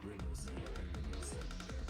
We no say, we no send them.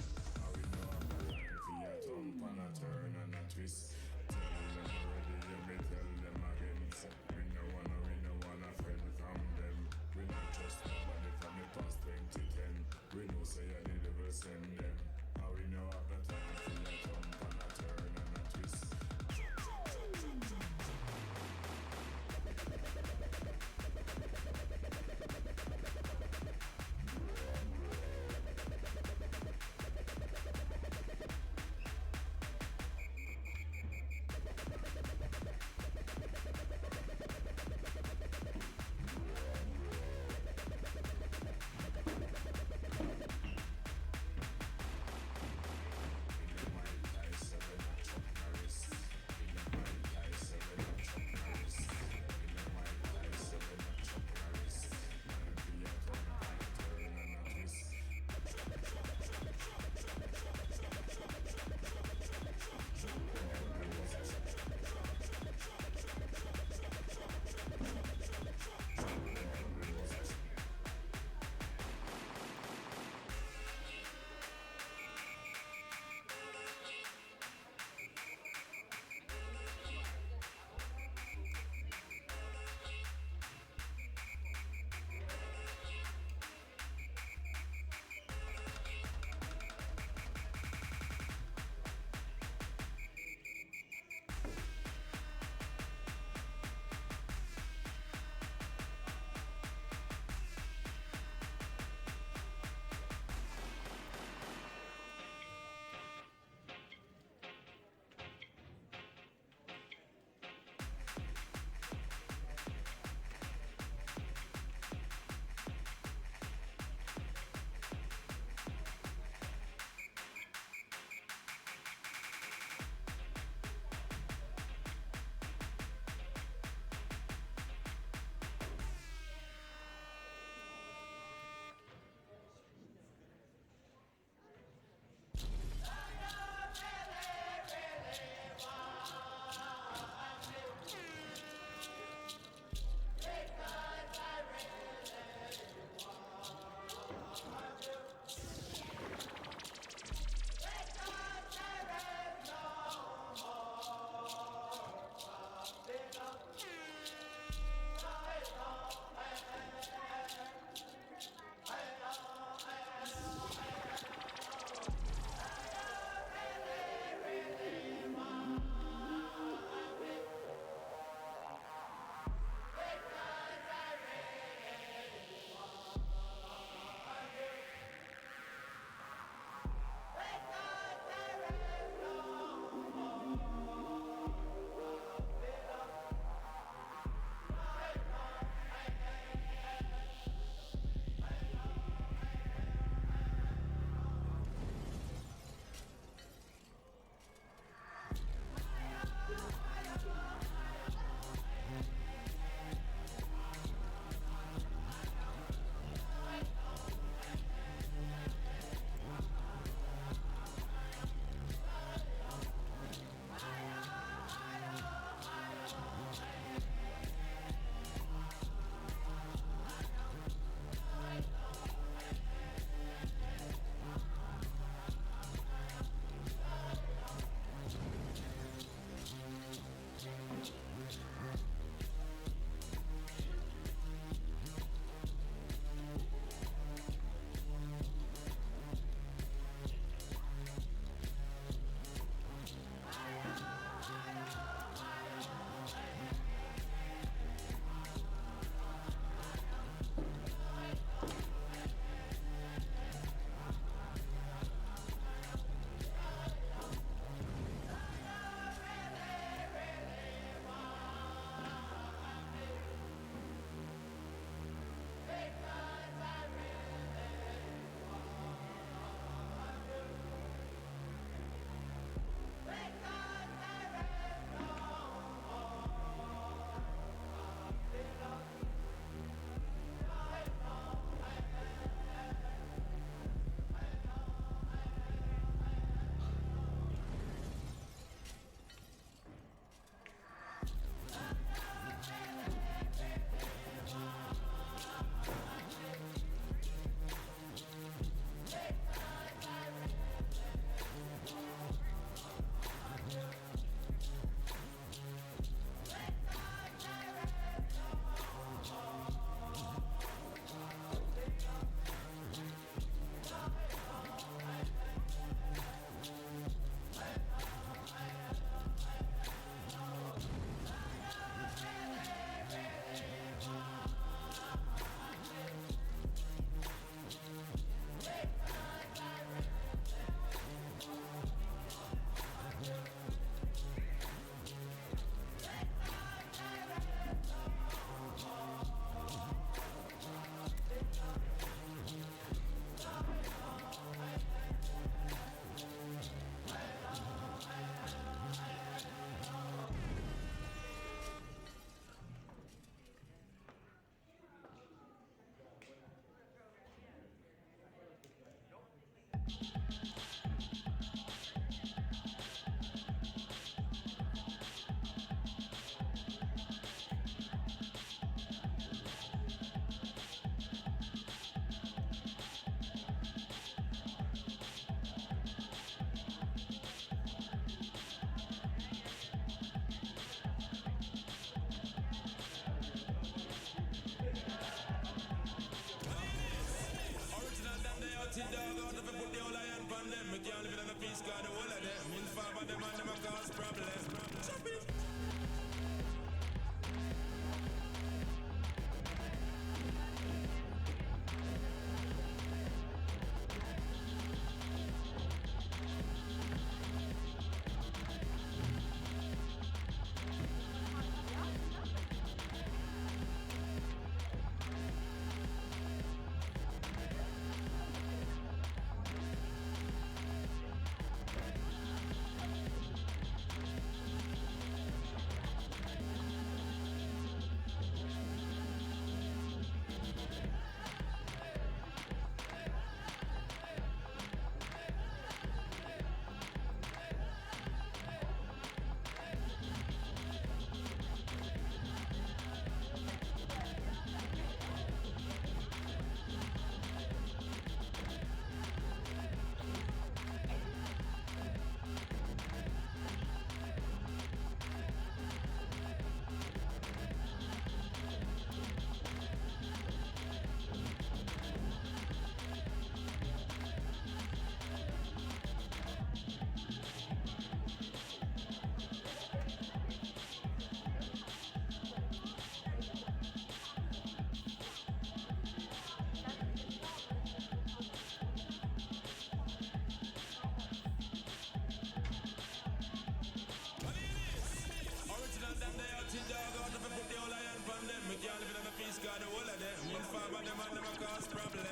got the whole of them. Inform them and never cause problem.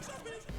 Chop it.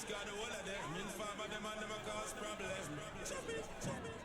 Got the whole of them. Inform them and never cause problem. Chop it, chop it, chop it.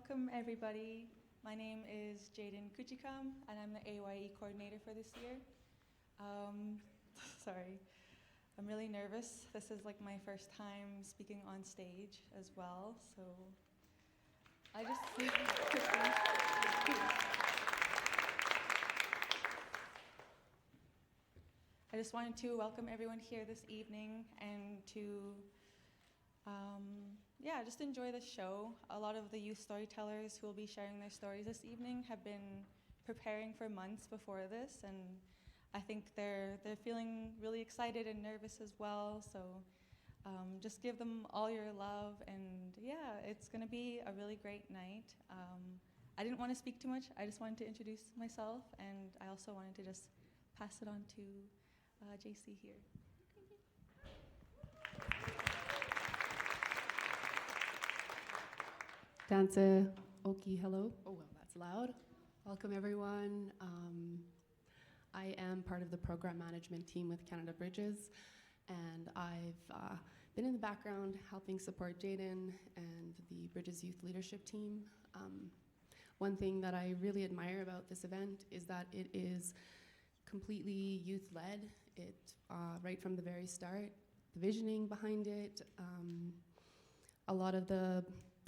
Welcome everybody. My name is Jaiden and I'm the AYE coordinator for this year. Sorry, I'm really nervous. This is like my first time speaking on stage as well, so I just wanted to welcome everyone here this evening and to just enjoy the show. A lot of the youth storytellers who will be sharing their stories this evening have been preparing for months before this, and I think they're feeling really excited and nervous as well. So just give them all your love, and it's going to be a really great night. I didn't want to speak too much. I just wanted to introduce myself, and I also wanted to just pass it on to JC here. Dansa Oki, hello. Oh, well, that's loud. Welcome, everyone. I am part of the program management team with Canada Bridges, and I've been in the background helping support Jaiden and the Bridges Youth Leadership Team. One thing that I really admire about this event is that it is completely youth-led. Right from the very start, the visioning behind it. A lot of the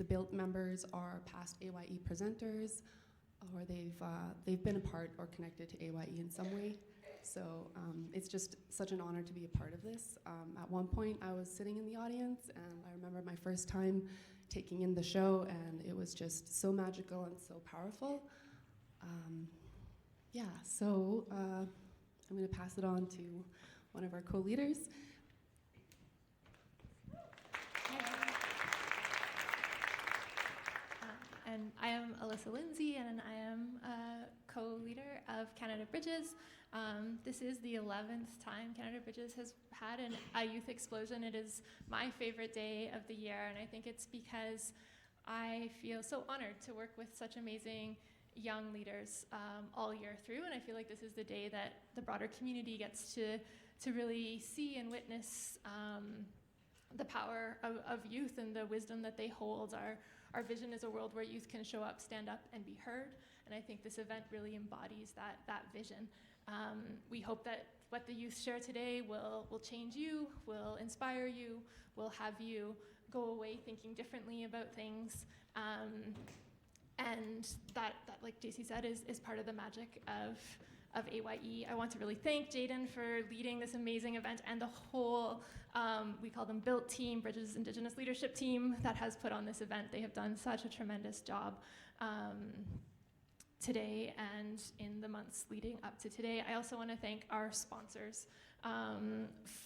built members are past AYE presenters, or they've been a part or connected to AYE in some way. So it's just such an honor to be a part of this. At one point, I was sitting in the audience, and I remember my first time taking in the show, and it was just so magical and so powerful. So I'm going to pass it on to one of our co-leaders. And I am Alyssa Lindsay, and I am a co-leader of Canada Bridges. This is the 11th time Canada Bridges has had a youth explosion. It is my favorite day of the year, and I think it's because I feel so honored to work with such amazing young leaders all year through, and I feel like this is the day that the broader community gets to really see and witness the power of youth and the wisdom that they hold. Our vision is a world where youth can show up, stand up, and be heard, and I think this event really embodies that vision. We hope that what the youth share today will change you, will inspire you, will have you go away thinking differently about things, and that, like JC said, is part of the magic of AYE. I want to really thank Jaiden for leading this amazing event and the whole, we call them BUILT team, Bridges Indigenous Leadership Team, that has put on this event. They have done such a tremendous job today and in the months leading up to today. I also want to thank our sponsors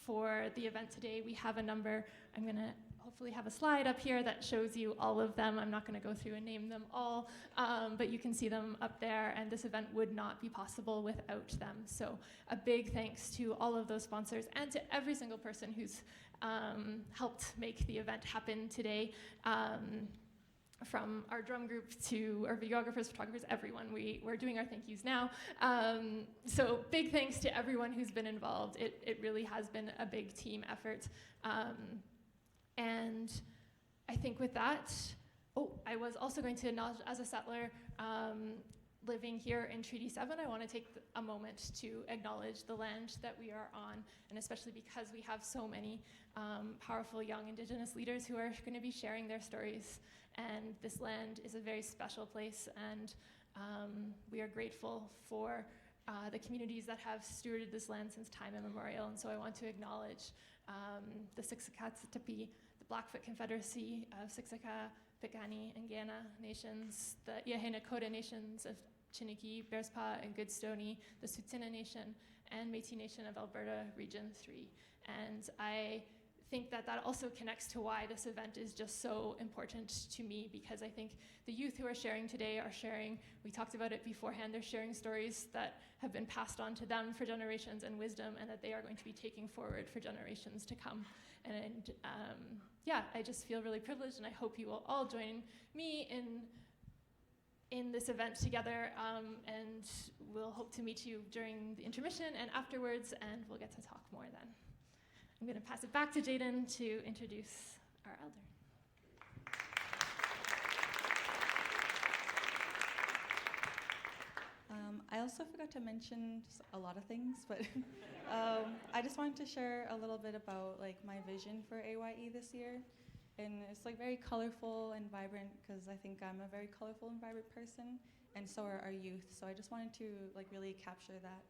for the event today. We have a number. I'm going to hopefully have a slide up here that shows you all of them. I'm not going to go through and name them all, but you can see them up there, and this event would not be possible without them. So a big thanks to all of those sponsors and to every single person who's helped make the event happen today. From our drum group to our videographers, photographers, everyone. We're doing our thank yous now. So big thanks to everyone who's been involved. It really has been a big team effort. And I think with that, I was also going to acknowledge, as a settler living here in Treaty 7, I want to take a moment to acknowledge the land that we are on, and especially because we have so many powerful young Indigenous leaders who are going to be sharing their stories. And this land is a very special place, and we are grateful for the communities that have stewarded this land since time immemorial. And so I want to acknowledge the Siksika-Tsitapi, the Blackfoot Confederacy of Siksika, Piikani, and Gana nations, the Iahe Nakota nations of Chiniki, Bearspaw, and Goodstoney, the Tsuut'ina Nation, and Métis Nation of Alberta, Region 3. And I think that also connects to why this event is just so important to me, because I think the youth who are sharing today are sharing, we talked about it beforehand, they're sharing stories that have been passed on to them for generations and wisdom, and that they are going to be taking forward for generations to come. And I just feel really privileged, and I hope you will all join me in this event together, and we'll hope to meet you during the intermission and afterwards, and we'll get to talk more then. I'm going to pass it back to Jaiden to introduce our elder. also forgot to mention just a lot of things, but I just wanted to share a little bit about like my vision for AYE this year. And it's like very colorful and vibrant because I think I'm a very colorful and vibrant person, and so are our youth. So I just wanted to like really capture that.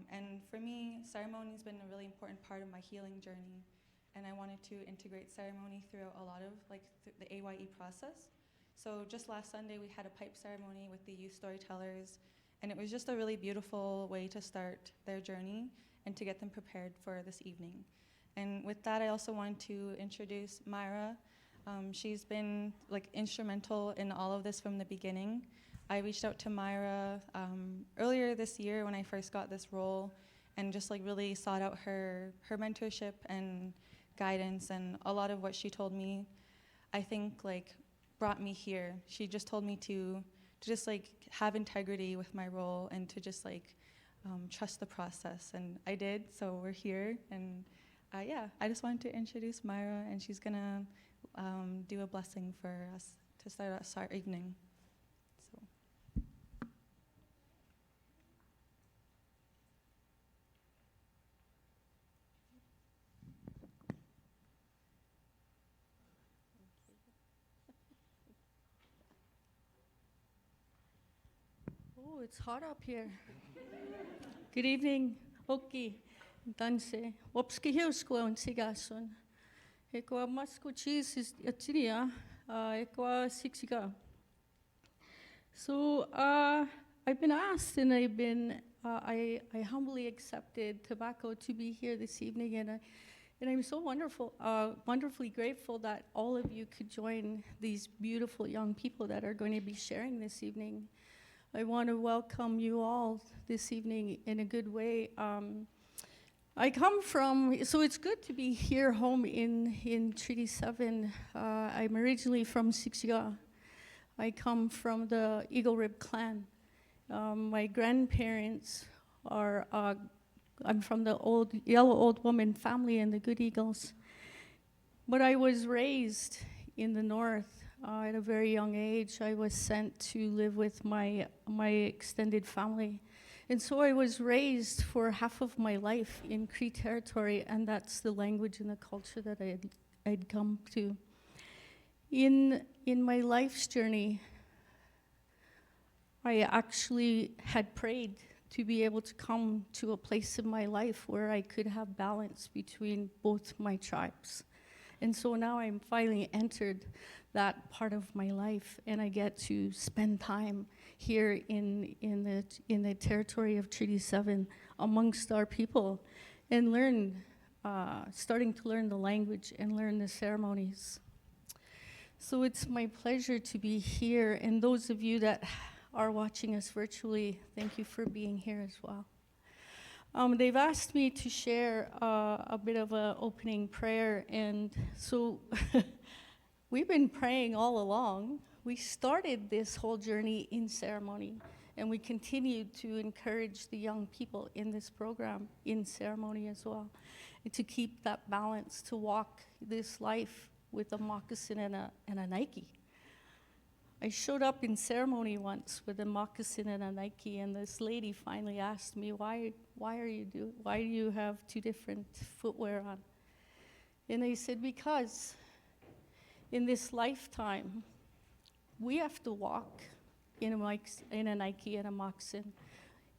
And for me, ceremony has been a really important part of my healing journey, and I wanted to integrate ceremony throughout a lot of like the AYE process. So just last Sunday we had a pipe ceremony with the youth storytellers, and it was just a really beautiful way to start their journey and to get them prepared for this evening. And with that, I also wanted to introduce Myra. She's been like instrumental in all of this from the beginning. I reached out to Myra earlier this year when I first got this role, and just like really sought out her mentorship and guidance, and a lot of what she told me, I think like brought me here. She just told me to just like have integrity with my role and to just like trust the process, and I did. So we're here, and yeah, I just wanted to introduce Myra, and she's gonna do a blessing for us to start us our evening. So. Oh, it's hot up here. Good evening. Okay. Danse. Wopski hiuskua sigasun. Ekwa maskuchis is atiria. Ekwa sixiga. So I've been asked, and I humbly accepted tobacco to be here this evening, and I'm so wonderfully grateful that all of you could join these beautiful young people that are going to be sharing this evening. I want to welcome you all this evening in a good way. I come from, so it's good to be here home in Treaty 7. I'm originally from Siksika. I come from the Eagle Rib clan. My grandparents are, I'm from the Yellow Old Woman family and the Good Eagles. But I was raised in the north. At a very young age, I was sent to live with my extended family. And so I was raised for half of my life in Cree territory, and that's the language and the culture that I'd come to. In my life's journey, I actually had prayed to be able to come to a place in my life where I could have balance between both my tribes. And so now I'm finally entered that part of my life, and I get to spend time here in the territory of Treaty 7 amongst our people and learn, starting to learn the language and learn the ceremonies. So it's my pleasure to be here, and those of you that are watching us virtually, thank you for being here as well. They've asked me to share a bit of an opening prayer, and so we've been praying all along. We started this whole journey in ceremony, and we continued to encourage the young people in this program in ceremony as well, and to keep that balance, to walk this life with a moccasin and a Nike. I showed up in ceremony once with a moccasin and a Nike, and this lady finally asked me, why do you have two different footwear on? And I said, because in this lifetime, we have to walk in a Nike and a moccasin.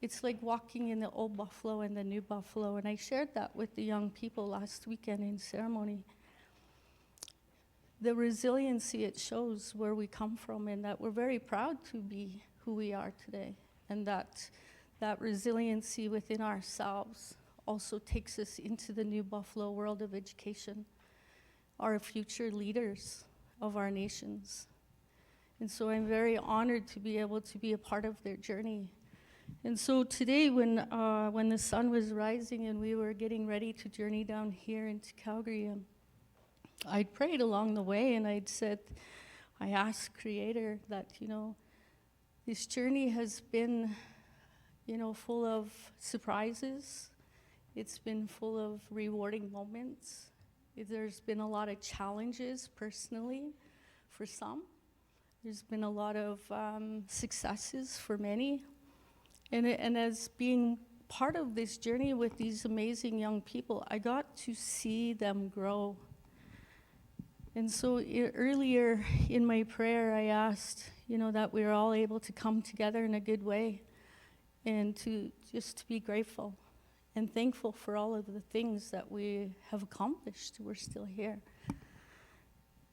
It's like walking in the old buffalo and the new buffalo, and I shared that with the young people last weekend in ceremony. The resiliency it shows where we come from, and that we're very proud to be who we are today, and that resiliency within ourselves also takes us into the new buffalo world of education, our future leaders of our nations. And so I'm very honored to be able to be a part of their journey. And so today when the sun was rising and we were getting ready to journey down here into Calgary, I'd prayed along the way, and I asked Creator that, this journey has been, full of surprises. It's been full of rewarding moments. There's been a lot of challenges personally for some. There's been a lot of successes for many. And as being part of this journey with these amazing young people, I got to see them grow. And so earlier in my prayer, I asked, that we are all able to come together in a good way and to be grateful and thankful for all of the things that we have accomplished. We're still here.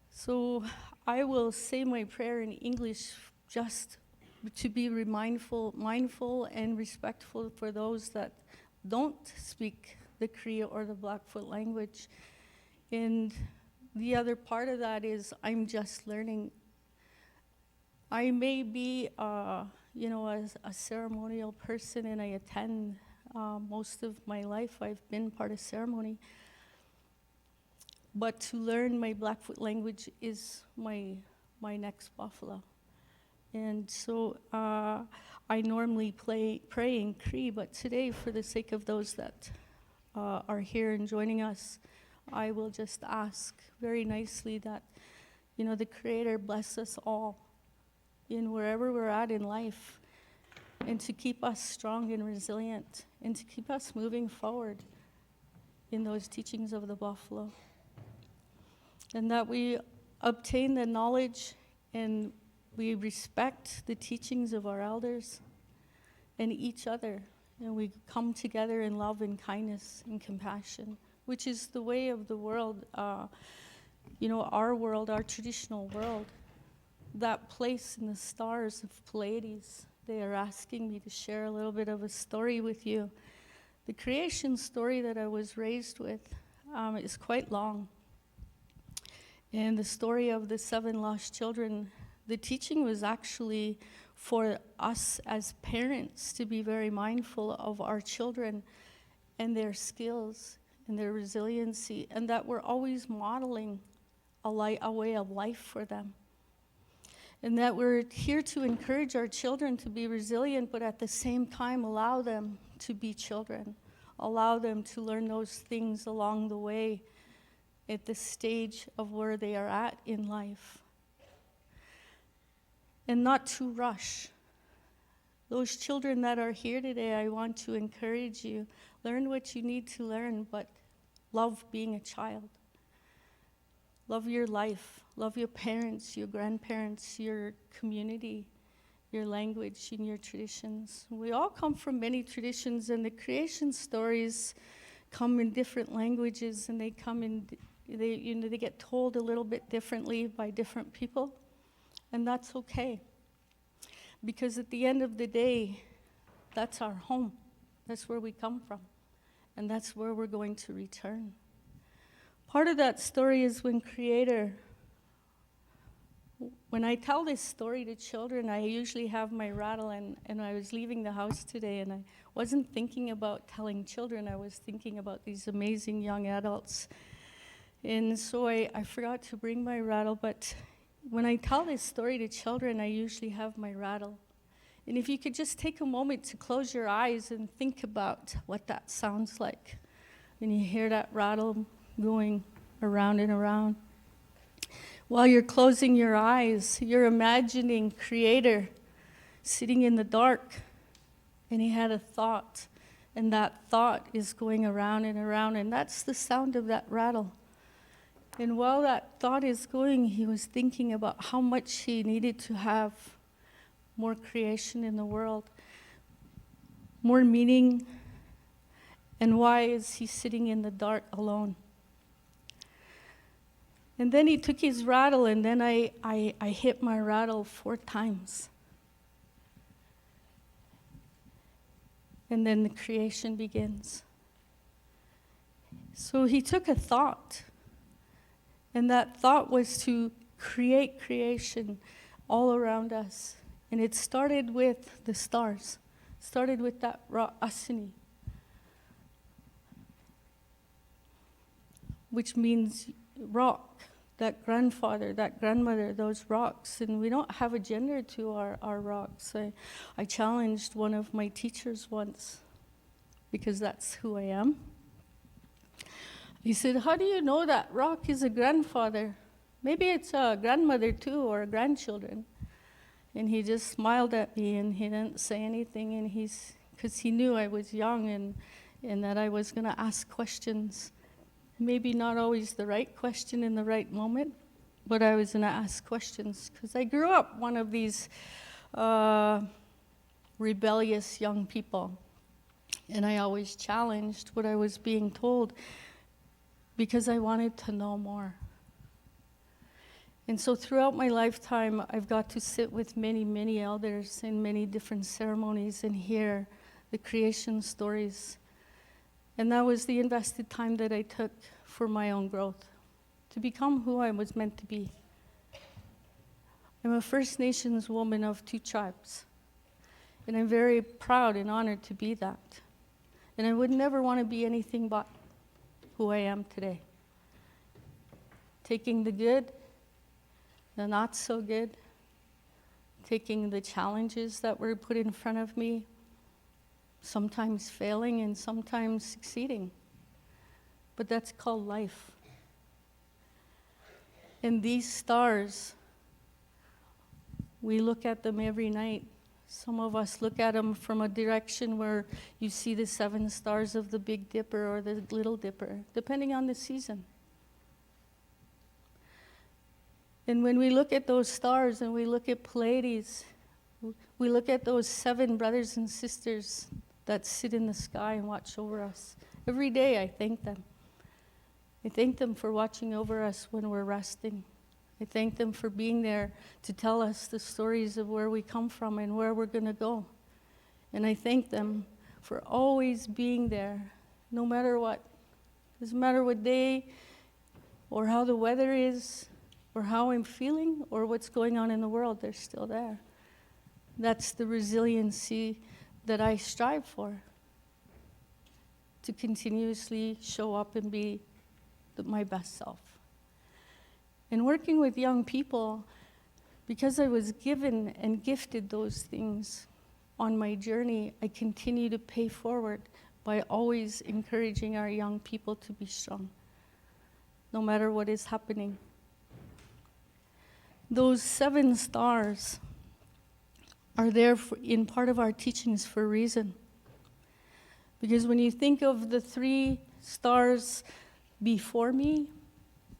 So I will say my prayer in English just to be mindful and respectful for those that don't speak the Cree or the Blackfoot language. And the other part of that is I'm just learning. I may be, a ceremonial person, and I attend most of my life. I've been part of ceremony. But to learn my Blackfoot language is my next buffalo. And so I normally pray in Cree, but today, for the sake of those that are here and joining us, I will just ask very nicely that, the Creator bless us all in wherever we're at in life, and to keep us strong and resilient, and to keep us moving forward in those teachings of the buffalo. And that we obtain the knowledge and we respect the teachings of our elders and each other, and we come together in love and kindness and compassion, which is the way of the world, our world, our traditional world. That place in the stars of Pleiades, they are asking me to share a little bit of a story with you. The creation story that I was raised with is quite long. And the story of the 7 lost children, the teaching was actually for us as parents to be very mindful of our children and their skills and their resiliency, and that we're always modeling a way of life for them. And that we're here to encourage our children to be resilient, but at the same time allow them to be children, allow them to learn those things along the way at the stage of where they are at in life. And not to rush. Those children that are here today, I want to encourage you. Learn what you need to learn, but love being a child. Love your life. Love your parents, your grandparents, your community, your language, and your traditions. We all come from many traditions, and the creation stories come in different languages, and they get told a little bit differently by different people, and that's okay. Because at the end of the day, that's our home. That's where we come from, and that's where we're going to return. Part of that story is when I tell this story to children, I usually have my rattle, and I was leaving the house today, and I wasn't thinking about telling children, I was thinking about these amazing young adults. And so I forgot to bring my rattle, but when I tell this story to children, I usually have my rattle. And if you could just take a moment to close your eyes and think about what that sounds like when you hear that rattle going around and around. While you're closing your eyes, you're imagining Creator sitting in the dark, and he had a thought, and that thought is going around and around, and that's the sound of that rattle. And while that thought is going, he was thinking about how much he needed to have more creation in the world, more meaning, and why is he sitting in the dark alone? And then he took his rattle, and then I hit my rattle 4 times. And then the creation begins. So he took a thought, and that thought was to create creation all around us. And it started with the stars, started with that Asini, which means rock, that grandfather, that grandmother, those rocks. And we don't have a gender to our rocks. I challenged one of my teachers once, because that's who I am. He said, how do you know that rock is a grandfather? Maybe it's a grandmother too, or grandchildren. And he just smiled at me, and he didn't say anything, and because he knew I was young and that I was going to ask questions. Maybe not always the right question in the right moment, but I was going to ask questions. Because I grew up one of these rebellious young people. And I always challenged what I was being told because I wanted to know more. And so throughout my lifetime, I've got to sit with many, many elders in many different ceremonies and hear the creation stories. And that was the invested time that I took for my own growth, to become who I was meant to be. I'm a First Nations woman of 2 tribes, and I'm very proud and honored to be that. And I would never want to be anything but who I am today. Taking the good, the not so good, taking the challenges that were put in front of me, sometimes failing and sometimes succeeding. But that's called life. And these stars, we look at them every night. Some of us look at them from a direction where you see the 7 stars of the Big Dipper or the Little Dipper, depending on the season. And when we look at those stars and we look at Pleiades, we look at those 7 brothers and sisters that sit in the sky and watch over us. Every day I thank them. I thank them for watching over us when we're resting. I thank them for being there to tell us the stories of where we come from and where we're going to go. And I thank them for always being there, no matter what. Doesn't matter what day or how the weather is or how I'm feeling or what's going on in the world, they're still there. That's the resiliency that I strive for, to continuously show up and be my best self. And working with young people, because I was given and gifted those things on my journey, I continue to pay forward by always encouraging our young people to be strong, no matter what is happening. Those 7 stars are there in part of our teachings for a reason. Because when you think of the 3 stars before me,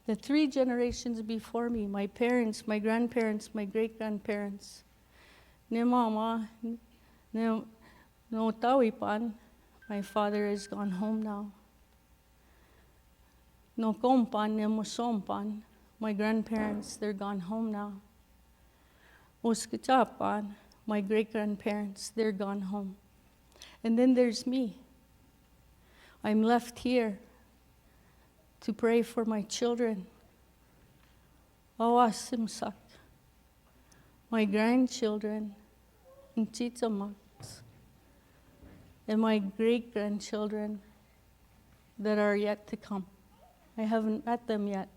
the 3 generations before me, my parents, my grandparents, my great-grandparents, ne mama, no tawipan, my father has gone home now. No kompan, ne mosompan, my grandparents, they're gone home now. Oskachapan, my great-grandparents, they're gone home. And then there's me. I'm left here to pray for my children. Awasimsak, my grandchildren, and Chitamaks, and my great-grandchildren that are yet to come. I haven't met them yet.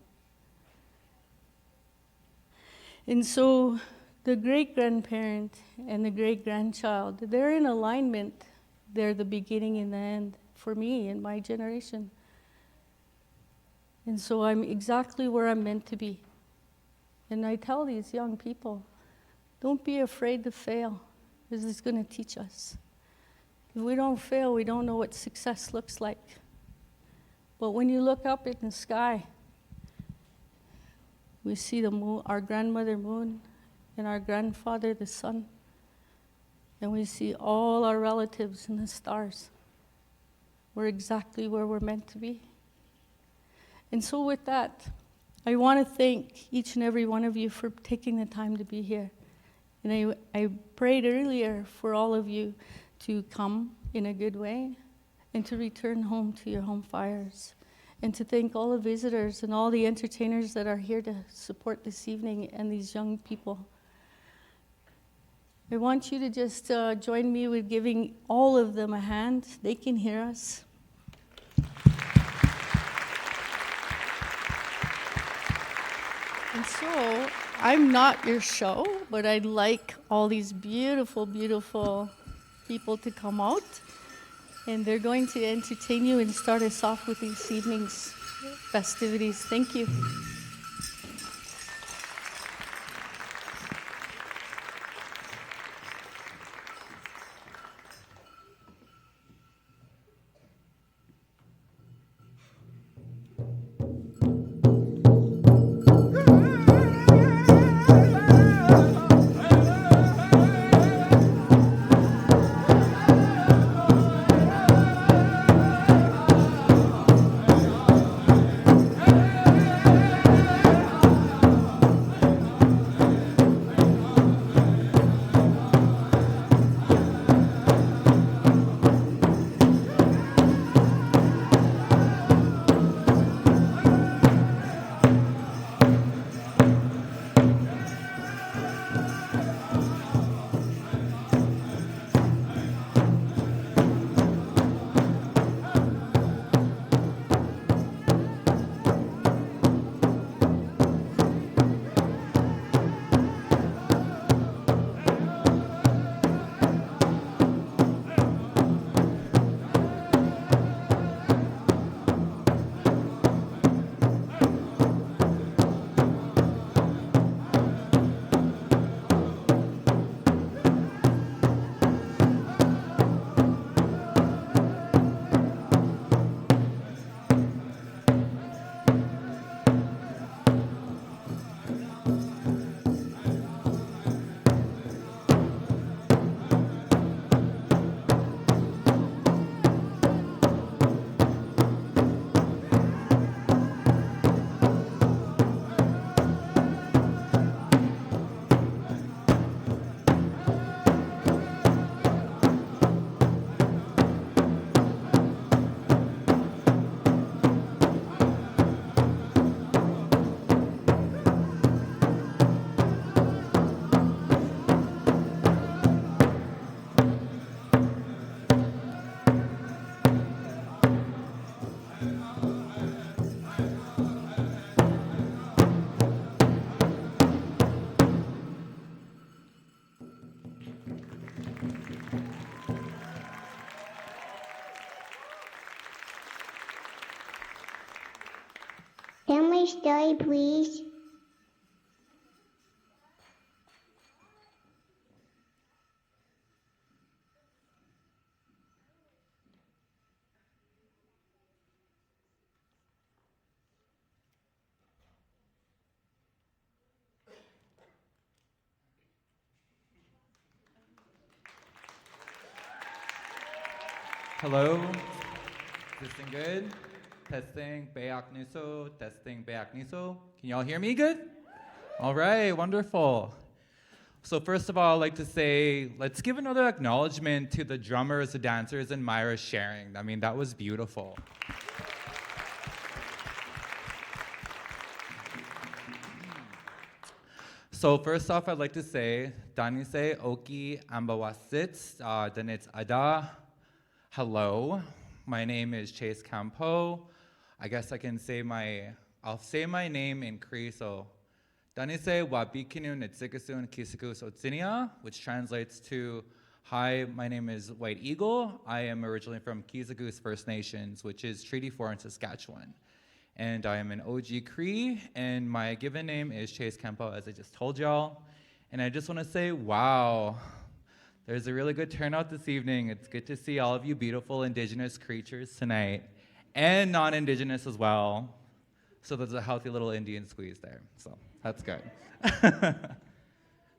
And so the great-grandparent and the great-grandchild, they're in alignment. They're the beginning and the end for me and my generation. And so I'm exactly where I'm meant to be. And I tell these young people, don't be afraid to fail, because it's going to teach us. If we don't fail, we don't know what success looks like. But when you look up in the sky, we see the moon, our grandmother moon, and our grandfather the sun. And we see all our relatives in the stars. We're exactly where we're meant to be. And so with that, I want to thank each and every one of you for taking the time to be here. And I prayed earlier for all of you to come in a good way and to return home to your home fires. And to thank all the visitors and all the entertainers that are here to support this evening and these young people. I want you to just join me with giving all of them a hand. They can hear us. And so, I'm not your show, but I'd like all these beautiful, beautiful people to come out. And they're going to entertain you and start us off with this evening's festivities. Thank you. story, please? Hello, testing good? Testing, Bayak Niso, testing, Bayak Niso. Can y'all hear me good? All right, wonderful. So first of all, I'd like to say, let's give another acknowledgement to the drummers, the dancers, and Myra sharing. I mean, that was beautiful. So first off, I'd like to say, Danise Oki Ambawasits, Danits Ada. Hello, my name is Chase Campo. I guess I can say I'll say my name in Cree, so Danise Wabikinu Nitsikasun Kisiku Sotsinia, which translates to, hi, my name is White Eagle. I am originally from Kisagoose First Nations, which is Treaty 4 in Saskatchewan. And I am an OG Cree, and my given name is Chase Campo, as I just told y'all. And I just want to say, wow. There's a really good turnout this evening. It's good to see all of you beautiful Indigenous creatures tonight, and non-Indigenous as well. So there's a healthy little Indian squeeze there, so that's good.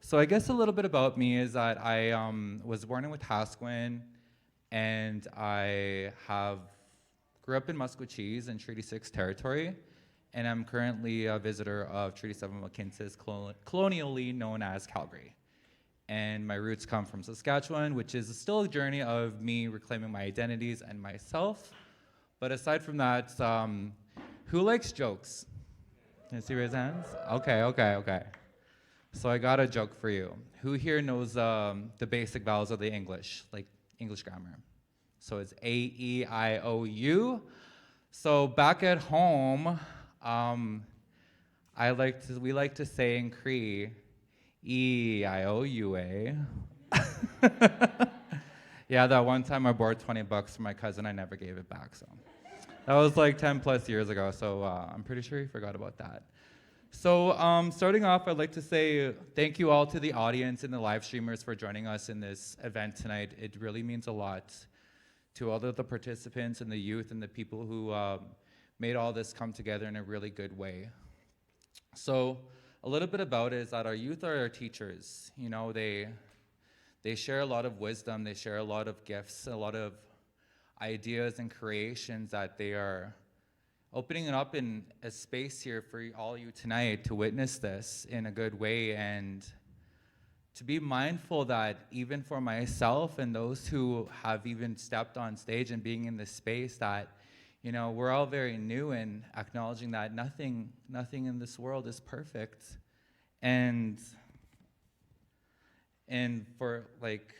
So I guess a little bit about me is that I was born in Wetaskiwin, and I grew up in Musqueam in Treaty 6 territory, and I'm currently a visitor of Treaty 7 Mohkinstsis, colonially known as Calgary. And my roots come from Saskatchewan, which is still a journey of me reclaiming my identities and myself. But aside from that, who likes jokes? Can I see raise hands? Okay. So I got a joke for you. Who here knows the basic vowels of the English, like English grammar? So it's A, E, I, O, U. So back at home, we like to say in Cree, E-I-O-U-A. Yeah, that one time I borrowed $20 from my cousin, I never gave it back, so. That was like 10 plus years ago, so I'm pretty sure he forgot about that. So starting off, I'd like to say thank you all to the audience and the live streamers for joining us in this event tonight. It really means a lot to all of the participants and the youth and the people who made all this come together in a really good way. So, a little bit about it is that our youth are our teachers. You know, they share a lot of wisdom, they share a lot of gifts, a lot of ideas and creations that they are opening it up in a space here for all you tonight to witness this in a good way, and to be mindful that even for myself and those who have even stepped on stage and being in this space, that you know, we're all very new, and acknowledging that nothing in this world is perfect. And for like,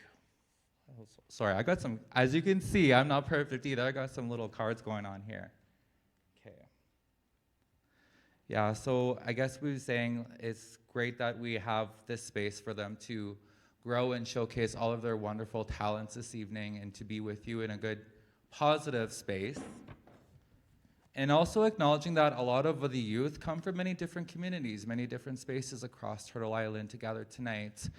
oh, sorry, I got some, as you can see, I'm not perfect either. I got some little cards going on here. Okay. Yeah, so I guess we were saying it's great that we have this space for them to grow and showcase all of their wonderful talents this evening, and to be with you in a good, positive space. And also acknowledging that a lot of the youth come from many different communities, many different spaces across Turtle Island together tonight.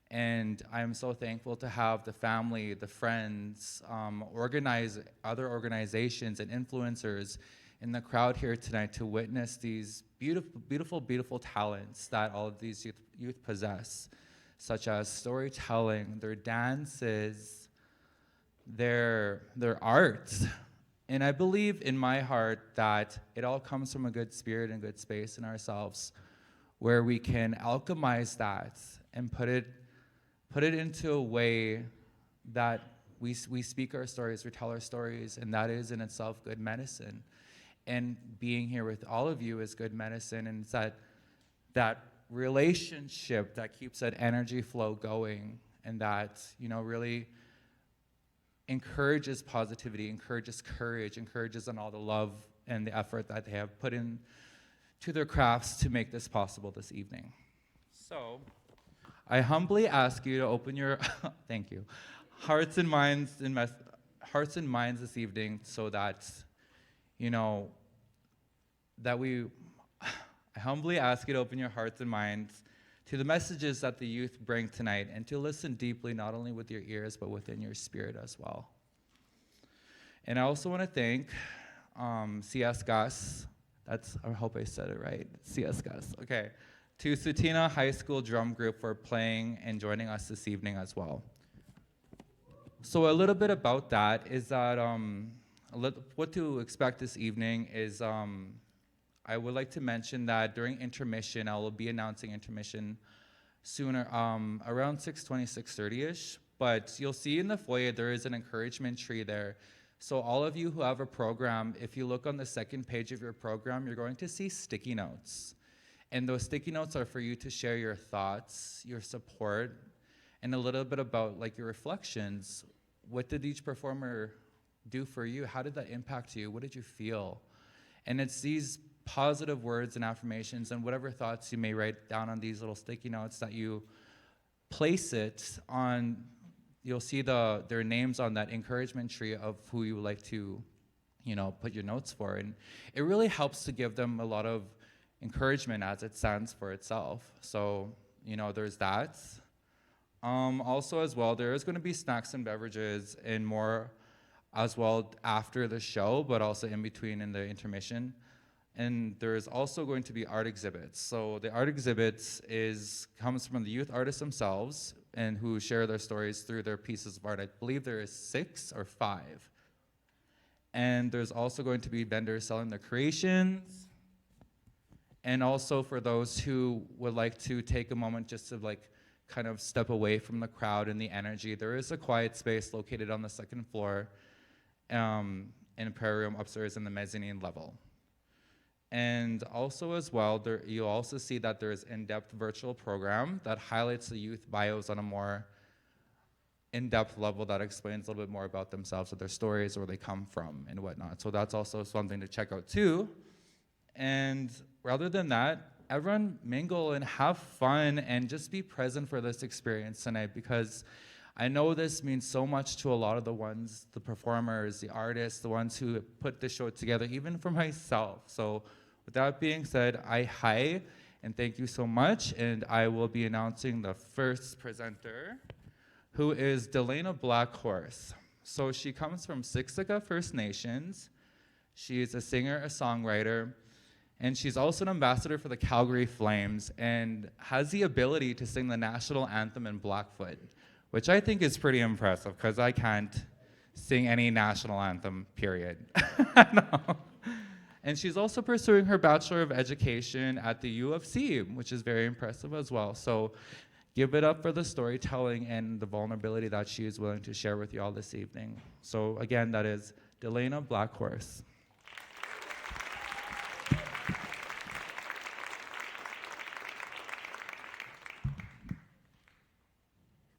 And I'm so thankful to have the family, the friends, other organizations and influencers in the crowd here tonight to witness these beautiful, beautiful, beautiful talents that all of these youth possess, such as storytelling, their dances, their art. And I believe in my heart that it all comes from a good spirit and good space in ourselves, where we can alchemize that and put it into a way that we speak our stories, we tell our stories, and that is in itself good medicine. And being here with all of you is good medicine, and it's that relationship that keeps that energy flow going, and that, you know, really encourages positivity, encourages courage, encourages on all the love and the effort that they have put in to their crafts to make this possible this evening. So, I humbly ask you to open your thank you, hearts and minds this evening, so that, you know, that we I humbly ask you to open your hearts and minds to the messages that the youth bring tonight and to listen deeply, not only with your ears, but within your spirit as well. And I also want to thank CS Gus. I hope I said it right. CS Gus. Okay. To Sutina High School Drum Group for playing and joining us this evening as well. So a little bit about that is that what to expect this evening is I would like to mention that during intermission, I will be announcing intermission sooner, around 6:20, 6:30-ish. But you'll see in the foyer, there is an encouragement tree there. So all of you who have a program, if you look on the second page of your program, you're going to see sticky notes. And those sticky notes are for you to share your thoughts, your support, and a little bit about like your reflections. What did each performer do for you? How did that impact you? What did you feel? And it's these positive words and affirmations and whatever thoughts you may write down on these little sticky notes that you place it on. You'll see their names on that encouragement tree of who you would like to, put your notes for. And it really helps to give them a lot of encouragement as it stands for itself. So, there's that. Also as well, there is going to be snacks and beverages and more as well after the show, but also in between in the intermission. And there's also going to be art exhibits. So the art exhibits comes from the youth artists themselves and who share their stories through their pieces of art. I believe there is 6 or 5. And there's also going to be vendors selling their creations. And also for those who would like to take a moment just to kind of step away from the crowd and the energy, there is a quiet space located on the 2nd floor in a prayer room upstairs in the mezzanine level. And also as well, you'll also see that there's in-depth virtual program that highlights the youth bios on a more in-depth level that explains a little bit more about themselves, or their stories, where they come from and whatnot. So that's also something to check out too. And rather than that, everyone mingle and have fun and just be present for this experience tonight, because I know this means so much to a lot of the performers, the artists, the ones who put this show together, even for myself. So with that being said, hi and thank you so much. And I will be announcing the first presenter, who is Delana Blackhorse. So she comes from Siksika First Nations. She is a singer, a songwriter, and she's also an ambassador for the Calgary Flames and has the ability to sing the national anthem in Blackfoot, which I think is pretty impressive because I can't sing any national anthem, period. No. And she's also pursuing her Bachelor of Education at the U of C, which is very impressive as well. So give it up for the storytelling and the vulnerability that she is willing to share with you all this evening. So again, that is Delana Blackhorse.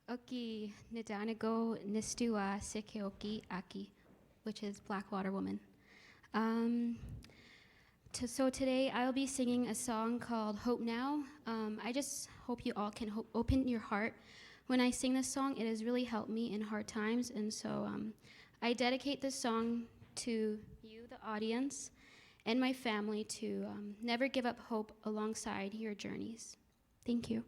Oki Nidanago Nistua Sikeoki Aki, which is Blackwater Woman. So today I'll be singing a song called Hope Now. I just hope you all can open your heart. When I sing this song, it has really helped me in hard times, and so I dedicate this song to you, the audience, and my family to never give up hope alongside your journeys. Thank you.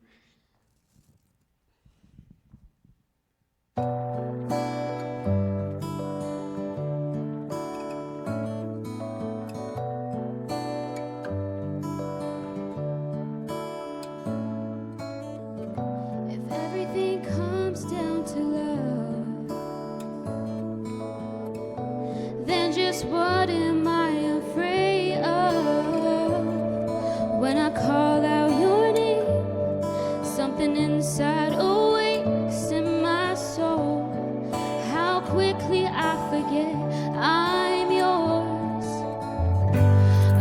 If everything comes down to love, then just what am I afraid of? When I call out your name, something inside awakes in my soul. How quickly I forget I'm yours.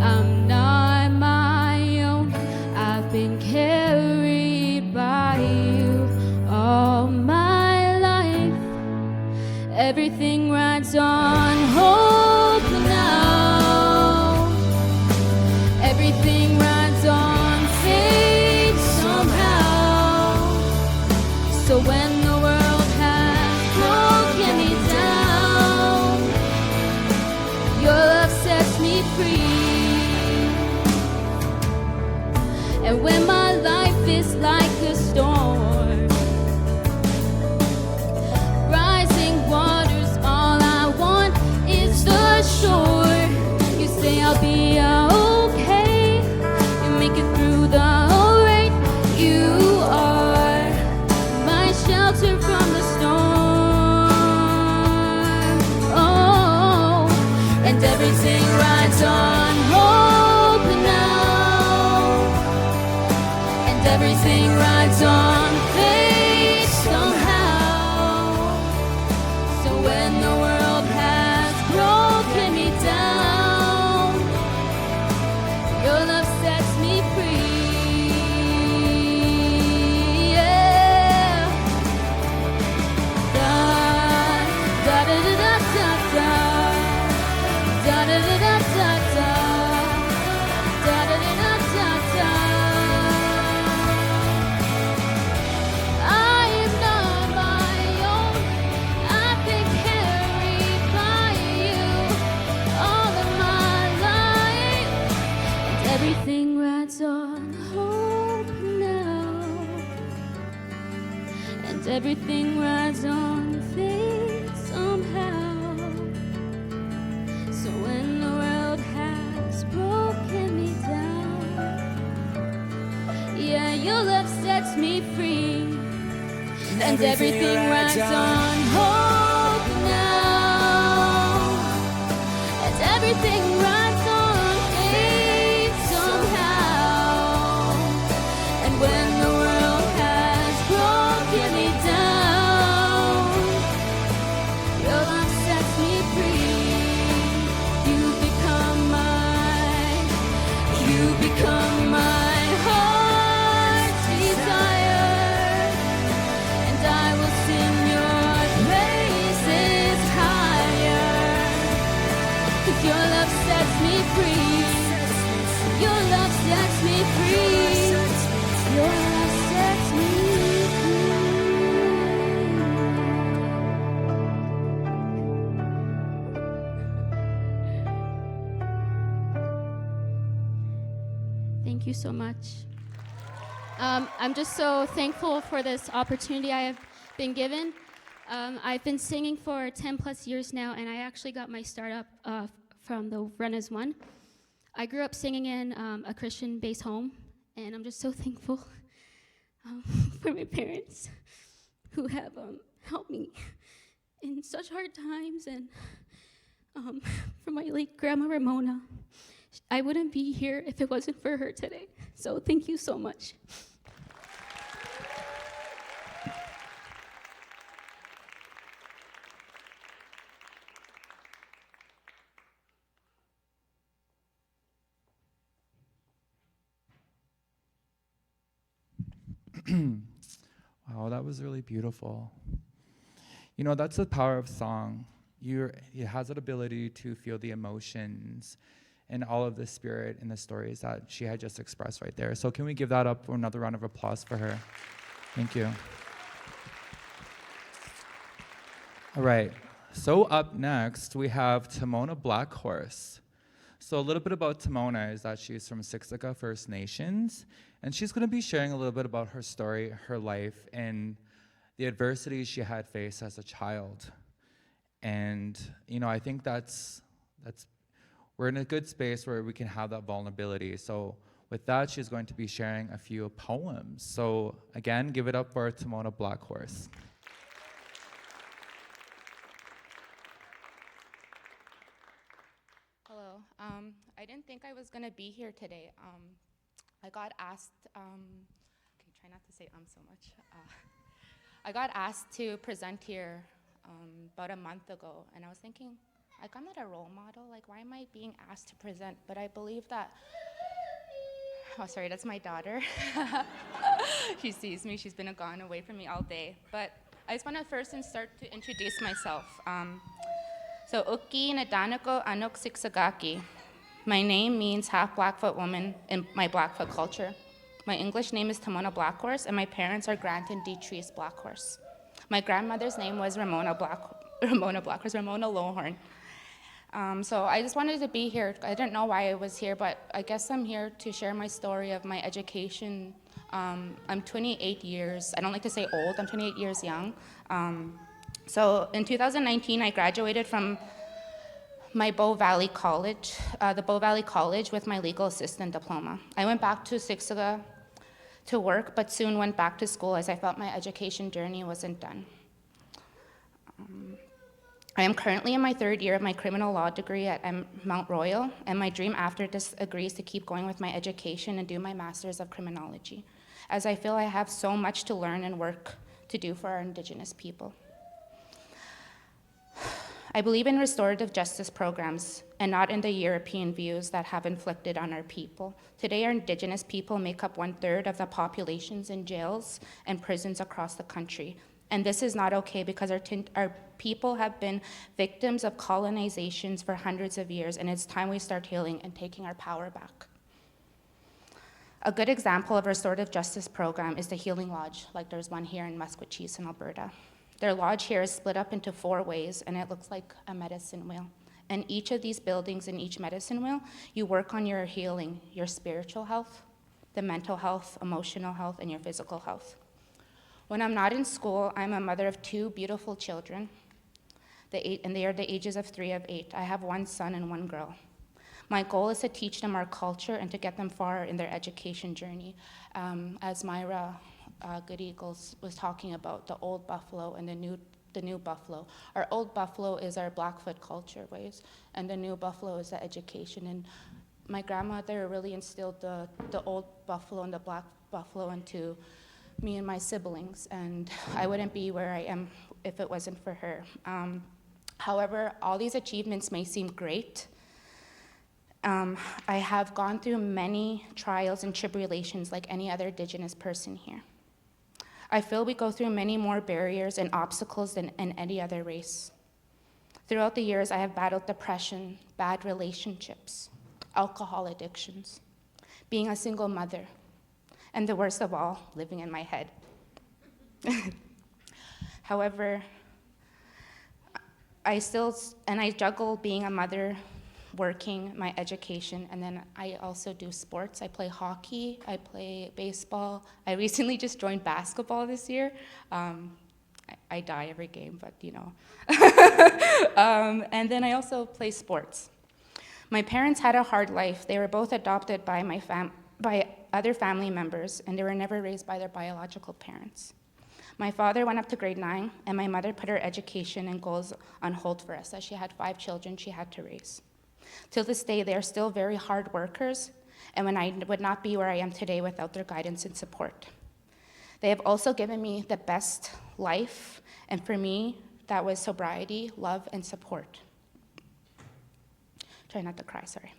I'm not my own. I've been carried by you all my life. Everything rides on hope now. Everything rides on faith somehow. So when the world has broken me down, your love sets me free. And when my life is like a storm, rising waters, all I want is the shore. You say I'll be okay, you make it through the rain. You are my shelter from the storm. Oh, and everything rides on hope now, and everything rides on faith somehow. So when the world has broken me down, your love sets me free. Yeah. Da da da da da da da da da da da da da da da da da. I am not my own. I've been carried by you all of my life, and everything rides on hope now, and everything rides on faith somehow. So when the world has broken me down, yeah, your love sets me free. And everything rides on hope now, and everything rides on faith somehow. And when the world has broken me down, your love sets me free. You become my heart's desire, and I will sing your praises higher. 'Cause your love sets me free. Your love sets me free. Your love sets me free. Thank you so much. I'm just so thankful for this opportunity I have been given. I've been singing for 10 plus years now, and I actually got my start up from the Run as One. I grew up singing in a Christian-based home, and I'm just so thankful for my parents who have helped me in such hard times, and for my late grandma Ramona. I wouldn't be here if it wasn't for her today. So thank you so much. Wow, that was really beautiful. You know, that's the power of song. It has that ability to feel the emotions and all of the spirit in the stories that she had just expressed right there. So can we give that up for another round of applause for her? Thank you. All right, so up next, we have Timona Blackhorse. So a little bit about Timona is that she's from Siksika First Nations, and she's gonna be sharing a little bit about her story, her life, and the adversities she had faced as a child. And you know, I think that's we're in a good space where we can have that vulnerability. So with that, she's going to be sharing a few poems. So again, give it up for Timona Blackhorse. Hello. I didn't think I was going to be here today. I got asked, okay, try not to say so much. I got asked to present here about a month ago, and I was thinking, like, I'm not a role model. Like, why am I being asked to present? But I believe that, oh, sorry, that's my daughter. She sees me. She's been gone away from me all day. But I just want to first start to introduce myself. So, Uki Nadanako Anok Siksagaki. My name means half Blackfoot woman in my Blackfoot culture. My English name is Timona Blackhorse, and my parents are Grant and Detrice Blackhorse. My grandmother's name was Ramona Blackhorse, Ramona Lohorn. So I just wanted to be here. I didn't know why I was here, but I guess I'm here to share my story of my education. I'm 28 years, I don't like to say old, I'm 28 years young. So in 2019, I graduated from my Bow Valley College, the Bow Valley College with my legal assistant diploma. I went back to Siksika to work, but soon went back to school as I felt my education journey wasn't done. I am currently in my third year of my criminal law degree at Mount Royal, and my dream after this agrees to keep going with my education and do my Master's of Criminology, as I feel I have so much to learn and work to do for our Indigenous people. I believe in restorative justice programs and not in the European views that have inflicted on our people. Today, our Indigenous people make up 1/3 of the populations in jails and prisons across the country. And this is not okay because our people have been victims of colonizations for hundreds of years, and it's time we start healing and taking our power back. A good example of a restorative justice program is the Healing Lodge, like there's one here in Musqueam in Alberta. Their lodge here is split up into 4 ways, and it looks like a medicine wheel. And each of these buildings in each medicine wheel, you work on your healing, your spiritual health, the mental health, emotional health, and your physical health. When I'm not in school, I'm a mother of 2 beautiful children, and they are the ages of 3 and 8. I have 1 son and 1 girl. My goal is to teach them our culture and to get them far in their education journey. As Myra Good Eagles was talking about the old buffalo and the new buffalo. Our old buffalo is our Blackfoot culture ways, and the new buffalo is the education. And my grandmother really instilled the old buffalo and the black buffalo into me and my siblings, and I wouldn't be where I am if it wasn't for her. However, all these achievements may seem great. I have gone through many trials and tribulations like any other Indigenous person here. I feel we go through many more barriers and obstacles than any other race. Throughout the years, I have battled depression, bad relationships, alcohol addictions, being a single mother, and the worst of all, living in my head. However, I juggle being a mother, working, my education, and then I also do sports. I play hockey, I play baseball. I recently just joined basketball this year. I die every game, but you know. And then I also play sports. My parents had a hard life. They were both adopted by by other family members, and they were never raised by their biological parents. My father went up to grade 9, and my mother put her education and goals on hold for us, as she had 5 children she had to raise. Till this day, they are still very hard workers, and I would not be where I am today without their guidance and support. They have also given me the best life, and for me, that was sobriety, love, and support. Try not to cry, sorry.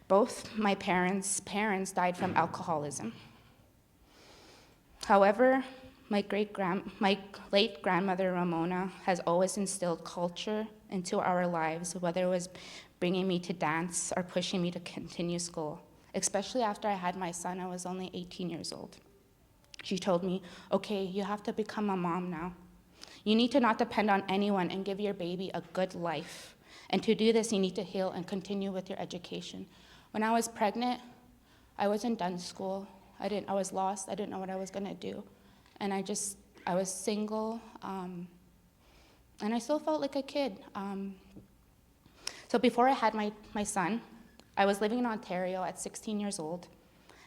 Both my parents' died from alcoholism. However, my late grandmother Ramona has always instilled culture into our lives, whether it was bringing me to dance or pushing me to continue school. Especially after I had my son, I was only 18 years old. She told me, okay, you have to become a mom now. You need to not depend on anyone and give your baby a good life. And to do this, you need to heal and continue with your education. When I was pregnant, I wasn't done school. I was lost. I didn't know what I was gonna do. And I was single, and I still felt like a kid. So before I had my son, I was living in Ontario at 16 years old,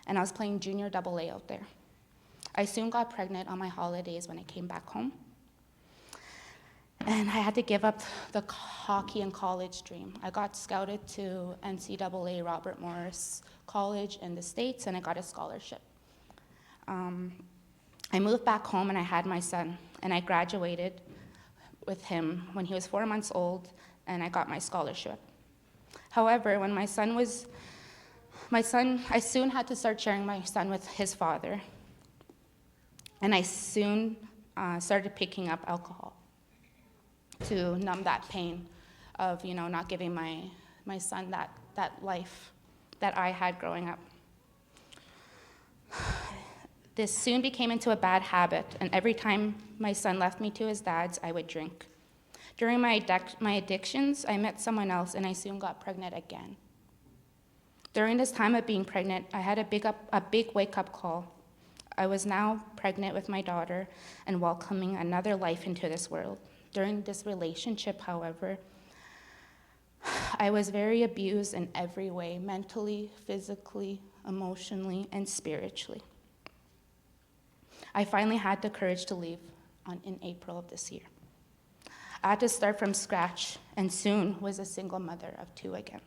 and I was playing junior AA out there. I soon got pregnant on my holidays when I came back home. And I had to give up the hockey and college dream. I got scouted to NCAA Robert Morris College in the States, and I got a scholarship. I moved back home and I had my son, and I graduated with him when he was 4 months old, and I got my scholarship. However, when I soon had to start sharing my son with his father, and I soon started picking up alcohol to numb that pain of, not giving my son that life that I had growing up. This soon became into a bad habit, and every time my son left me to his dad's, I would drink. During my addictions, I met someone else and I soon got pregnant again. During this time of being pregnant, I had a big wake-up call. I was now pregnant with my daughter and welcoming another life into this world. During this relationship, however, I was very abused in every way, mentally, physically, emotionally, and spiritually. I finally had the courage to leave in April of this year. I had to start from scratch and soon was a single mother of 2 again.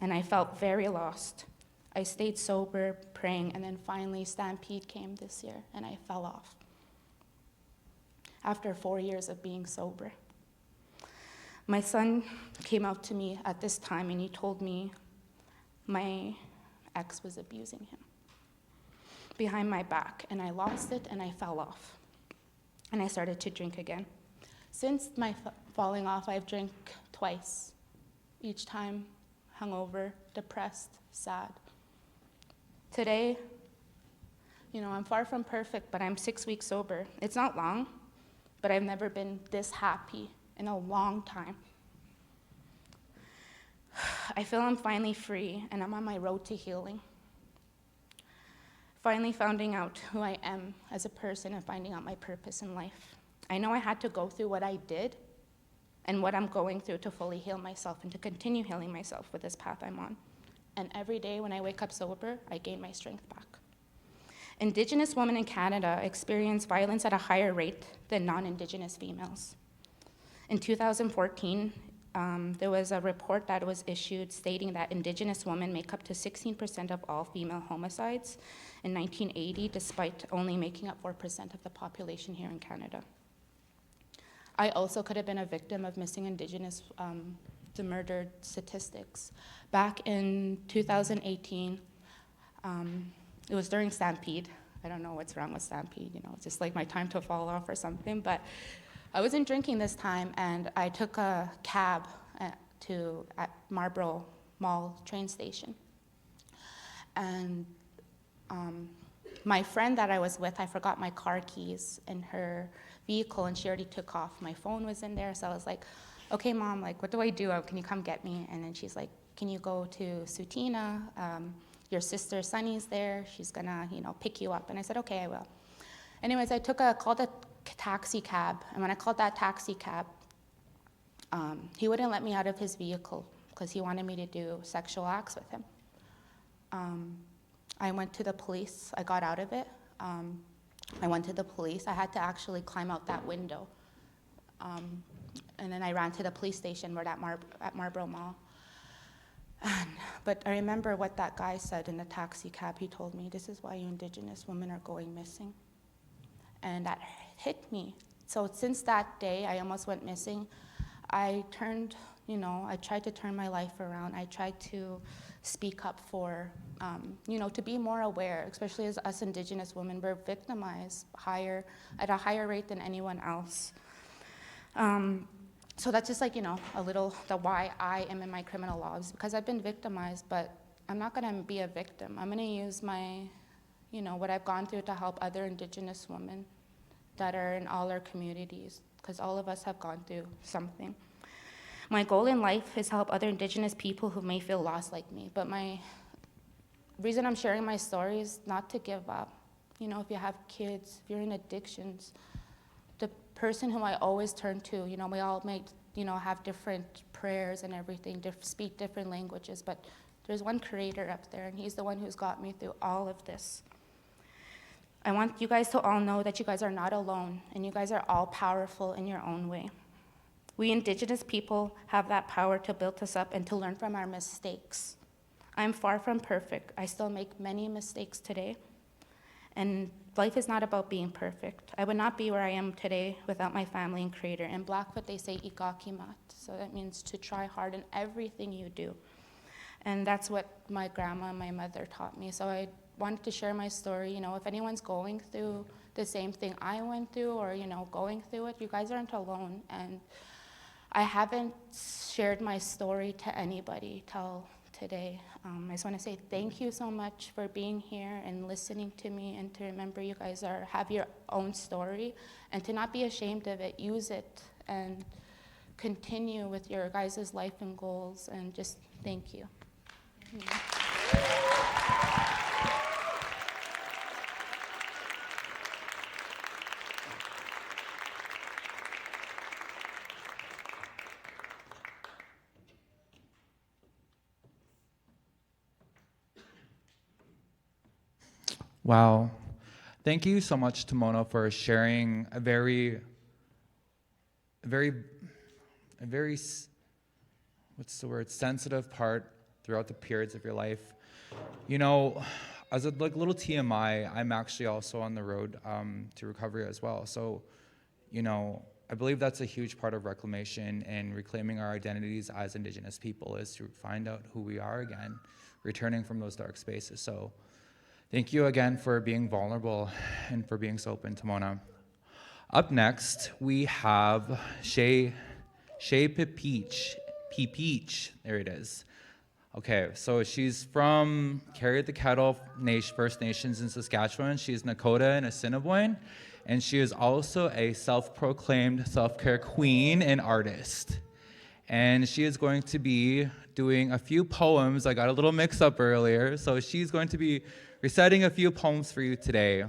And I felt very lost. I stayed sober, praying, and then finally Stampede came this year and I fell off. After 4 years of being sober. My son came out to me at this time and he told me my ex was abusing him behind my back, and I lost it and I fell off. And I started to drink again. Since my falling off, I've drank twice. Each time hungover, depressed, sad. Today, I'm far from perfect, but I'm 6 weeks sober. It's not long, but I've never been this happy in a long time. I feel I'm finally free and I'm on my road to healing. Finally finding out who I am as a person and finding out my purpose in life. I know I had to go through what I did and what I'm going through to fully heal myself and to continue healing myself with this path I'm on. And every day when I wake up sober, I gain my strength back. Indigenous women in Canada experience violence at a higher rate than non-Indigenous females. In 2014, there was a report that was issued stating that Indigenous women make up to 16% of all female homicides in 1980, despite only making up 4% of the population here in Canada. I also could have been a victim of missing Indigenous the murdered statistics. Back in 2018, it was during Stampede. I don't know what's wrong with Stampede, it's just like my time to fall off or something, but I wasn't drinking this time, and I took a cab at Marlborough Mall train station. And my friend that I was with, I forgot my car keys in her vehicle, and she already took off. My phone was in there, so I was like, okay, Mom, what do I do? Can you come get me? And then she's like, can you go to Sutina? Your sister Sunny's there. She's gonna, pick you up. And I said, okay, I will. Anyways, I called a taxi cab, and when I called that taxi cab, he wouldn't let me out of his vehicle because he wanted me to do sexual acts with him. I went to the police. I got out of it. I went to the police. I had to actually climb out that window. And then I ran to the police station at Marlborough Mall. But I remember what that guy said in the taxi cab. He told me, this is why you Indigenous women are going missing. And that hit me. So since that day, I almost went missing. I tried to turn my life around. I tried to speak up for, to be more aware, especially as us Indigenous women. We're victimized at a higher rate than anyone else. So that's just a little, the why I am in my criminal laws, because I've been victimized, but I'm not gonna be a victim. I'm gonna use what I've gone through to help other Indigenous women that are in all our communities, because all of us have gone through something. My goal in life is to help other Indigenous people who may feel lost like me, but my reason I'm sharing my story is not to give up. If you have kids, if you're in addictions, the person who I always turn to, we all may, have different prayers and everything, speak different languages, but there's one creator up there, and he's the one who's got me through all of this. I want you guys to all know that you guys are not alone, and you guys are all powerful in your own way. We Indigenous people have that power to build us up and to learn from our mistakes. I'm far from perfect. I still make many mistakes today, and life is not about being perfect. I would not be where I am today without my family and creator. In Blackfoot, they say ikakimat, so that means to try hard in everything you do. And that's what my grandma and my mother taught me. So I wanted to share my story. If anyone's going through the same thing I went through, or going through it, you guys aren't alone. And I haven't shared my story to anybody today. I just want to say thank you so much for being here and listening to me, and to remember you guys have your own story, and to not be ashamed of it. Use it and continue with your guys' life and goals, and just thank you. Wow. Thank you so much to Mona for sharing a very, what's the word, sensitive part throughout the periods of your life. You know, as a little TMI, I'm actually also on the road to recovery as well. So, you know, I believe that's a huge part of reclamation and reclaiming our identities as Indigenous people, is to find out who we are again, returning from those dark spaces. So thank you again for being vulnerable and for being so open to Mona. Up next, we have Shay Peach. There it is. Okay, so she's from Carry the Kettle First Nations in Saskatchewan. She's Nakota and Assiniboine, and she is also a self-proclaimed self-care queen and artist. And she is going to be doing a few poems. I got a little mix-up earlier, so she's going to be reciting a few poems for you today.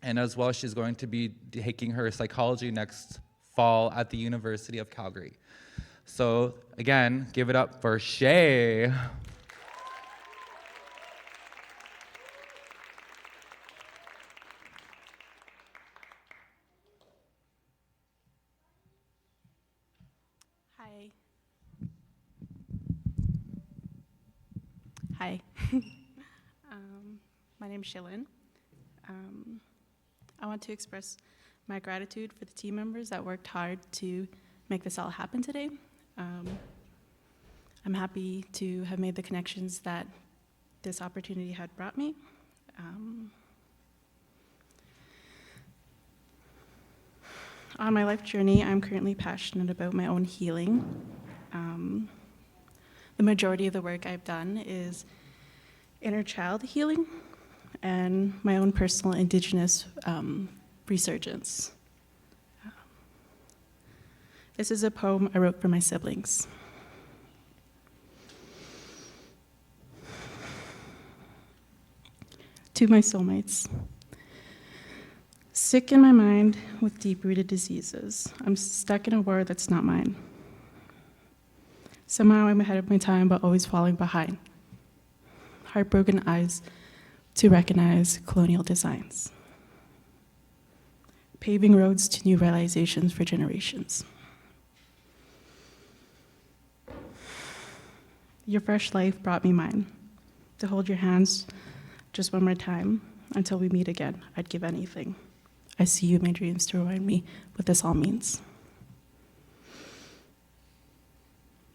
And as well, she's going to be taking her psychology next fall at the University of Calgary. So again, give it up for Shay. Hi. My name is Shilin. I want to express my gratitude for the team members that worked hard to make this all happen today. I'm happy to have made the connections that this opportunity had brought me. On my life journey, I'm currently passionate about my own healing. The majority of the work I've done is inner child healing and my own personal Indigenous resurgence. This is a poem I wrote for my siblings. To my soulmates. Sick in my mind with deep-rooted diseases. I'm stuck in a war that's not mine. Somehow I'm ahead of my time, but always falling behind. Heartbroken eyes to recognize colonial designs. Paving roads to new realizations for generations. Your fresh life brought me mine. To hold your hands just one more time until we meet again, I'd give anything. I see you in my dreams to remind me what this all means.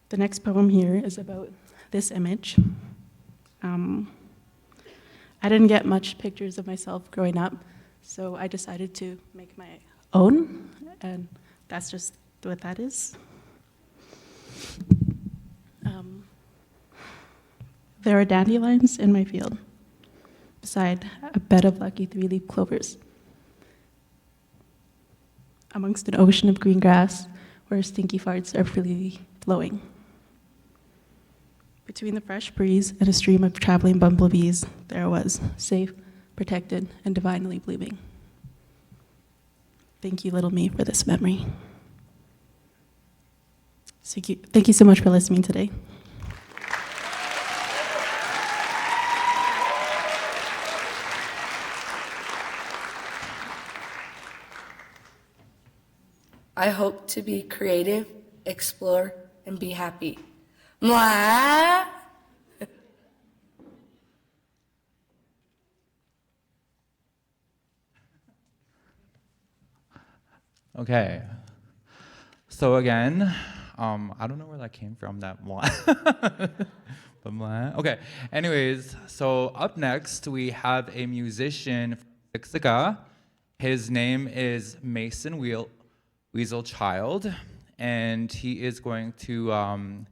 The next poem here is about this image. I didn't get much pictures of myself growing up, so I decided to make my own, and that's just what that is. There are dandelions in my field, beside a bed of lucky three-leaf clovers, amongst an ocean of green grass where stinky farts are freely flowing. Between the fresh breeze and a stream of traveling bumblebees, there I was, safe, protected, and divinely blooming. Thank you, little me, for this memory. Thank you so much for listening today. I hope to be creative, explore, and be happy. Mwah! Okay. So again, I don't know where that came from, that mwah. But mwah. Okay. Anyways, so up next we have a musician from Siksika. His name is Mason Weasel Child, and he is going to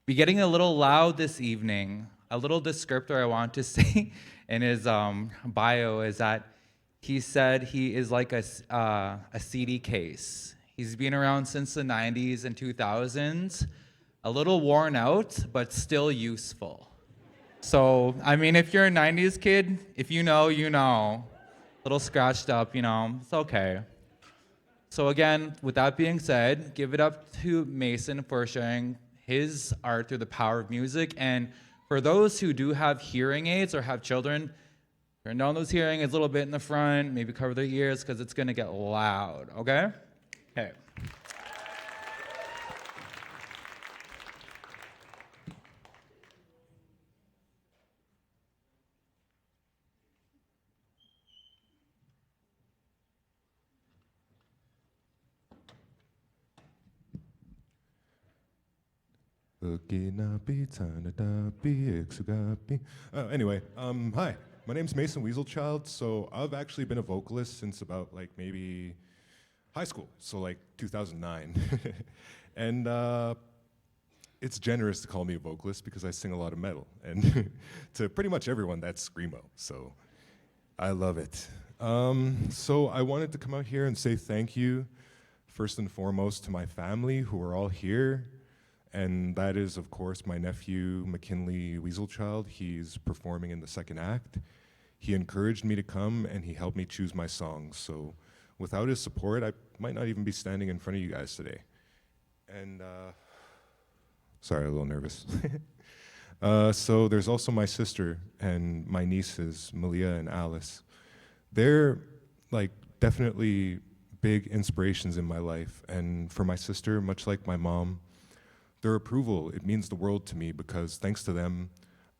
be getting a little loud this evening. A little descriptor I want to say in his bio is that he said he is like a CD case. He's been around since the 90s and 2000s, a little worn out, but still useful. So, I mean, if you're a 90s kid, if you know, you know. A little scratched up, you know, it's okay. So again, with that being said, give it up to Mason for sharing his art through the power of music. And for those who do have hearing aids or have children, turn down those hearing aids a little bit in the front, maybe cover their ears because it's gonna get loud, okay? Okay. Anyway, hi, my name's Mason Weaselchild. So I've actually been a vocalist since about like maybe high school, so like 2009. And it's generous to call me a vocalist because I sing a lot of metal. And to pretty much everyone, that's screamo. So I love it. So I wanted to come out here and say thank you, first and foremost, to my family who are all here. And that is, of course, my nephew, McKinley Weaselchild. He's performing in the second act. He encouraged me to come, and he helped me choose my songs. So without his support, I might not even be standing in front of you guys today. And, sorry, a little nervous. So there's also my sister and my nieces, Malia and Alice. They're, like, definitely big inspirations in my life. And for my sister, much like my mom, their approval, it means the world to me because thanks to them,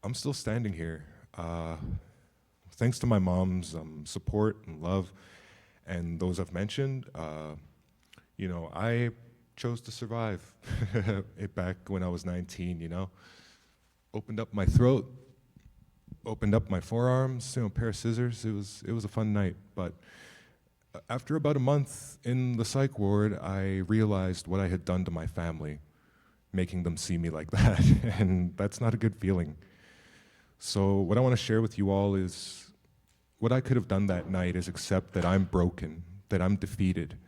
I'm still standing here. Thanks to my mom's support and love and those I've mentioned, you know, I chose to survive it back when I was 19, you know. Opened up my throat, opened up my forearms, you know, a pair of scissors. It was a fun night, but after about a month in the psych ward, I realized what I had done to my family, making them see me like that, and that's not a good feeling. So what I want to share with you all is what I could have done that night is accept that I'm broken, that I'm defeated,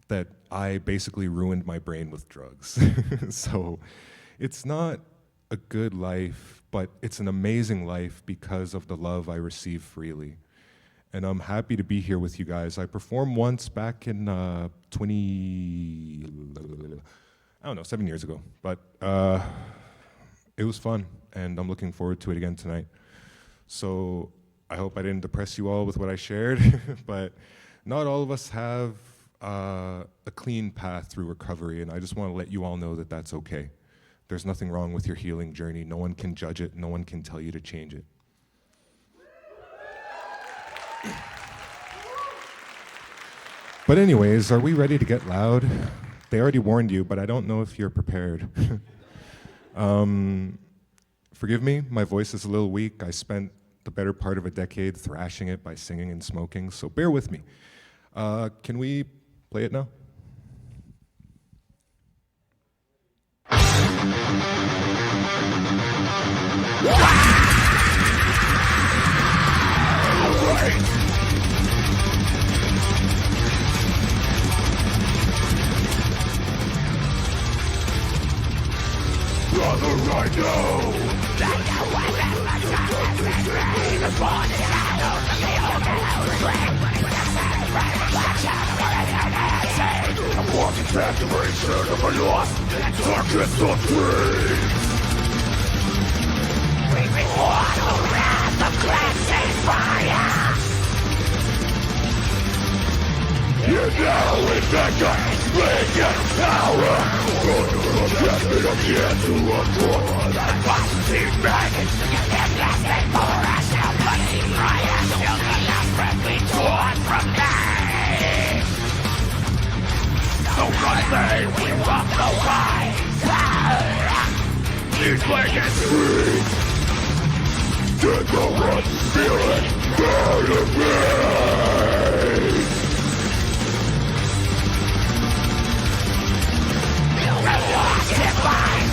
that I basically ruined my brain with drugs. So it's not a good life, but it's an amazing life because of the love I receive freely. And I'm happy to be here with you guys. I performed once back in 7 years ago, but it was fun, and I'm looking forward to it again tonight. So I hope I didn't depress you all with what I shared, but not all of us have a clean path through recovery, and I just want to let you all know that that's okay. There's nothing wrong with your healing journey. No one can judge it. No one can tell you to change it. But anyways, are we ready to get loud? They already warned you, but I don't know if you're prepared. Forgive me, my voice is a little weak. I spent the better part of a decade thrashing it by singing and smoking, so bear with me. Can we play it now? Brother, I know that the weapon of justice is born in shadows of the open ring. I'm walking back to return of a lost and darkest of dreams. We reward the wrath of cleansing fire. You know it's the game's biggest power. Just been a chance to unfold that positive maggots. You can't last it for us now, but he riots till the last breath be torn from me. So one day we walk the way. These legged streets. Did the one spirit burn of me? Divine,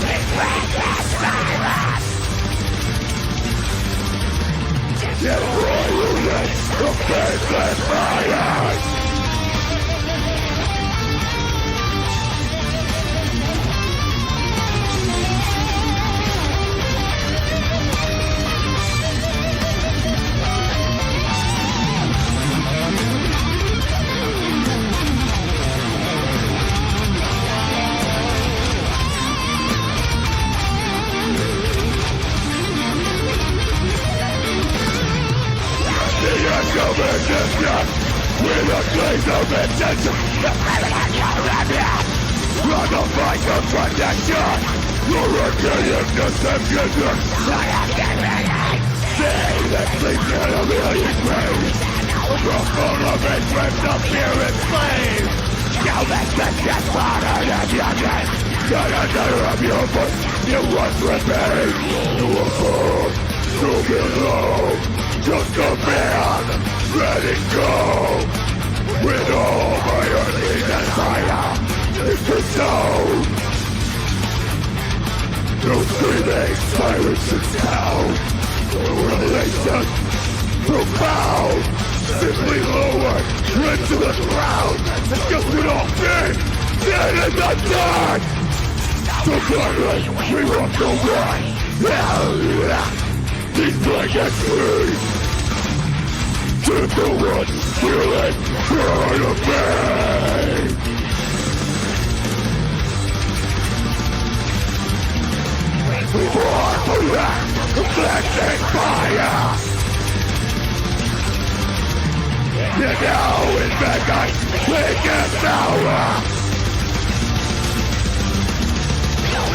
intention, the feeling of your rebellion. Run the fight of protection. You're a deception. I am getting say that sleep in a million graves. We're full of hatred, of fear and slave. You make the death harder than your name. Get another of your voice, you was remain. You were born to be alone. Just a man, letting go. With all my earthly desire is to sound. No screaming, silence and sound. Relation profound, simply lowered into the ground. Just an all thing, dead in the dark. So blindly, we walk the way. These blankets free. To the one, feeling, burn of pain. We want to lack flashing fire. And now in midnight, we get power.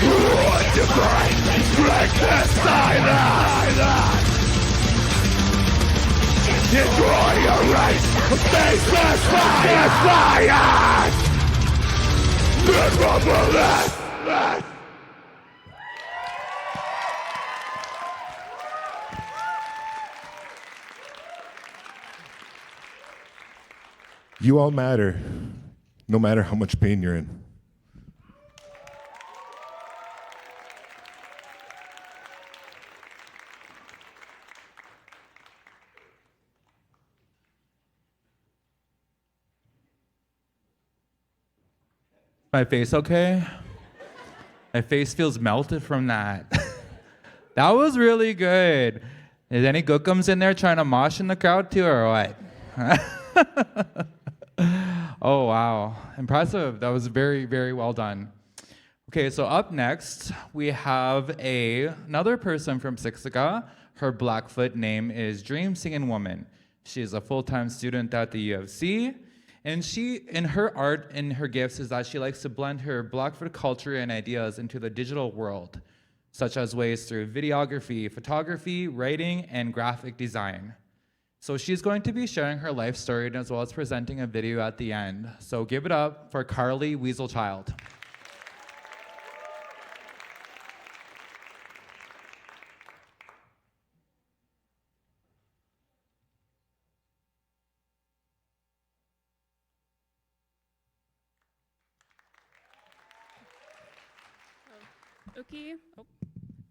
What to break, break the silence. Destroy your race, faceless fire. Memorable. You all matter, no matter how much pain you're in. My face okay? My face feels melted from that. That was really good. Is any gookums in there trying to mosh in the crowd too, or what? Oh, wow. Impressive. That was very, very well done. Okay, so up next, we have another person from Siksika. Her Blackfoot name is Dream Singing Woman. She is a full-time student at the U of C. And she, in her art and her gifts, is that she likes to blend her Blackfoot culture and ideas into the digital world, such as ways through videography, photography, writing, and graphic design. So she's going to be sharing her life story as well as presenting a video at the end. So give it up for Carly Weaselchild.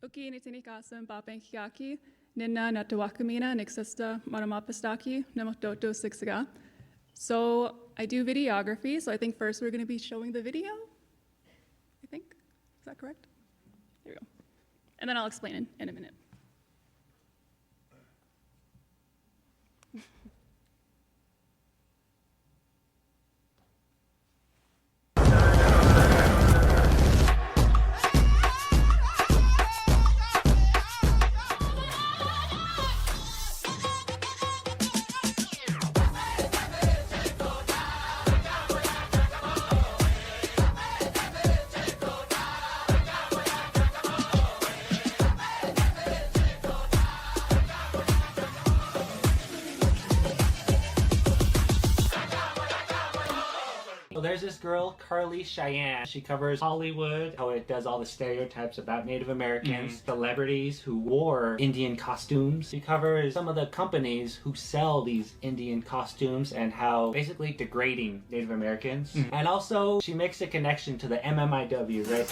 Uki nitinikasam papenkiaki. Nina Natawakamina Nixista Maramapastaki Namadoto Siksiga. So I do videography, so I think first we're going to be showing the video. I think. Is that correct? There we go. And then I'll explain in a minute. There's this girl, Carly Cheyenne. She covers Hollywood, how it does all the stereotypes about Native Americans, celebrities who wore Indian costumes. She covers some of the companies who sell these Indian costumes and how basically degrading Native Americans. And also, she makes a connection to the MMIW, right?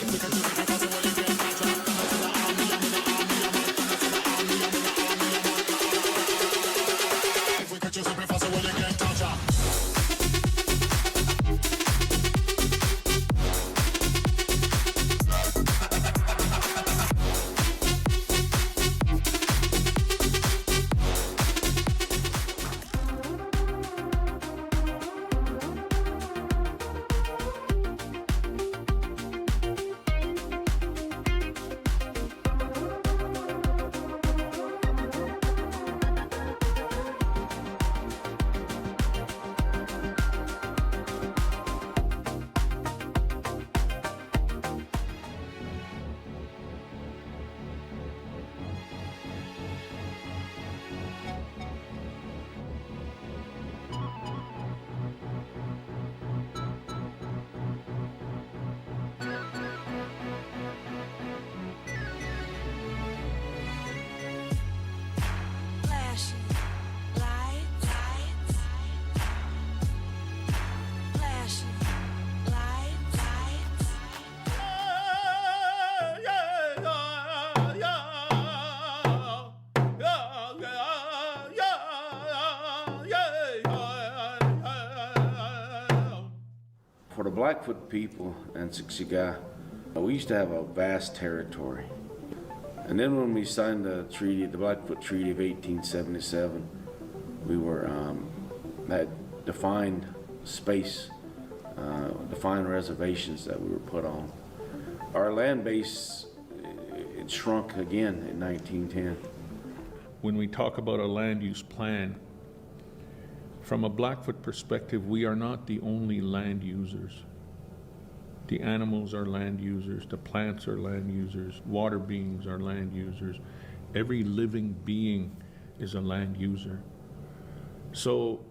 Blackfoot people and Siksika, we used to have a vast territory. And then when we signed the treaty, the Blackfoot Treaty of 1877, we were had defined space, defined reservations that we were put on. Our land base, it shrunk again in 1910. When we talk about a land use plan, from a Blackfoot perspective, we are not the only land users. The animals are land users, the plants are land users, water beings are land users. Every living being is a land user. So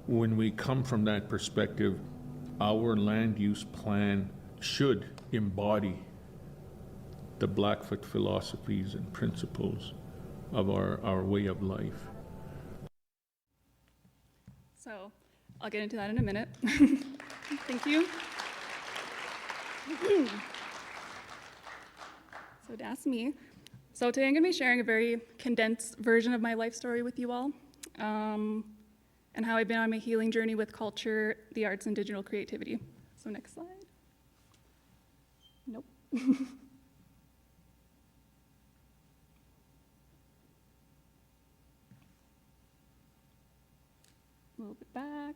when we come from that perspective, our land use plan should embody the Blackfoot philosophies and principles of our way of life. So I'll get into that in a minute. Thank you. So that's me. So today I'm going to be sharing a very condensed version of my life story with you all, and how I've been on my healing journey with culture, the arts, and digital creativity. So next slide. Nope. A little bit back.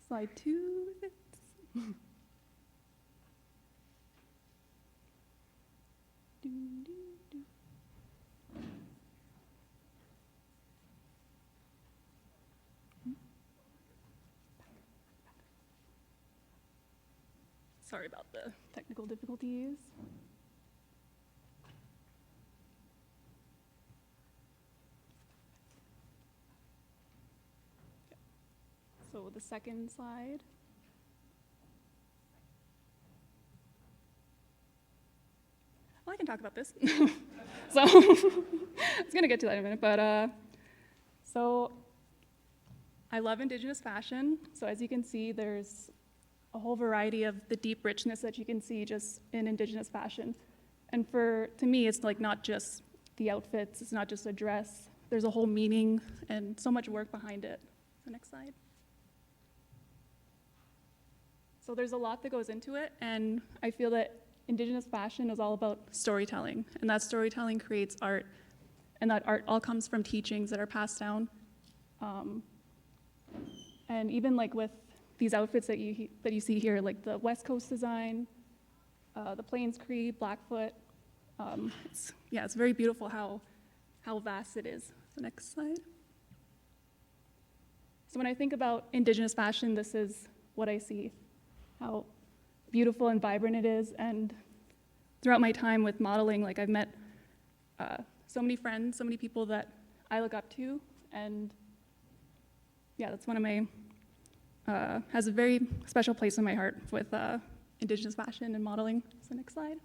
Slide 2. Sorry about the technical difficulties. So the second slide. Well, I can talk about this. So I was going to get to that in a minute, but so I love Indigenous fashion. So as you can see, there's a whole variety of the deep richness that you can see just in Indigenous fashion. And to me, it's like not just the outfits, it's not just a dress. There's a whole meaning and so much work behind it. So next slide. So there's a lot that goes into it, and I feel that Indigenous fashion is all about storytelling, and that storytelling creates art, and that art all comes from teachings that are passed down. And even like with these outfits that you see here, like the West Coast design, the Plains Cree, Blackfoot, it's very beautiful how vast it is. The next slide. So when I think about Indigenous fashion, this is what I see, how beautiful and vibrant it is. And throughout my time with modeling, like I've met so many friends, so many people that I look up to, and yeah, that's one of my, has a very special place in my heart with Indigenous fashion and modeling. So next slide.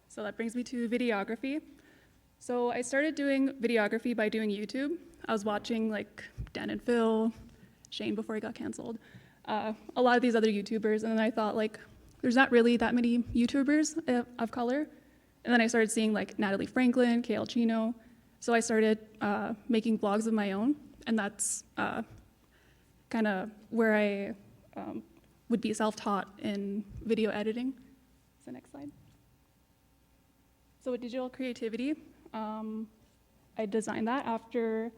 So that brings me to videography. So I started doing videography by doing YouTube. I was watching like Dan and Phil, Shane before he got canceled, a lot of these other YouTubers, and then I thought like, there's not really that many YouTubers of color. And then I started seeing like Natalie Franklin, Kale Chino. So I started making vlogs of my own, and that's kind of where I would be self-taught in video editing. So next slide. So with digital creativity, I designed that after,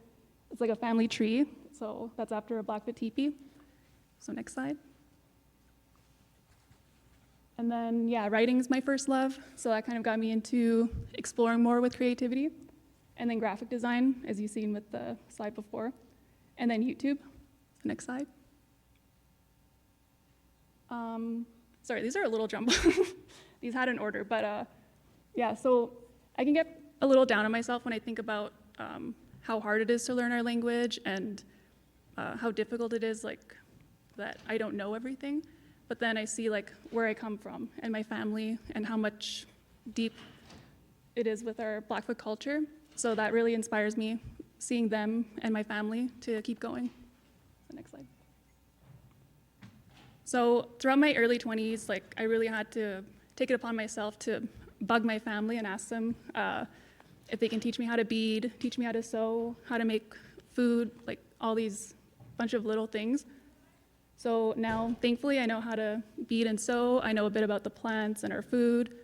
it's like a family tree, so that's after a Blackfoot teepee. So next slide. And then, yeah, writing's my first love, so that kind of got me into exploring more with creativity. And then graphic design, as you've seen with the slide before. And then YouTube. Next slide. Sorry, these are a little jumbled. These had an order, but yeah, so I can get a little down on myself when I think about how hard it is to learn our language and how difficult it is, like, that I don't know everything. But then I see like where I come from and my family and how much deep it is with our Blackfoot culture. So that really inspires me, seeing them and my family, to keep going. The next slide. So throughout my early 20s, like I really had to take it upon myself to bug my family and ask them if they can teach me how to bead, teach me how to sew, how to make food, like all these bunch of little things. So now, thankfully, I know how to bead and sew. I know a bit about the plants and our food,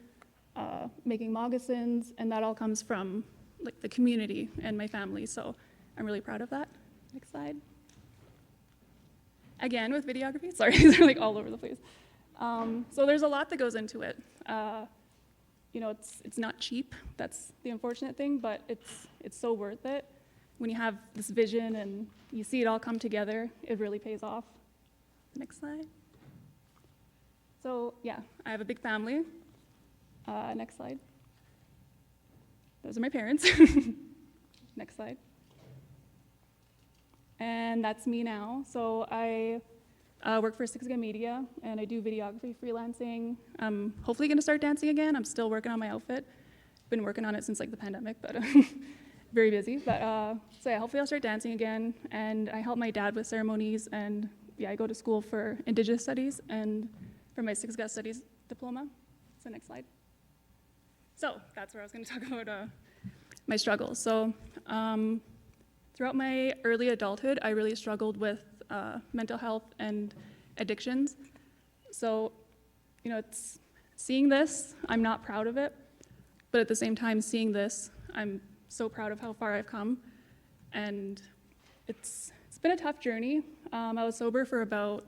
making moccasins, and that all comes from like the community and my family. So I'm really proud of that. Next slide. Again, with videography, sorry, these are like all over the place. So there's a lot that goes into it. You know, it's not cheap. That's the unfortunate thing, but it's so worth it. When you have this vision and you see it all come together, it really pays off. Next slide. So yeah, I have a big family. Next slide. Those are my parents. Next slide. And that's me now. So I work for Sixiga Media, and I do videography freelancing. I'm hopefully going to start dancing again. I'm still working on my outfit. Been working on it since like the pandemic, but very busy. But so yeah, hopefully I'll start dancing again. And I help my dad with ceremonies, and yeah, I go to school for Indigenous Studies and for my Sixiga Studies diploma. So next slide. So that's where I was going to talk about my struggles. So throughout my early adulthood, I really struggled with mental health and addictions. So, you know, it's seeing this, I'm not proud of it, but at the same time, seeing this, I'm so proud of how far I've come. And it's been a tough journey. I was sober for about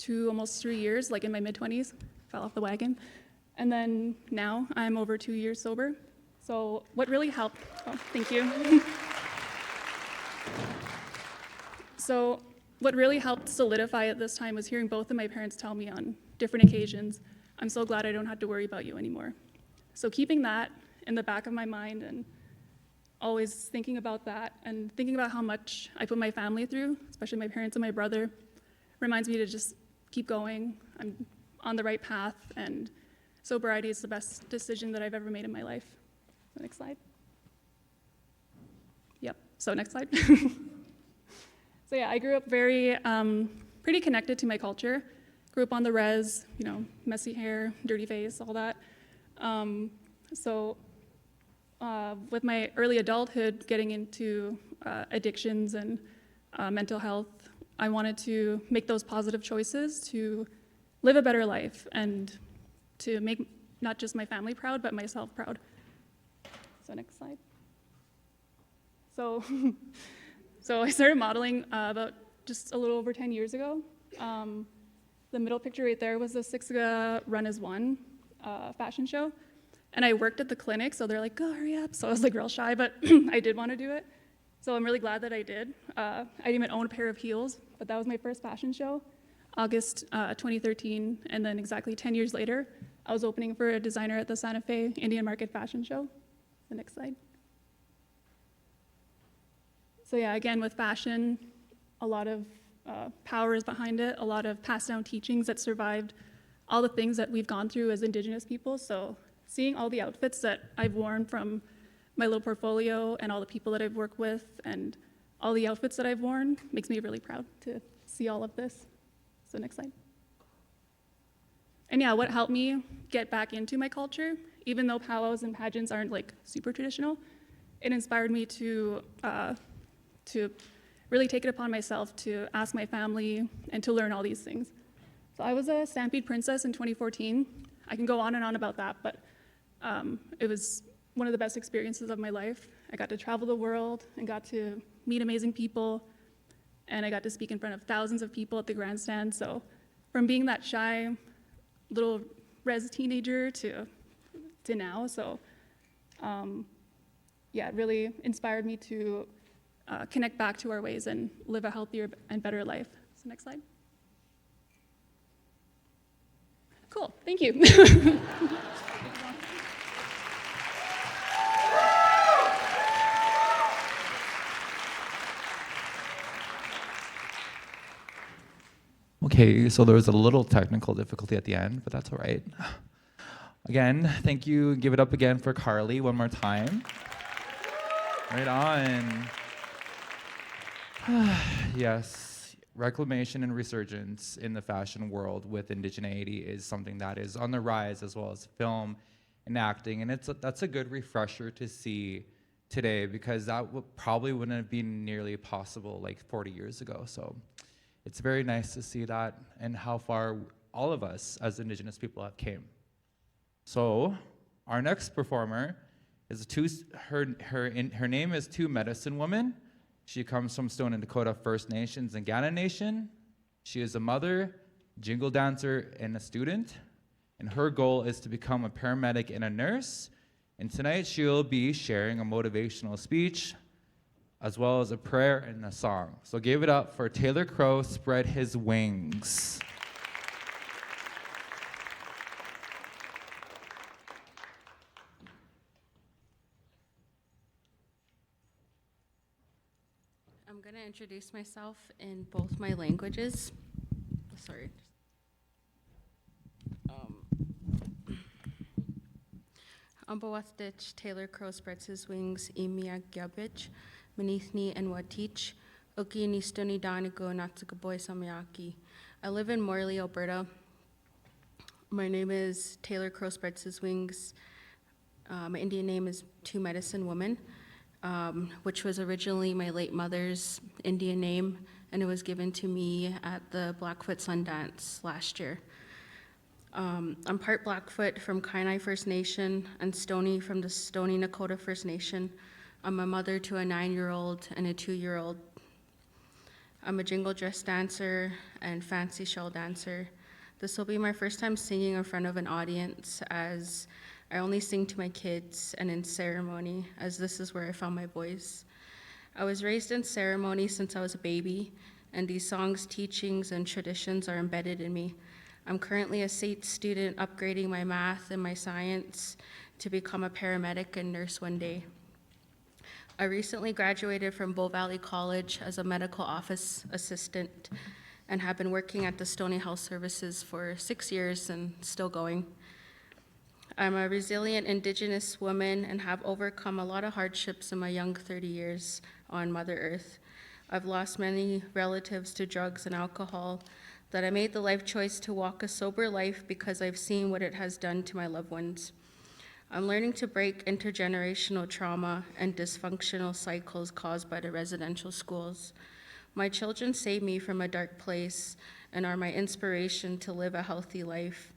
almost 3 years, like in my mid-20s, fell off the wagon. And then now I'm over 2 years sober. So what really helped, oh, thank you. So what really helped solidify at this time was hearing both of my parents tell me on different occasions, I'm so glad I don't have to worry about you anymore. So keeping that in the back of my mind and always thinking about that and thinking about how much I put my family through, especially my parents and my brother, reminds me to just keep going. I'm on the right path, and sobriety is the best decision that I've ever made in my life. So next slide. Yep, so next slide. So yeah, I grew up very, pretty connected to my culture. Grew up on the res, you know, messy hair, dirty face, all that. With my early adulthood, getting into addictions and mental health, I wanted to make those positive choices to live a better life and to make not just my family proud, but myself proud. So next slide. So I started modeling about just a little over 10 years ago. The middle picture right there was the Sixiga Run as One fashion show. And I worked at the clinic, so they're like, go hurry up. So I was like real shy, but I did want to do it. So I'm really glad that I did. I didn't even own a pair of heels, but that was my first fashion show, August 2013. And then exactly 10 years later, I was opening for a designer at the Santa Fe Indian Market Fashion Show. The next slide. So yeah, again, with fashion, a lot of power is behind it, a lot of passed down teachings that survived all the things that we've gone through as Indigenous people. So seeing all the outfits that I've worn from my little portfolio and all the people that I've worked with and all the outfits that I've worn makes me really proud to see all of this. So next slide. And yeah, what helped me get back into my culture, even though powwows and pageants aren't like super traditional, it inspired me to really take it upon myself to ask my family and to learn all these things. So I was a Stampede princess in 2014. I can go on and on about that, but it was one of the best experiences of my life. I got to travel the world and got to meet amazing people, and I got to speak in front of thousands of people at the grandstand. So from being that shy little res teenager to now, so yeah, it really inspired me to connect back to our ways and live a healthier and better life. So next slide. Cool, thank you. Okay, so there was a little technical difficulty at the end, but that's all right. Again, thank you. Give it up again for Carly one more time. Right on. Yes, reclamation and resurgence in the fashion world with indigeneity is something that is on the rise, as well as film enacting. And that's a good refresher to see today, because that probably wouldn't have been nearly possible like 40 years ago. So it's very nice to see that and how far all of us as Indigenous people have came. So our next performer is her name is Two Medicine Woman. She comes from Stoney Nakoda First Nations and Gana Nation. She is a mother, jingle dancer, and a student. And her goal is to become a paramedic and a nurse. And tonight she'll be sharing a motivational speech as well as a prayer and a song. So give it up for Taylor Crow, Spread His Wings. I'm going to introduce myself in both my languages. Sorry. Ambawathditch, Taylor Crow spreads his wings, Emiag Gyabich, Manithni and Watich, Oki Nistoni Danigo Natsakaboy Samyaki. I live in Morley, Alberta. My name is Taylor Crow spreads his wings. My Indian name is Two Medicine Woman, which was originally my late mother's Indian name, and it was given to me at the Blackfoot Sundance last year. I'm part Blackfoot from Kainai First Nation and Stoney from the Stoney Nakoda First Nation. I'm a mother to a 9-year-old and a 2-year-old. I'm a jingle dress dancer and fancy shell dancer. This will be my first time singing in front of an audience, as I only sing to my kids and in ceremony, as this is where I found my voice. I was raised in ceremony since I was a baby, and these songs, teachings, and traditions are embedded in me. I'm currently a SATE student upgrading my math and my science to become a paramedic and nurse one day. I recently graduated from Bow Valley College as a medical office assistant and have been working at the Stoney Health Services for 6 years and still going. I'm a resilient Indigenous woman and have overcome a lot of hardships in my young 30 years on Mother Earth. I've lost many relatives to drugs and alcohol, that I made the life choice to walk a sober life because I've seen what it has done to my loved ones. I'm learning to break intergenerational trauma and dysfunctional cycles caused by the residential schools. My children saved me from a dark place and are my inspiration to live a healthy life.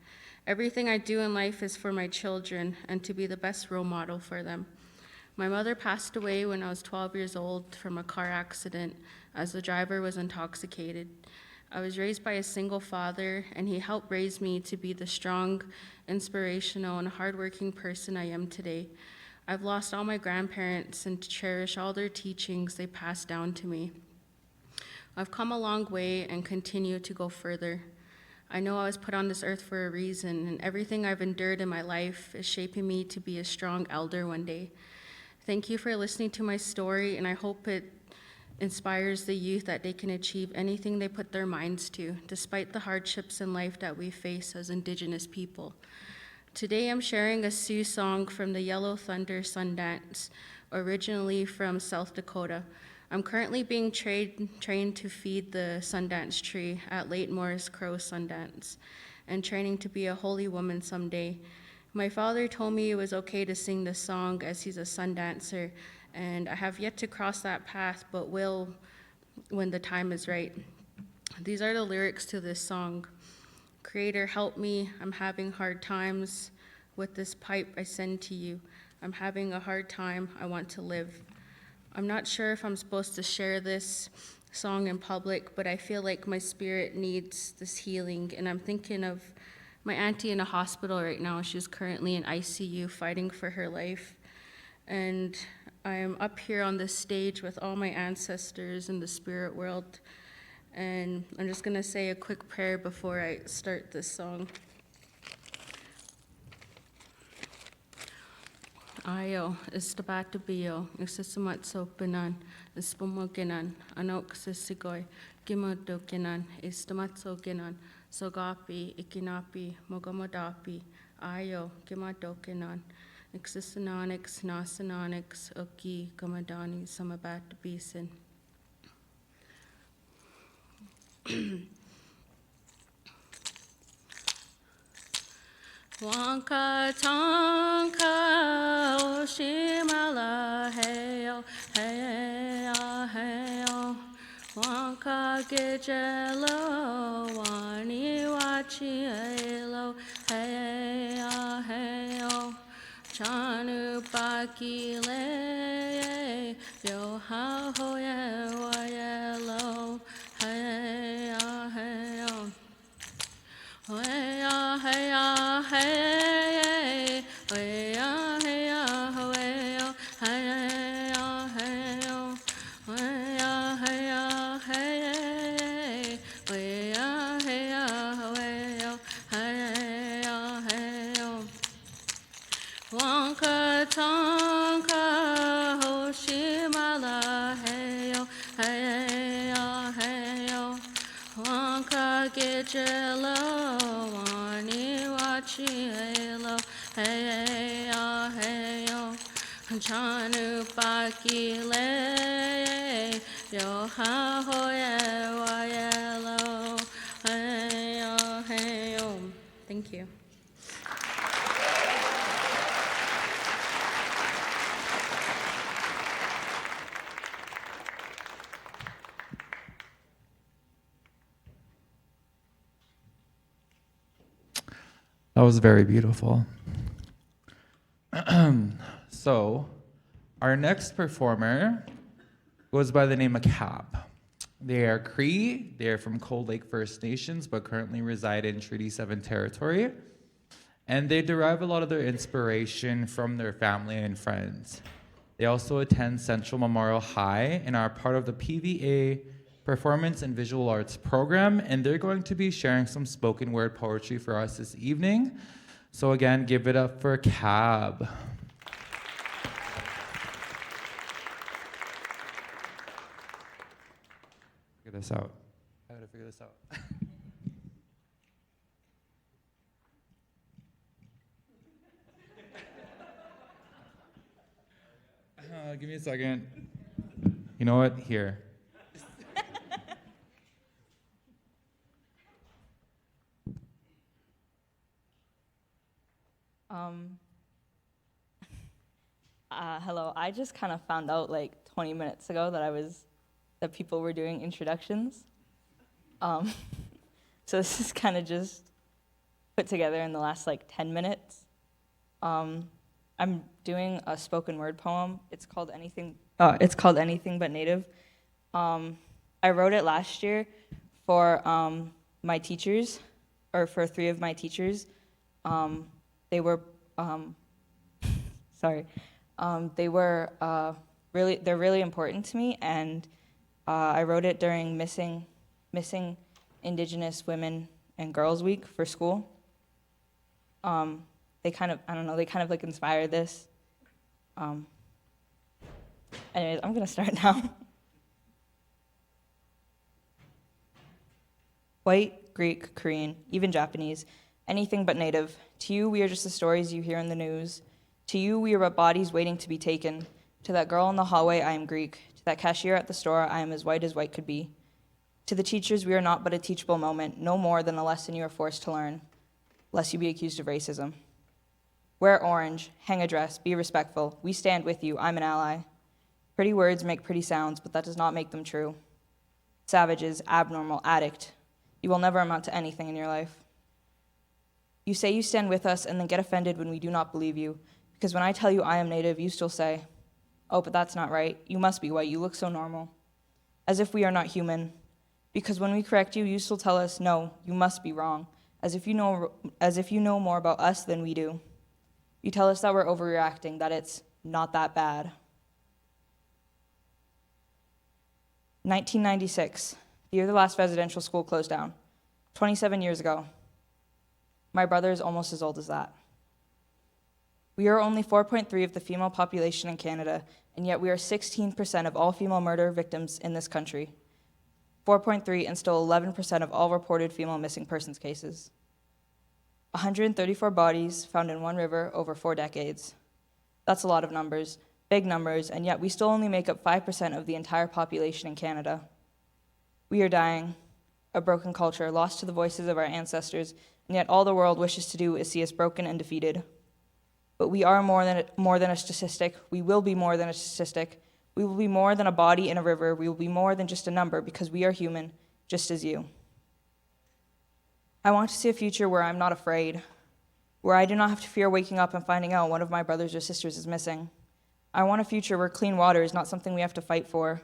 Everything I do in life is for my children and to be the best role model for them. My mother passed away when I was 12 years old from a car accident as the driver was intoxicated. I was raised by a single father, and he helped raise me to be the strong, inspirational, and hardworking person I am today. I've lost all my grandparents and cherish all their teachings they passed down to me. I've come a long way and continue to go further. I know I was put on this earth for a reason, and everything I've endured in my life is shaping me to be a strong elder one day. Thank you for listening to my story, and I hope it inspires the youth that they can achieve anything they put their minds to, despite the hardships in life that we face as Indigenous people. Today I'm sharing a Sioux song from the Yellow Thunder Sundance, originally from South Dakota. I'm currently being trained to feed the Sundance tree at Late Morris Crow Sundance, and training to be a holy woman someday. My father told me it was okay to sing this song as he's a Sundancer, and I have yet to cross that path, but will when the time is right. These are the lyrics to this song. Creator, help me, I'm having hard times. With this pipe I send to you. I'm having a hard time, I want to live. I'm not sure if I'm supposed to share this song in public, but I feel like my spirit needs this healing, and I'm thinking of my auntie in a hospital right now. She's currently in ICU fighting for her life. And I am up here on this stage with all my ancestors in the spirit world, and I'm just gonna say a quick prayer before I start this song. Ayo, istabatabiyo, isisumatso pinan, ispumoginan, anoxisigoy, gimodokinan, istamatso ginan, sogapi, ikinapi, mogomodapi, ayo, gimadokinan, Nixisononics, Nasononics, Oki, Gamadani, Samabat, Beeson. Wanka tonka oshimala heyo heyo heyo. Wanka gejelo wani wachi helo heyo heyo. Chanu pakile yo ha hoye wayelo heyo heyo. Heya, heya, hey, heya, heya, heya, heya, heya, heya, heya, hey, heya, heya, heya, heya, heya. Wanka tonka hoshimala heyo, heya, heya. Wanka gejelo wani wachi helo heyo heyo. Chanu pakile yo ha hoye wayelo heyo heyo. Thank you. That was very beautiful. So, our next performer goes by the name of Cap. They are Cree. They are from Cold Lake First Nations, but currently reside in Treaty 7 territory. And they derive a lot of their inspiration from their family and friends. They also attend Central Memorial High and are part of the PVA Performance and Visual Arts program, and they're going to be sharing some spoken word poetry for us this evening. So again, give it up for Cab. Figure this out. I gotta figure this out. Give me a second. You know what? Here. Hello. I just kind of found out like 20 minutes ago that people were doing introductions. So this is kind of just put together in the last like 10 minutes. I'm doing a spoken word poem. It's called Anything But Native. I wrote it last year for my teachers, or for 3 of my teachers. They were really important to me, and I wrote it during Missing Indigenous Women and Girls Week for school. They kind of like inspired this. Anyways, I'm gonna start now. White, Greek, Korean, even Japanese, anything but native. To you, we are just the stories you hear in the news. To you, we are but bodies waiting to be taken. To that girl in the hallway, I am Greek. To that cashier at the store, I am as white could be. To the teachers, we are not but a teachable moment, no more than a lesson you are forced to learn, lest you be accused of racism. Wear orange, hang a dress, be respectful. We stand with you, I'm an ally. Pretty words make pretty sounds, but that does not make them true. Savages, abnormal, addict. You will never amount to anything in your life. You say you stand with us and then get offended when we do not believe you, because when I tell you I am Native, you still say, oh, but that's not right. You must be white, you look so normal. As if we are not human. Because when we correct you, you still tell us, no, you must be wrong, as if you know more about us than we do. You tell us that we're overreacting, that it's not that bad. 1996, the year the last residential school closed down. 27 years ago. My brother is almost as old as that. We are only 4.3% of the female population in Canada, and yet we are 16% of all female murder victims in this country. 4.3% and still 11% of all reported female missing persons cases. 134 bodies found in one river over 4 decades. That's a lot of numbers, big numbers, and yet we still only make up 5% of the entire population in Canada. We are dying, a broken culture, lost to the voices of our ancestors, and yet all the world wishes to do is see us broken and defeated. But we are more than a statistic. We will be more than a statistic. We will be more than a body in a river. We will be more than just a number because we are human, just as you. I want to see a future where I'm not afraid, where I do not have to fear waking up and finding out one of my brothers or sisters is missing. I want a future where clean water is not something we have to fight for.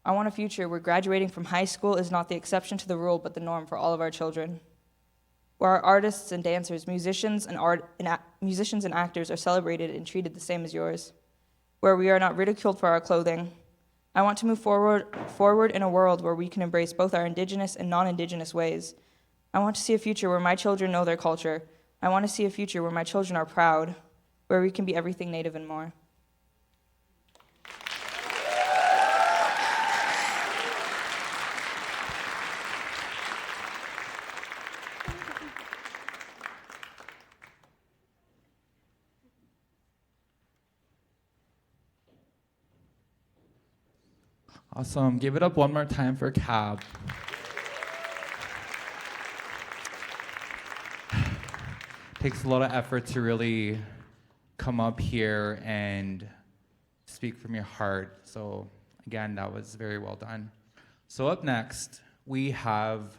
I want a future where graduating from high school is not the exception to the rule, but the norm for all of our children. Where our artists and dancers, musicians and actors are celebrated and treated the same as yours. Where we are not ridiculed for our clothing. I want to move forward in a world where we can embrace both our Indigenous and non-Indigenous ways. I want to see a future where my children know their culture. I want to see a future where my children are proud, where we can be everything Native and more. Awesome. Give it up one more time for Cab. Takes a lot of effort to really come up here and speak from your heart. So again, that was very well done. So up next, we have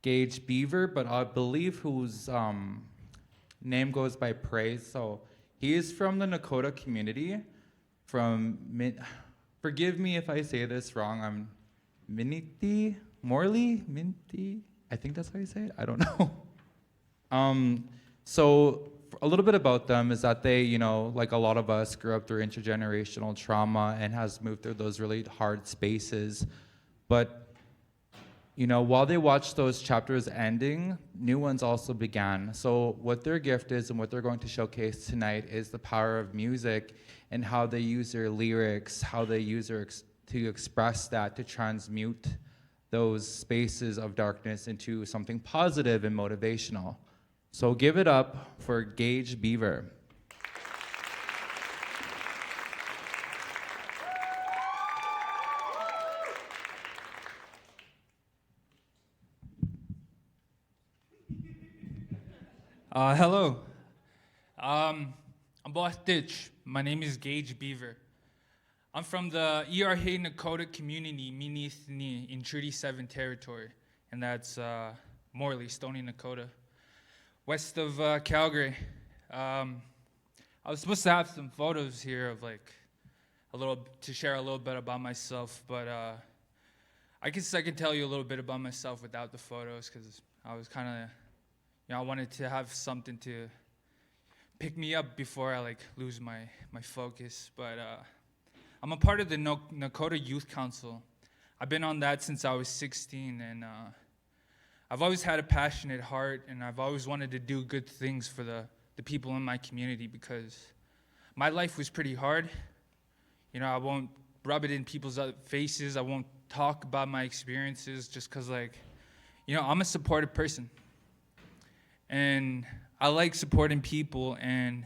Gage Beaver, but I believe whose name goes by Praise. So he is from the Nakota community, forgive me if I say this wrong. I'm Minty. I think that's how you say it. I don't know. So a little bit about them is that they, like a lot of us, grew up through intergenerational trauma and has moved through those really hard spaces. But, while they watched those chapters ending, new ones also began. So what their gift is and what they're going to showcase tonight is the power of music and how they use their lyrics, how they use to express that, to transmute those spaces of darkness into something positive and motivational. So give it up for Gage Beaver. Hello. I'm Bohtich. My name is Gage Beaver. I'm from the Iarhe Nakota community, Minithni, in Treaty 7 territory, and that's Morley, Stony Nakota, west of Calgary. I was supposed to have some photos here of to share a little bit about myself, but I guess I can tell you a little bit about myself without the photos, because I was kind of, I wanted to have something to pick me up before I lose my focus. But I'm a part of the Nakota Youth Council. I've been on that since I was 16, and I've always had a passionate heart, and I've always wanted to do good things for the people in my community, because my life was pretty hard. I won't rub it in people's faces. I won't talk about my experiences just because, I'm a supportive person. And I like supporting people and,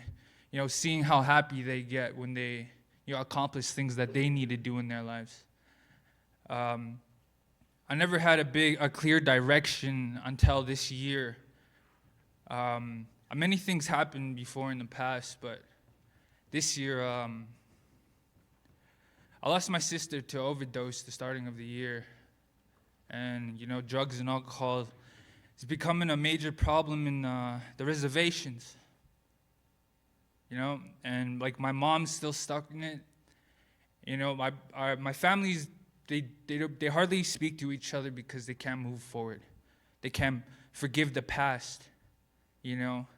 seeing how happy they get when they, accomplish things that they need to do in their lives. I never had a clear direction until this year. Many things happened before in the past, but this year, I lost my sister to overdose the starting of the year. And, drugs and alcohol is becoming a major problem in the reservations. And my mom's still stuck in it. My family's, they hardly speak to each other because they can't move forward. They can't forgive the past. To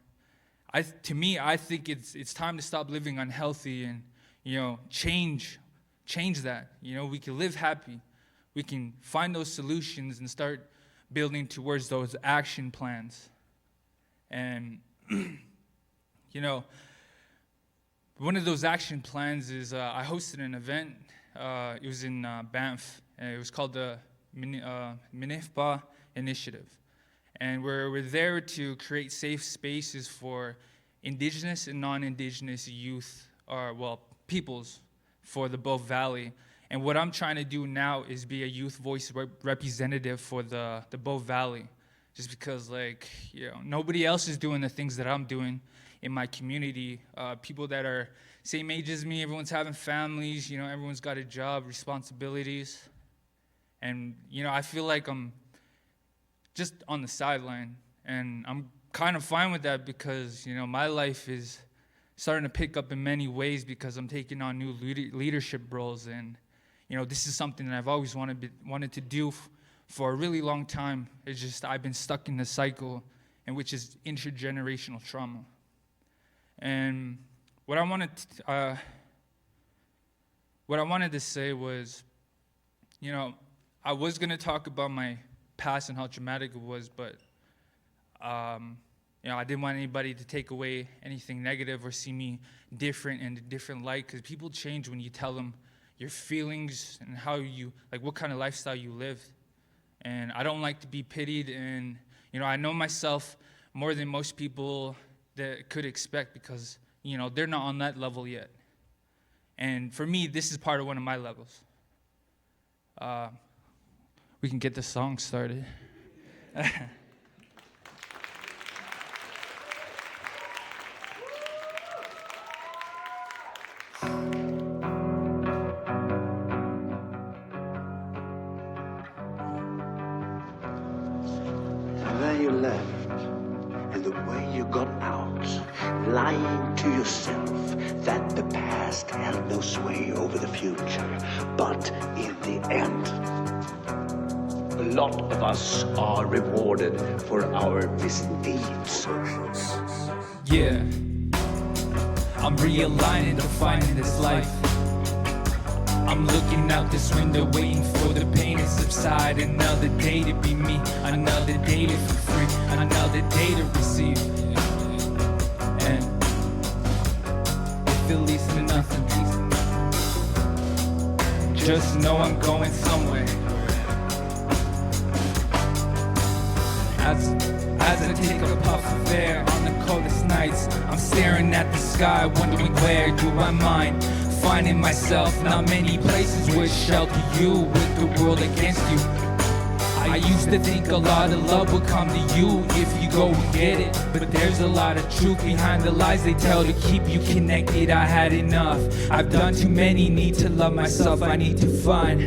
me, I think it's time to stop living unhealthy and, change that. We can live happy. We can find those solutions and start building towards those action plans. And, one of those action plans is I hosted an event. It was in Banff. And it was called the Minifpa Initiative. And we're there to create safe spaces for Indigenous and non-Indigenous youth, peoples for the Bow Valley. And what I'm trying to do now is be a youth voice representative for the Bow Valley, just because, like, nobody else is doing the things that I'm doing in my community. People that are same age as me, everyone's having families, everyone's got a job, responsibilities. And, I feel like I'm just on the sideline. And I'm kind of fine with that because, my life is starting to pick up in many ways because I'm taking on new leadership roles. And, this is something that I've always wanted to do for a really long time. It's just I've been stuck in the cycle, and which is intergenerational trauma. And what I wanted to say was, I was going to talk about my past and how traumatic it was, but I didn't want anybody to take away anything negative or see me different in a different light, because people change when you tell them your feelings and how you, like, what kind of lifestyle you lived. And I don't like to be pitied, and I know myself more than most people that could expect, because they're not on that level yet. And for me, this is part of one of my levels. We can get the song started. Where you left and the way you got out, lying to yourself that the past held no sway over the future. But in the end, a lot of us are rewarded for our misdeeds. Yeah, I'm realigning, defining this life. I'm looking out this window, waiting for the pain to subside. Another day to be me, another day to feel free, another day to receive. And if it leads to nothing, just know I'm going somewhere. As I take a puff of air on the coldest nights, I'm staring at the sky, wondering where do I mind finding myself. Not many places would shelter you with the world against you. I used to think a lot of love would come to you if you go and get it, but there's a lot of truth behind the lies they tell to keep you connected. I had enough, I've done too many, need to love myself. I need to find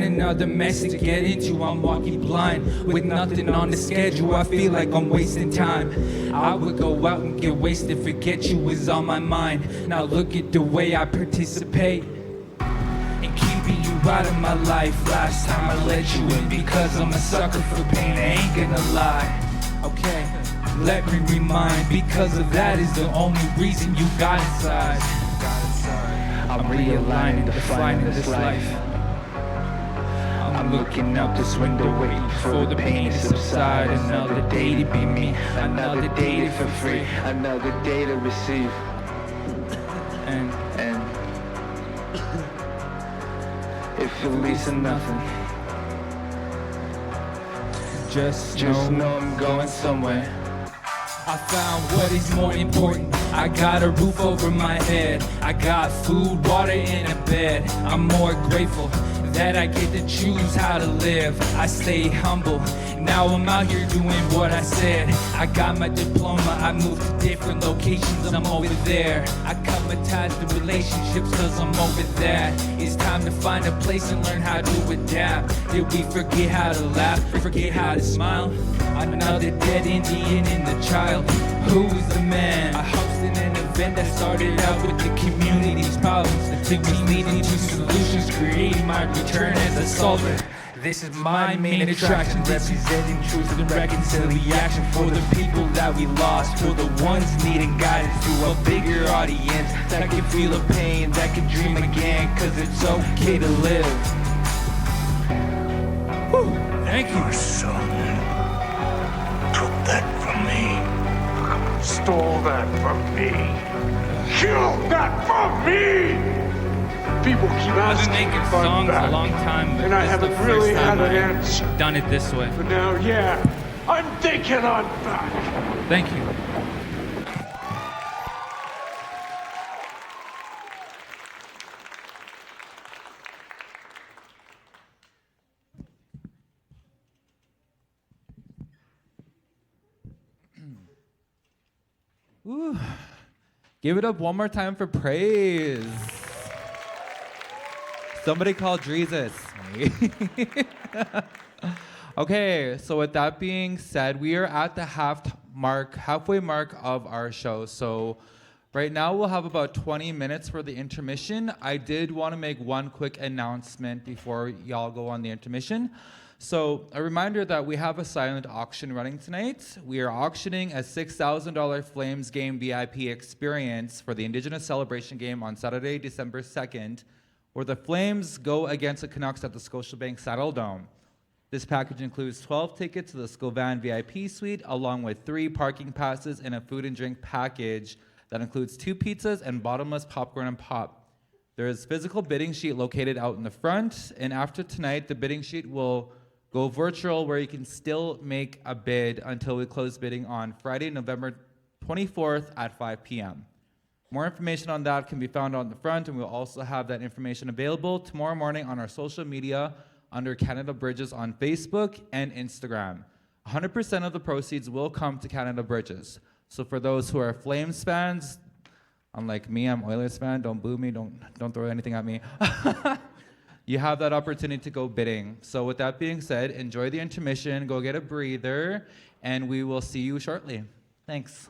another mess to get into. I'm walking blind with nothing on the schedule. I feel like I'm wasting time. I would go out and get wasted, forget you was on my mind. Now look at the way I participate in keeping you out of my life. Last time I let you in because I'm a sucker for pain, I ain't gonna lie. Okay, let me remind, because of that is the only reason you got inside. I'm realigning, defining this life. I'm looking out this window, waiting for the pain to subside. Another day to be me, another day to feel free, another day to receive. And if it leads to nothing, just know I'm going somewhere. I found what is more important. I got a roof over my head, I got food, water, and a bed. I'm more grateful that I get to choose how to live. I stay humble, now I'm out here doing what I said. I got my diploma, I moved to different locations, I'm over there. I cut my ties to relationships cause I'm over that. It's time to find a place and learn how to adapt. Did we forget how to laugh, forget how to smile? Another dead Indian in the child, who's the man? I hosted an event that started out with the community's problems, until we leading to solutions, creating my return as a solver. This is my main attraction, representing truth and reconciliation for the people that we lost, for the ones needing guidance to a bigger audience that can feel the pain, that can dream again, cause it's okay to live. Woo, thank you. Your son took that from me, stole that from me, killed that from me. People keep asking I've been making songs a long time, and I haven't really had an answer. Done it this way. But now, yeah, I'm thinking I'm back. Thank you. Give it up one more time for praise. Somebody call Jesus. Okay, so with that being said, we are at the halfway mark of our show. So right now we'll have about 20 minutes for the intermission. I did want to make one quick announcement before y'all go on the intermission. So a reminder that we have a silent auction running tonight. We are auctioning a $6,000 Flames game VIP experience for the Indigenous Celebration game on Saturday, December 2nd, where the Flames go against the Canucks at the Scotiabank Saddle Dome. This package includes 12 tickets to the Scovan VIP suite, along with 3 parking passes and a food and drink package that includes 2 pizzas and bottomless popcorn and pop. There is a physical bidding sheet located out in the front, and after tonight, the bidding sheet will go virtual, where you can still make a bid until we close bidding on Friday, November 24th at 5 p.m. More information on that can be found on the front, and we'll also have that information available tomorrow morning on our social media under Canada Bridges on Facebook and Instagram. 100% of the proceeds will come to Canada Bridges. So for those who are Flames fans, unlike me, I'm Oilers fan, don't boo me, don't throw anything at me. You have that opportunity to go bidding. So with that being said, enjoy the intermission, go get a breather, and we will see you shortly. Thanks.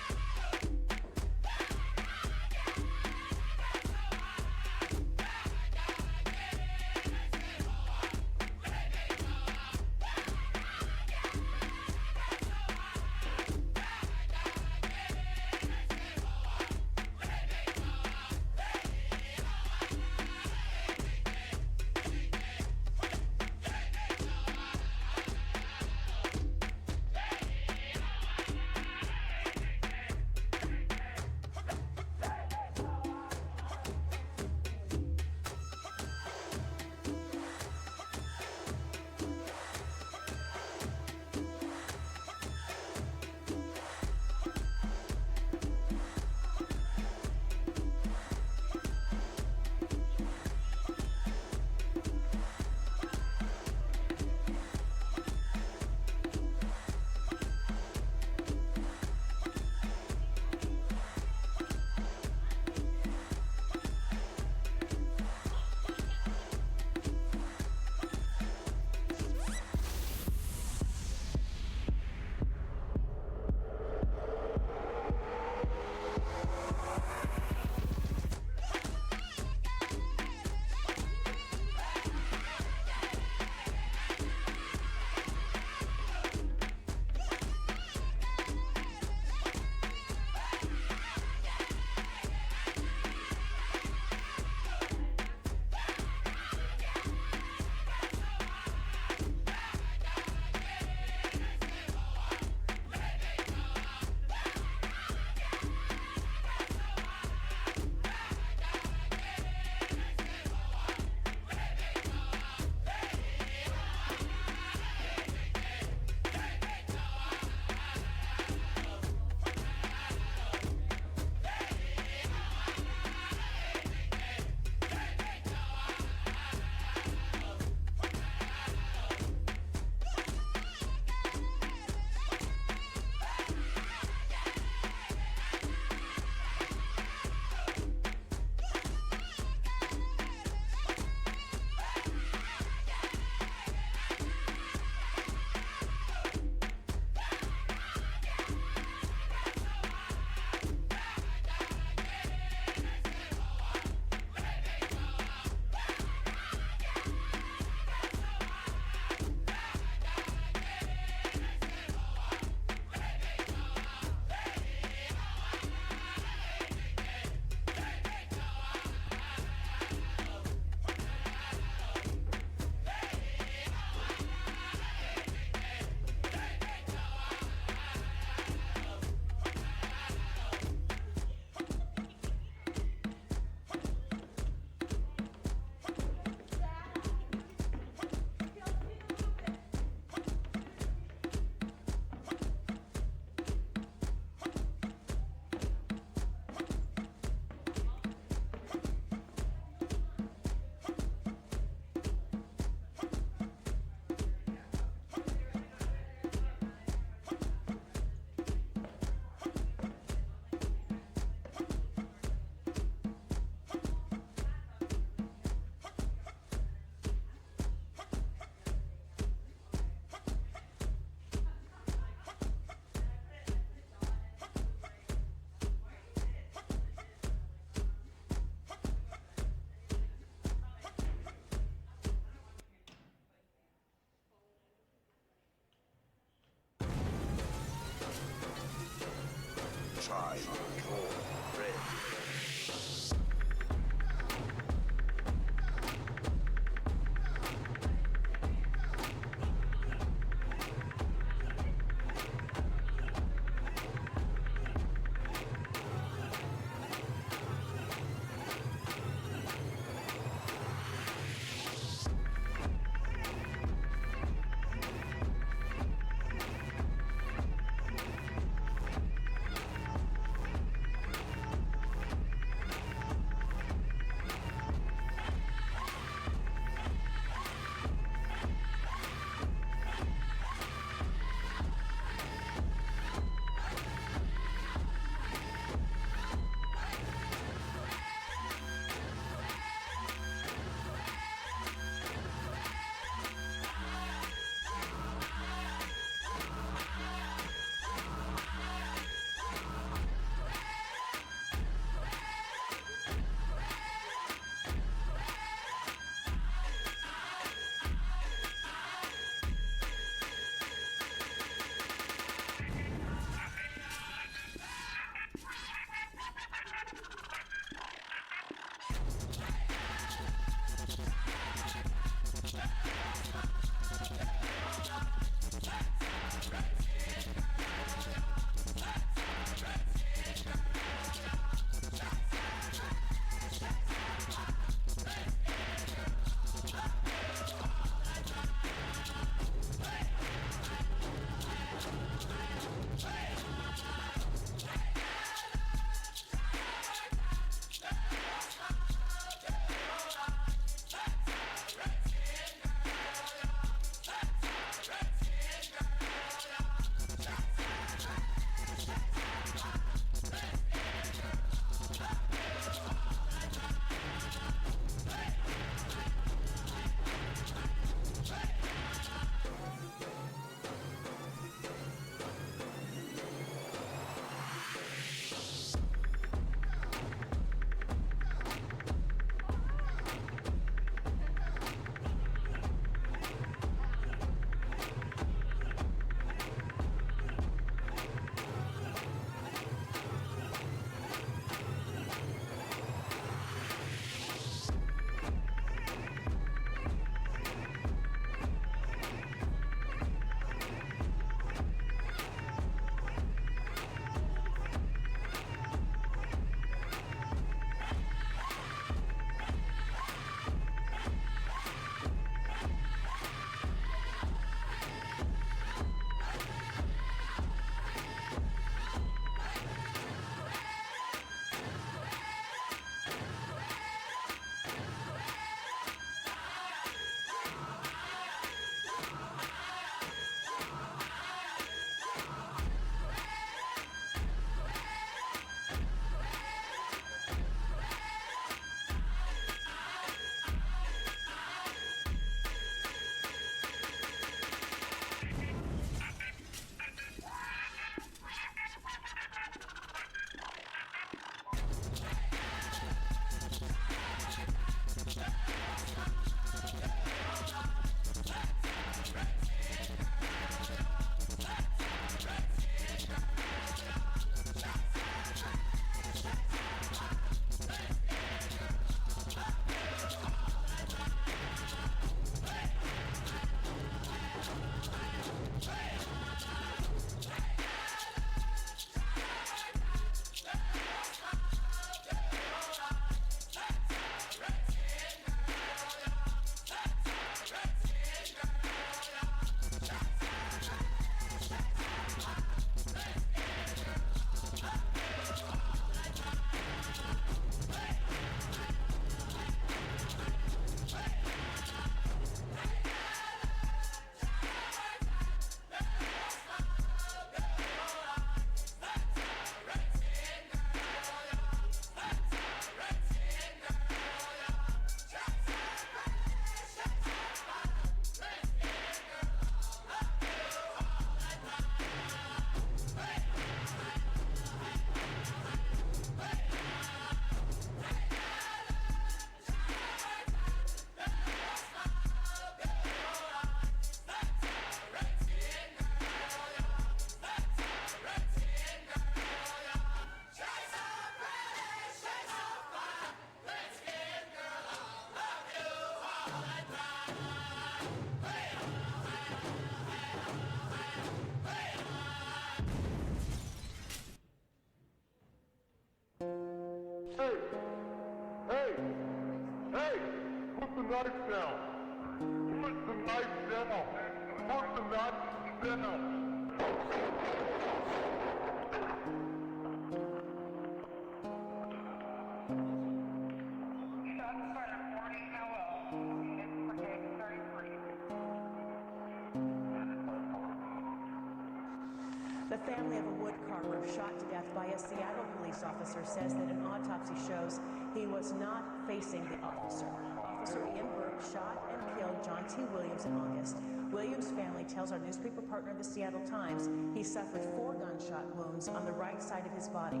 The family of a wood carver shot to death by a Seattle police officer says that an autopsy shows he was not facing the officer. Officer Ian Burke shot and killed John T. Williams in August. Williams' family tells our newspaper partner, the Seattle Times, he suffered 4 gunshot wounds on the right side of his body.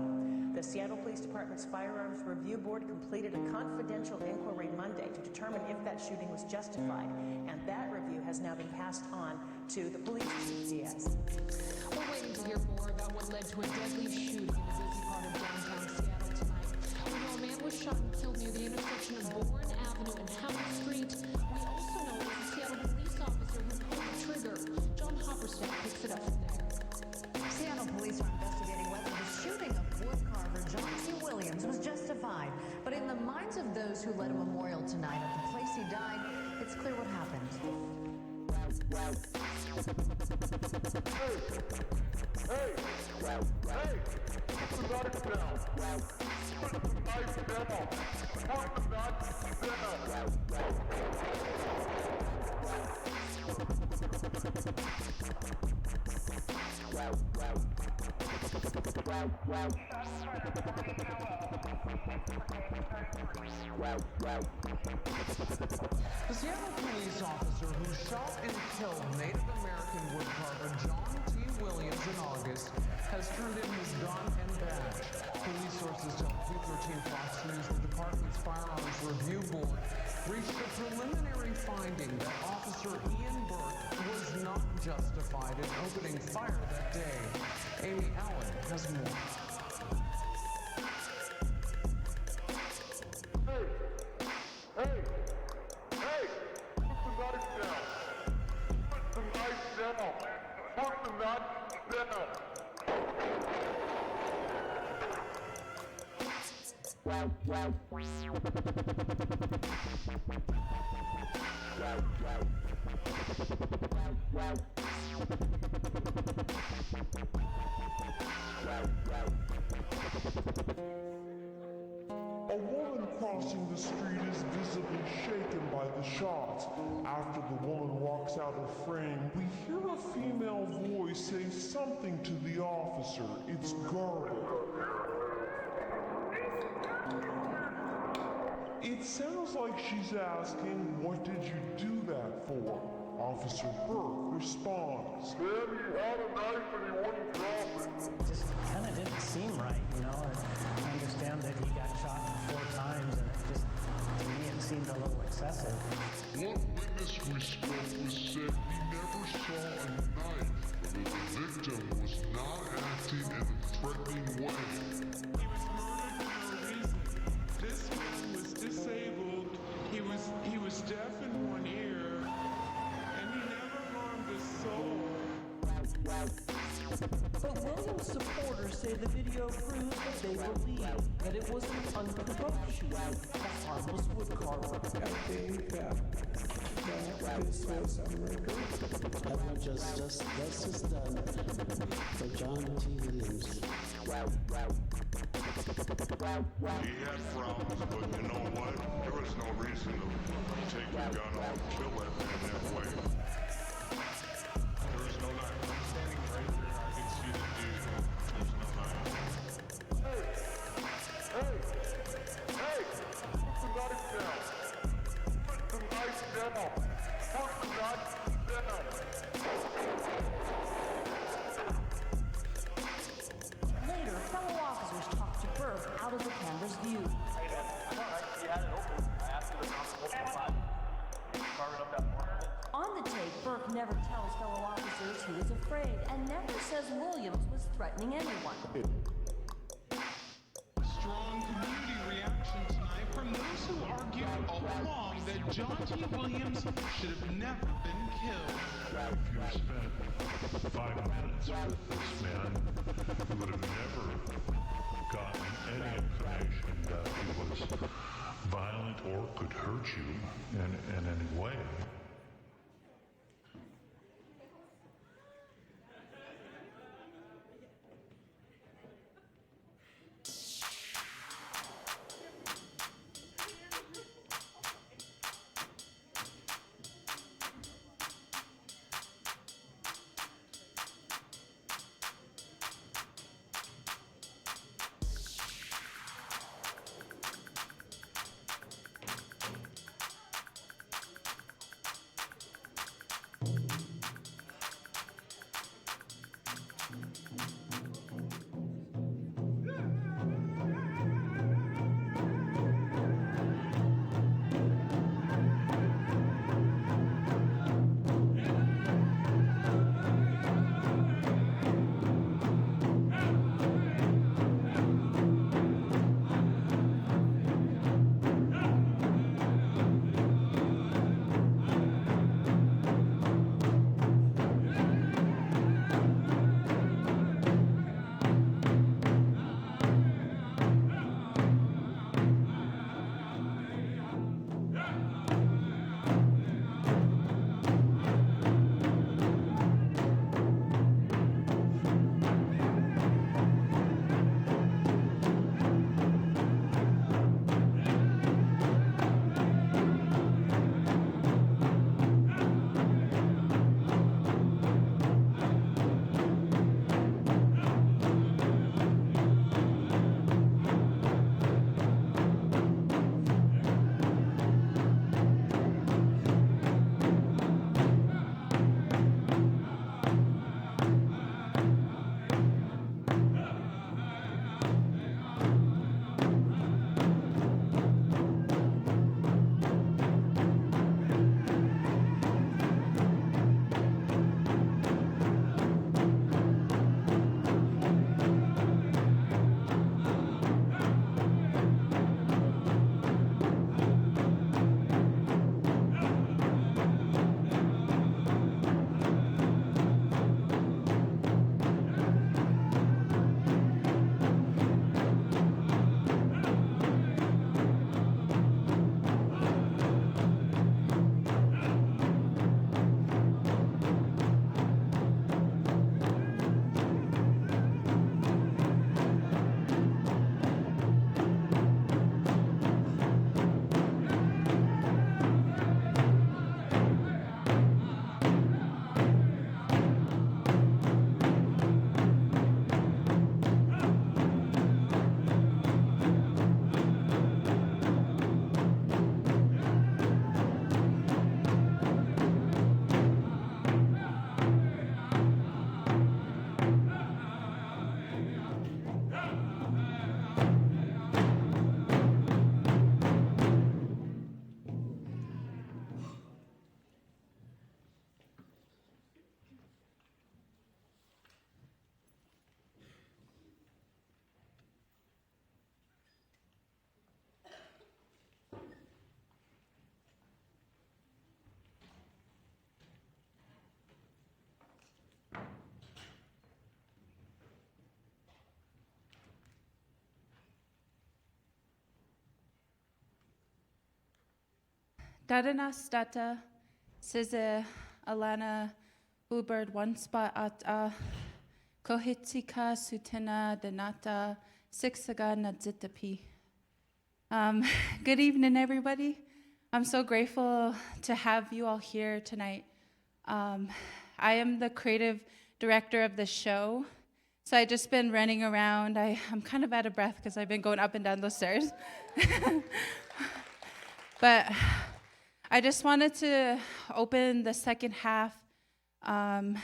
The Seattle Police Department's Firearms Review Board completed a confidential inquiry Monday to determine if that shooting was justified, and that review has now been passed on to the police chief, Diaz. We're waiting to hear more about what led to a deadly shooting in a busy part of downtown Seattle tonight. We know a man was shot and killed near the intersection of Bourne Avenue and Howard Street. We also know it was a Seattle police officer who pulled the trigger. John Hopperstead picks it up from there. Seattle police are investigating whether the shooting of wood carver John T. Williams was justified. But in the minds of those who led a memorial tonight at the place he died, it's clear what happened. The Seattle police officer who shot and killed Native American woodcarver John T. Williams in August has turned in his gun and badge. Police sources tell 213 Fox News the department's Firearms Review Board reached a preliminary finding that Officer Ian Burke was not justified in opening fire that day. Amy Allen has more. A woman crossing the street is visibly shaken by the shots. After the woman walks out of frame, we hear a female voice say something to the officer. It's garbled. It sounds like she's asking, "What did you do that for?" Officer Burke responds, "Man, he had a knife and he wouldn't drop it." Just kind of didn't seem right, you know. I understand that he got shot 4 times, and it just, to me, it seemed a little excessive. One witness we spoke with said he never saw a knife, but the victim was not acting in a threatening way. He was murdered for no reason. This man was disabled. He was deaf in one ear, and he never harmed a soul. But Williams supporters say the video proves that they believe that it was an unprovoked shooting, a harmless woodcarver. I think that this was a murder. I want justice done for John T. Williams. He had problems, but you know what? There was no reason to take your gun off and kill that man that way. There was no knife. I'm standing right there. I can see the dude. There's no knife. Hey! Put the knife down. Put the knife down. Put the knife down. Later, fellow officers talked to Burke out of the camera's view. Hey, man. I'm all right. You had it open. I asked you to come multiple times. Carving up that corner. On the tape, Burke never tells fellow officers he was afraid and never says Williams was threatening anyone. Strong community reaction tonight from those who argued all along that John T. Williams should have never been killed. If you spent 5 minutes with this man, you would have never gotten any information that he was violent or could hurt you in any way. Dadana stata, size alana bluebird one spot at kohitika sutina denata sixaga nadzitapi. Good evening, everybody. I'm so grateful to have you all here tonight. I am the creative director of the show, so I've just been running around. I'm kind of out of breath because I've been going up and down those stairs. But I just wanted to open the second half and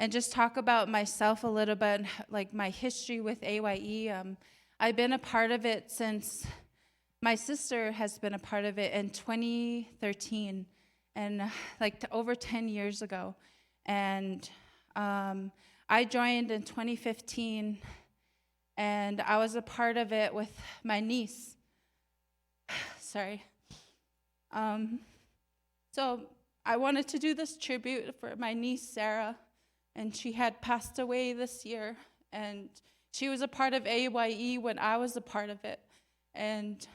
just talk about myself a little bit, like my history with AYE. I've been a part of it since my sister has been a part of it in 2013, and over 10 years ago. And I joined in 2015, and I was a part of it with my niece. Sorry. So I wanted to do this tribute for my niece, Sarah, and she had passed away this year, and she was a part of AYE when I was a part of it. And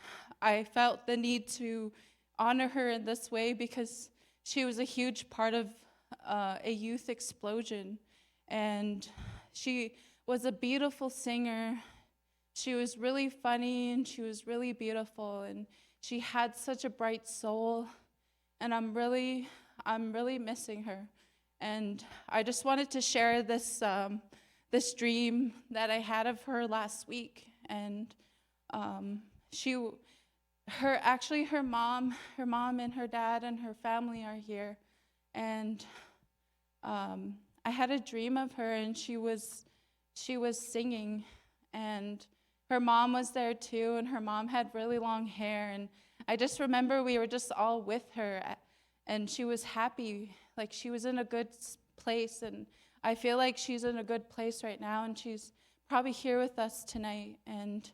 I felt the need to honor her in this way because she was a huge part of a youth explosion. And she was a beautiful singer. She was really funny, and she was really beautiful, and she had such a bright soul. And I'm really missing her. And I just wanted to share this this dream that I had of her last week. And her mom and her dad and her family are here. And I had a dream of her, and she was singing, and her mom was there too, and her mom had really long hair, and I just remember we were just all with her, and she was happy, like she was in a good place, and I feel like she's in a good place right now, and she's probably here with us tonight. And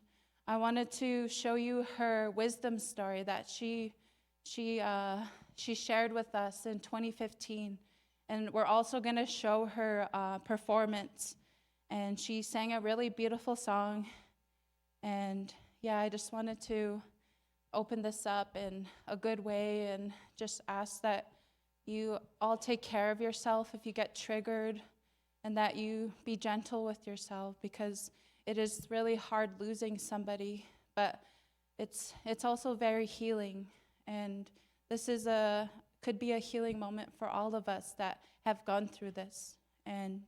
I wanted to show you her wisdom story that she shared with us in 2015. And we're also going to show her performance. And she sang a really beautiful song. And yeah, I just wanted to open this up in a good way and just ask that you all take care of yourself if you get triggered, and that you be gentle with yourself, because it is really hard losing somebody, but it's also very healing. And this could be a healing moment for all of us that have gone through this. And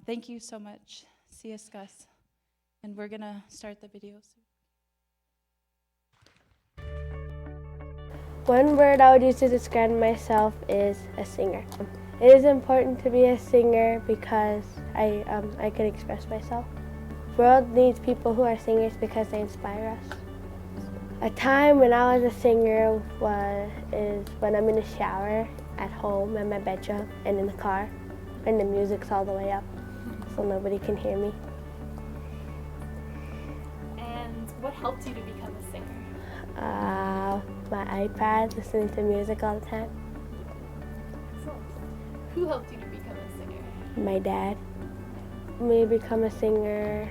thank you so much. See you, Gus. And we're gonna start the video soon. One word I would use to describe myself is a singer. It is important to be a singer because I can express myself. The world needs people who are singers because they inspire us. A time when I was a singer is when I'm in the shower, at home, in my bedroom, and in the car, and the music's all the way up, so nobody can hear me. And what helped you to become a singer? My iPad, listening to music all the time. Excellent. Who helped you to become a singer? My dad. Me become a singer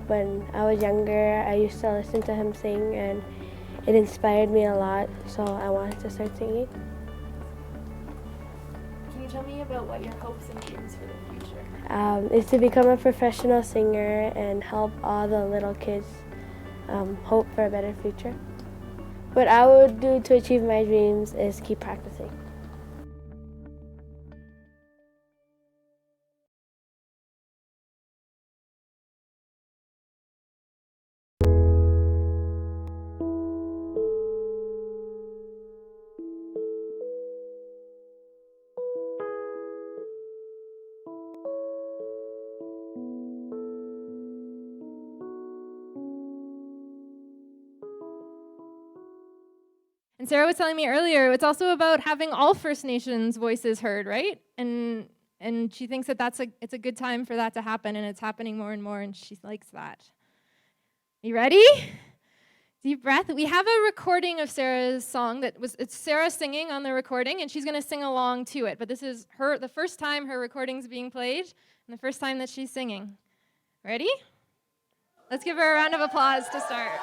when I was younger. I used to listen to him sing, and it inspired me a lot, so I wanted to start singing. Can you tell me about what your hopes and dreams for the future? Is to become a professional singer and help all the little kids hope for a better future. What I would do to achieve my dreams is keep practicing. And Sarah was telling me earlier, it's also about having all First Nations voices heard, right? And she thinks that it's a good time for that to happen, and it's happening more and more, and she likes that. You ready? Deep breath. We have a recording of Sarah's song it's Sarah singing on the recording, and she's going to sing along to it. But this is the first time her recording's being played, and the first time that she's singing. Ready? Let's give her a round of applause to start.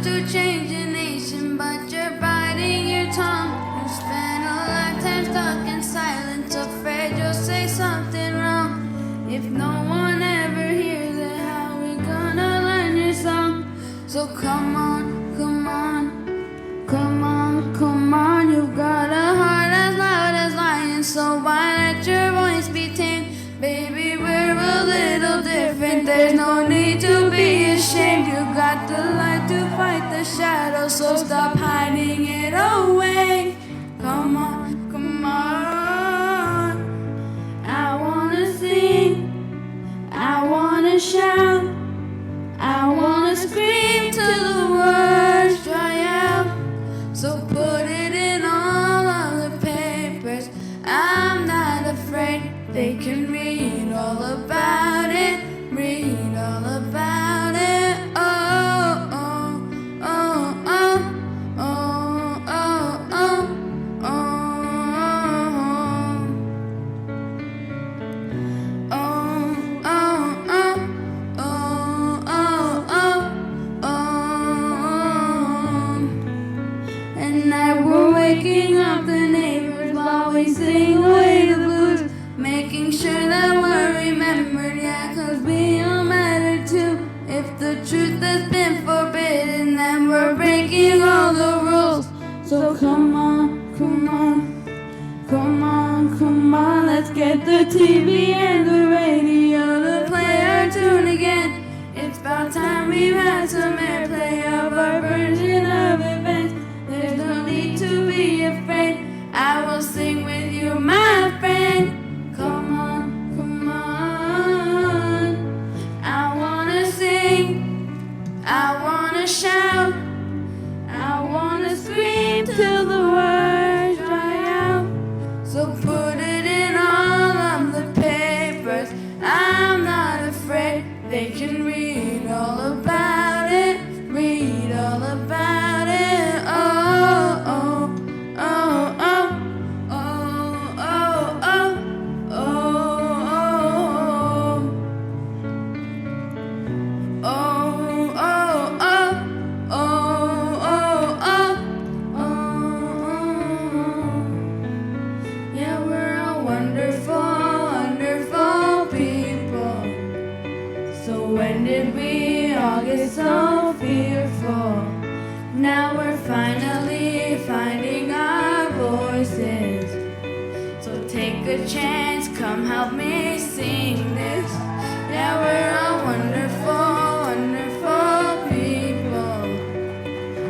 to change a nation, but you're biting your tongue. You spent a lifetime stuck in silence, afraid you'll say something wrong. If no one ever hears it, how we gonna learn your song? So come on, come on, come on, come on. You've got a heart as loud as lions, so why let your voice be tamed? Baby, we're a little different. There's no need to be ashamed. You got the light to fight the shadows, so stop hiding it away. Come on, come on. I wanna sing, I wanna shout, I wanna scream till the words dry out. So put it in all of the papers. I'm not afraid. They can read all about it, read all about it. Oh, oh, oh, oh, oh, oh, oh, oh, oh, oh, oh, oh, oh. And now we're waking up the neighbors while we sing away the blues, making sure that we're remembered, yeah, 'cause we all matter too. If the truth has been forbidden, then we're breaking all the rules. So come on, come on, come on, come on. Let's get the TV and the radio to play our tune again. It's about time we've had some airplay of our version of events. There's no need to be afraid. I will sing with you, my friend. Come on, come on. I wanna sing, I wanna shout, I wanna scream till the words dry out. So put it in all of the papers. I'm not afraid. They can read all about it, read all about it. Oh, oh, oh, oh. Oh, oh, oh, oh, oh, oh, oh, oh. Yeah, we're a wonderful, wonderful people. So when did we all get so fearful? Now we're finally finding our voices. So take a chance, come help me sing this. Yeah, we're a wonderful, wonderful people.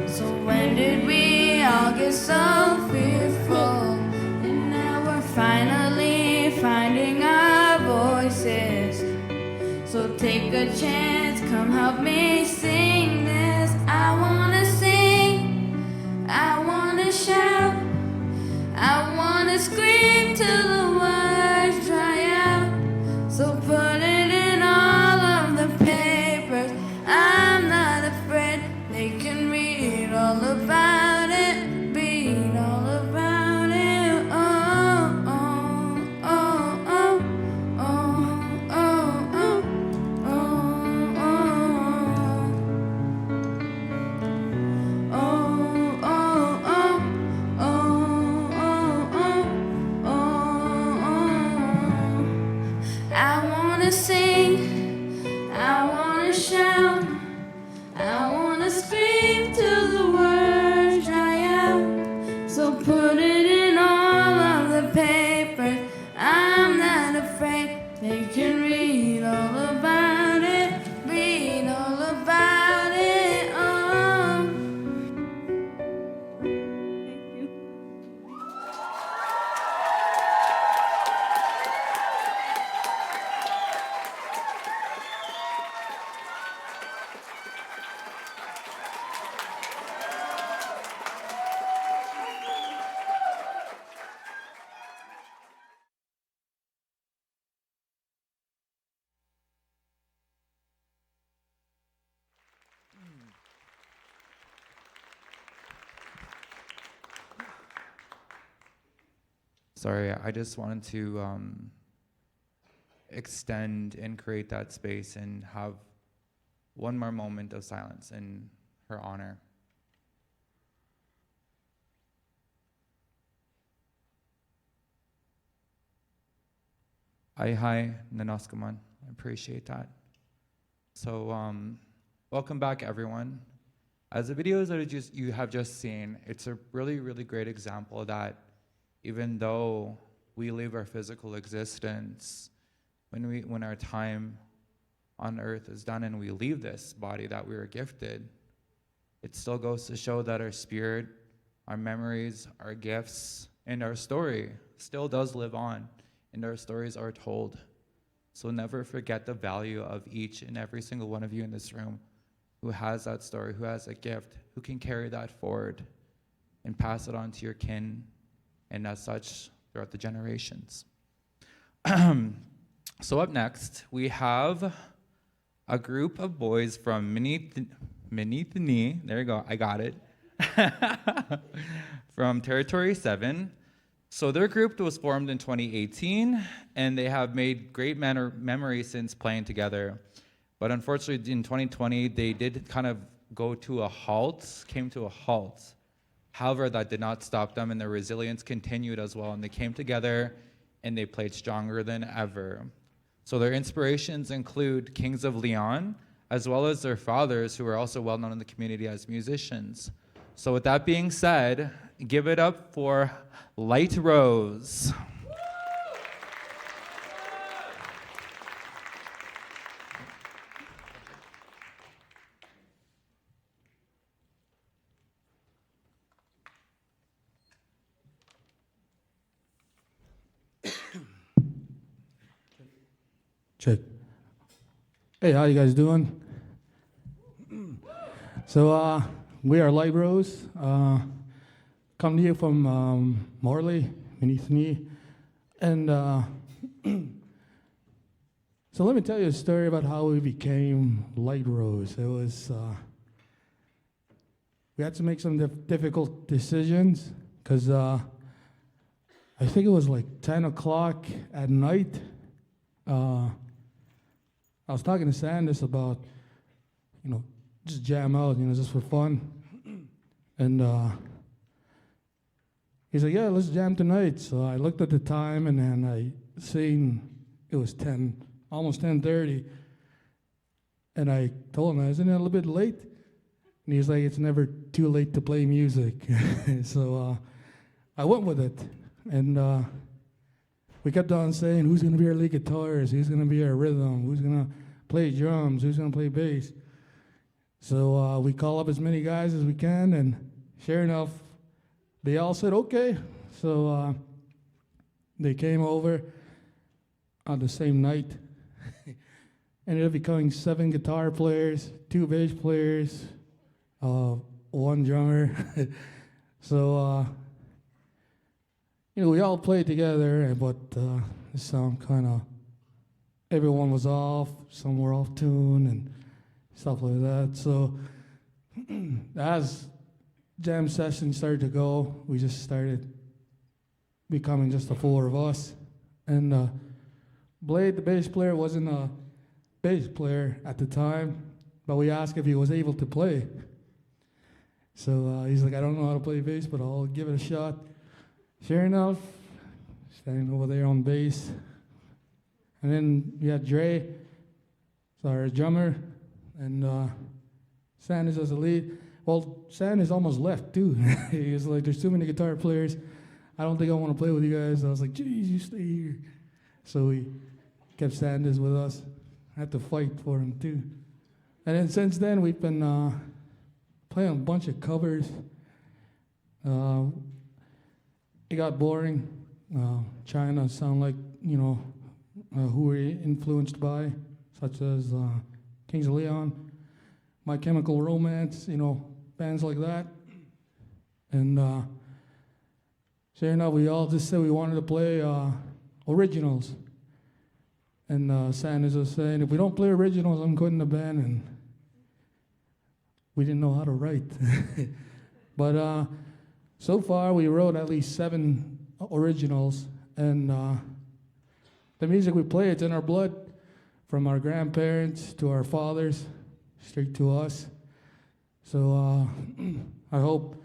So when did we all get so fearful? And now we're finally finding our voices. So take a chance, come help me sing this. I wanna sing, I wanna shout, I wanna scream till the words dry out. So put it in all of the papers. I'm not afraid. They can read all about it, read all about it. Oh, oh, oh, oh, oh, oh, oh, oh, oh, oh, oh, I wanna sing, I wanna shout, I wanna scream till the words dry out. So put it in all of the papers. I'm not afraid. They can read all about it, read all about it. Oh. Thank you. Sorry, I just wanted to extend and create that space and have one more moment of silence and her honor. Hi, Nanaskaman. I appreciate that. So, welcome back, everyone. As the videos that you have just seen, it's a really, really great example that even though we leave our physical existence, when our time on earth is done and we leave this body that we were gifted, it still goes to show that our spirit, our memories, our gifts, and our story still does live on, and our stories are told. So never forget the value of each and every single one of you in this room who has that story, who has a gift, who can carry that forward and pass it on to your kin, and as such, throughout the generations. So up next, we have a group of boys from Minithini, there you go, I got it, from Territory 7. So their group was formed in 2018, and they have made great memories since playing together. But unfortunately, in 2020, they did kind of came to a halt. However, that did not stop them, and their resilience continued as well, and they came together, and they played stronger than ever. So their inspirations include Kings of Leon, as well as their fathers, who are also well known in the community as musicians. So with that being said, give it up for Light Rose. Check. Hey, how you guys doing? So we are Light Rose. Come to you from Morley, Minithini. And so let me tell you a story about how we became Light Rose. It was, we had to make some difficult decisions because I think it was like 10 o'clock at night. I was talking to Sanders about, just jam out, just for fun. And he's like, yeah, let's jam tonight. So I looked at the time, and then I seen it was almost 10:30. And I told him, isn't it a little bit late? And he's like, it's never too late to play music. So I went with it. And we kept on saying, who's going to be our lead guitarist? Who's going to be our rhythm? Who's going to play drums? Who's going to play bass? So we call up as many guys as we can, and sure enough, they all said, okay. So they came over on the same night. Ended up becoming 7 guitar players, 2 bass players, 1 drummer. So, we all played together, but the song kind of, everyone was off, some were off tune and stuff like that. So as jam sessions started to go, we just started becoming just the 4 of us. And Blade, the bass player, wasn't a bass player at the time, but we asked if he was able to play. So he's like, I don't know how to play bass, but I'll give it a shot. Sure enough, standing over there on bass. And then we had Dre, so our drummer, and Sanders as the lead. Well, Sanders almost left too. He was like, there's too many guitar players. I don't think I want to play with you guys. I was like, geez, you stay here. So we kept Sanders with us. I had to fight for him too. And then since then, we've been playing a bunch of covers. It got boring. China sound like, who we're influenced by, such as Kings of Leon, My Chemical Romance, bands like that. And sure enough, we all just said we wanted to play originals. And Sanders was saying, if we don't play originals, I'm quitting the band. And we didn't know how to write. But so far, we wrote at least 7 originals. And the music we play, it's in our blood, from our grandparents to our fathers, straight to us. So I hope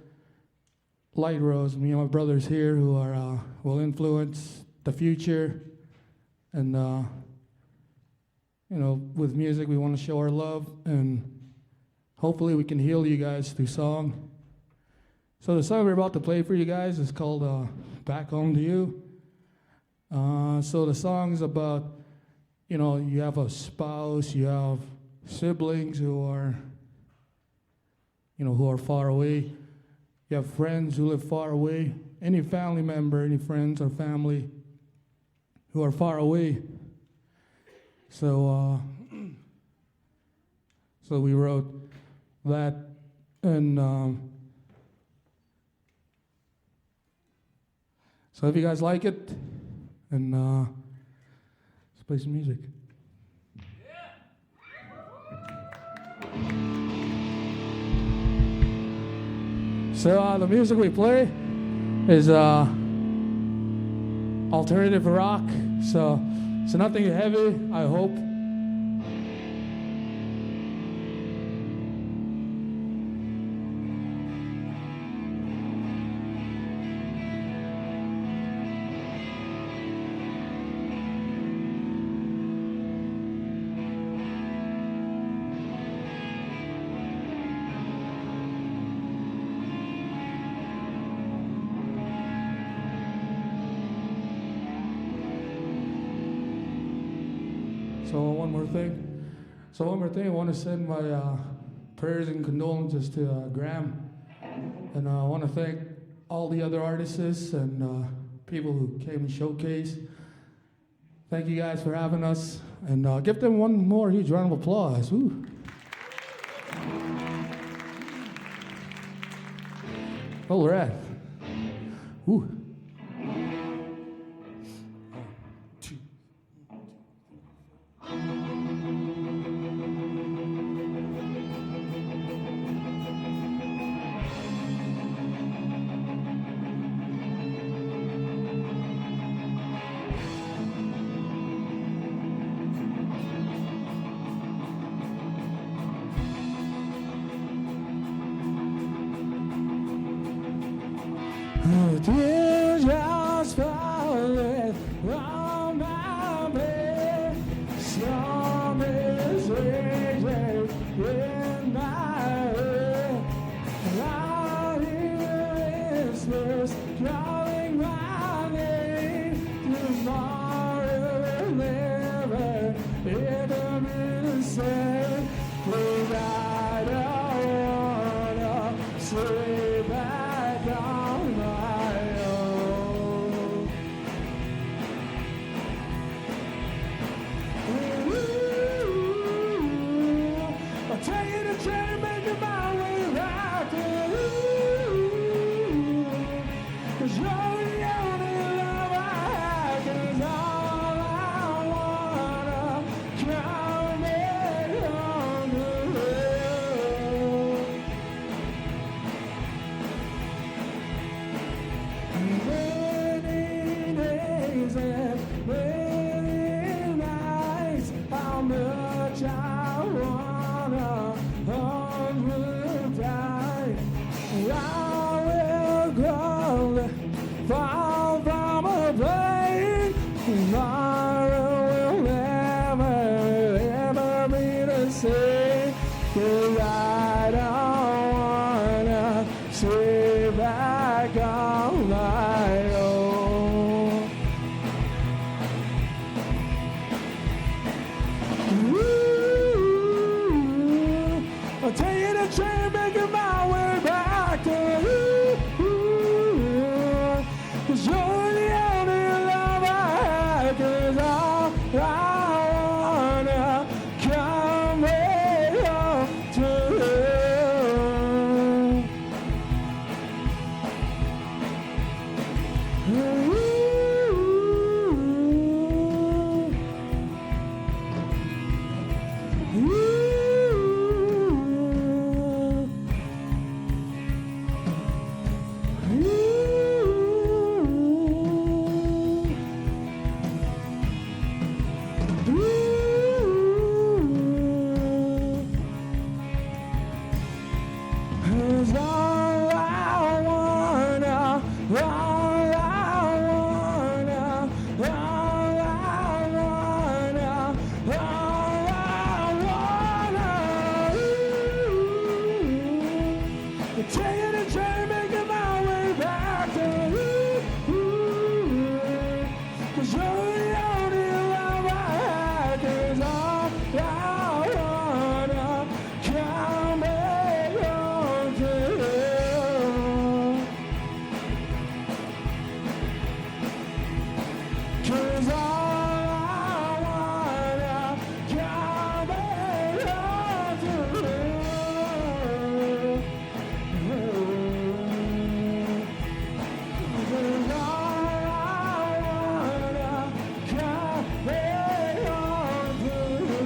Light Rose, me and my brothers here who are will influence the future. And with music we want to show our love, and hopefully we can heal you guys through song. So the song we're about to play for you guys is called Back Home to You. So the song's about, you have a spouse, you have siblings who are far away. You have friends who live far away. Any family member, any friends or family who are far away. So we wrote that, and so if you guys like it, and let's play some music. So the music we play is alternative rock, so nothing heavy, I hope. So one more thing, I want to send my prayers and condolences to Graham, and I want to thank all the other artists and people who came and showcased. Thank you guys for having us, and give them one more huge round of applause. Woo. All right. Woo. Teardrops falling on my bed. Storm is raging in my head. And I hear whispers calling my name. Tomorrow will never ever be the same. Please, I don't wanna stay back on my own. I'll tell you to try to make it my way back to you. 'Cause you're the only love I have. 'Cause all I wanna come back home to you. Many days and many nights, how much I wanna hold you tight. I will grow, fall from a plane. Tomorrow will never, ever be the same. 'Cause I don't wanna stay back on my own. I'll tell you to try and make it my way back to you. 'Cause you're the only love I have. 'Cause all I wanna, all I wanna, all I wanna, all I wanna, taking a train, making my way back to you. 'Cause you're the only love I had. 'Cause all I wanna, come back home to you. 'Cause all I wanna, come back home to you. 'Cause all I wanna, come back home to you.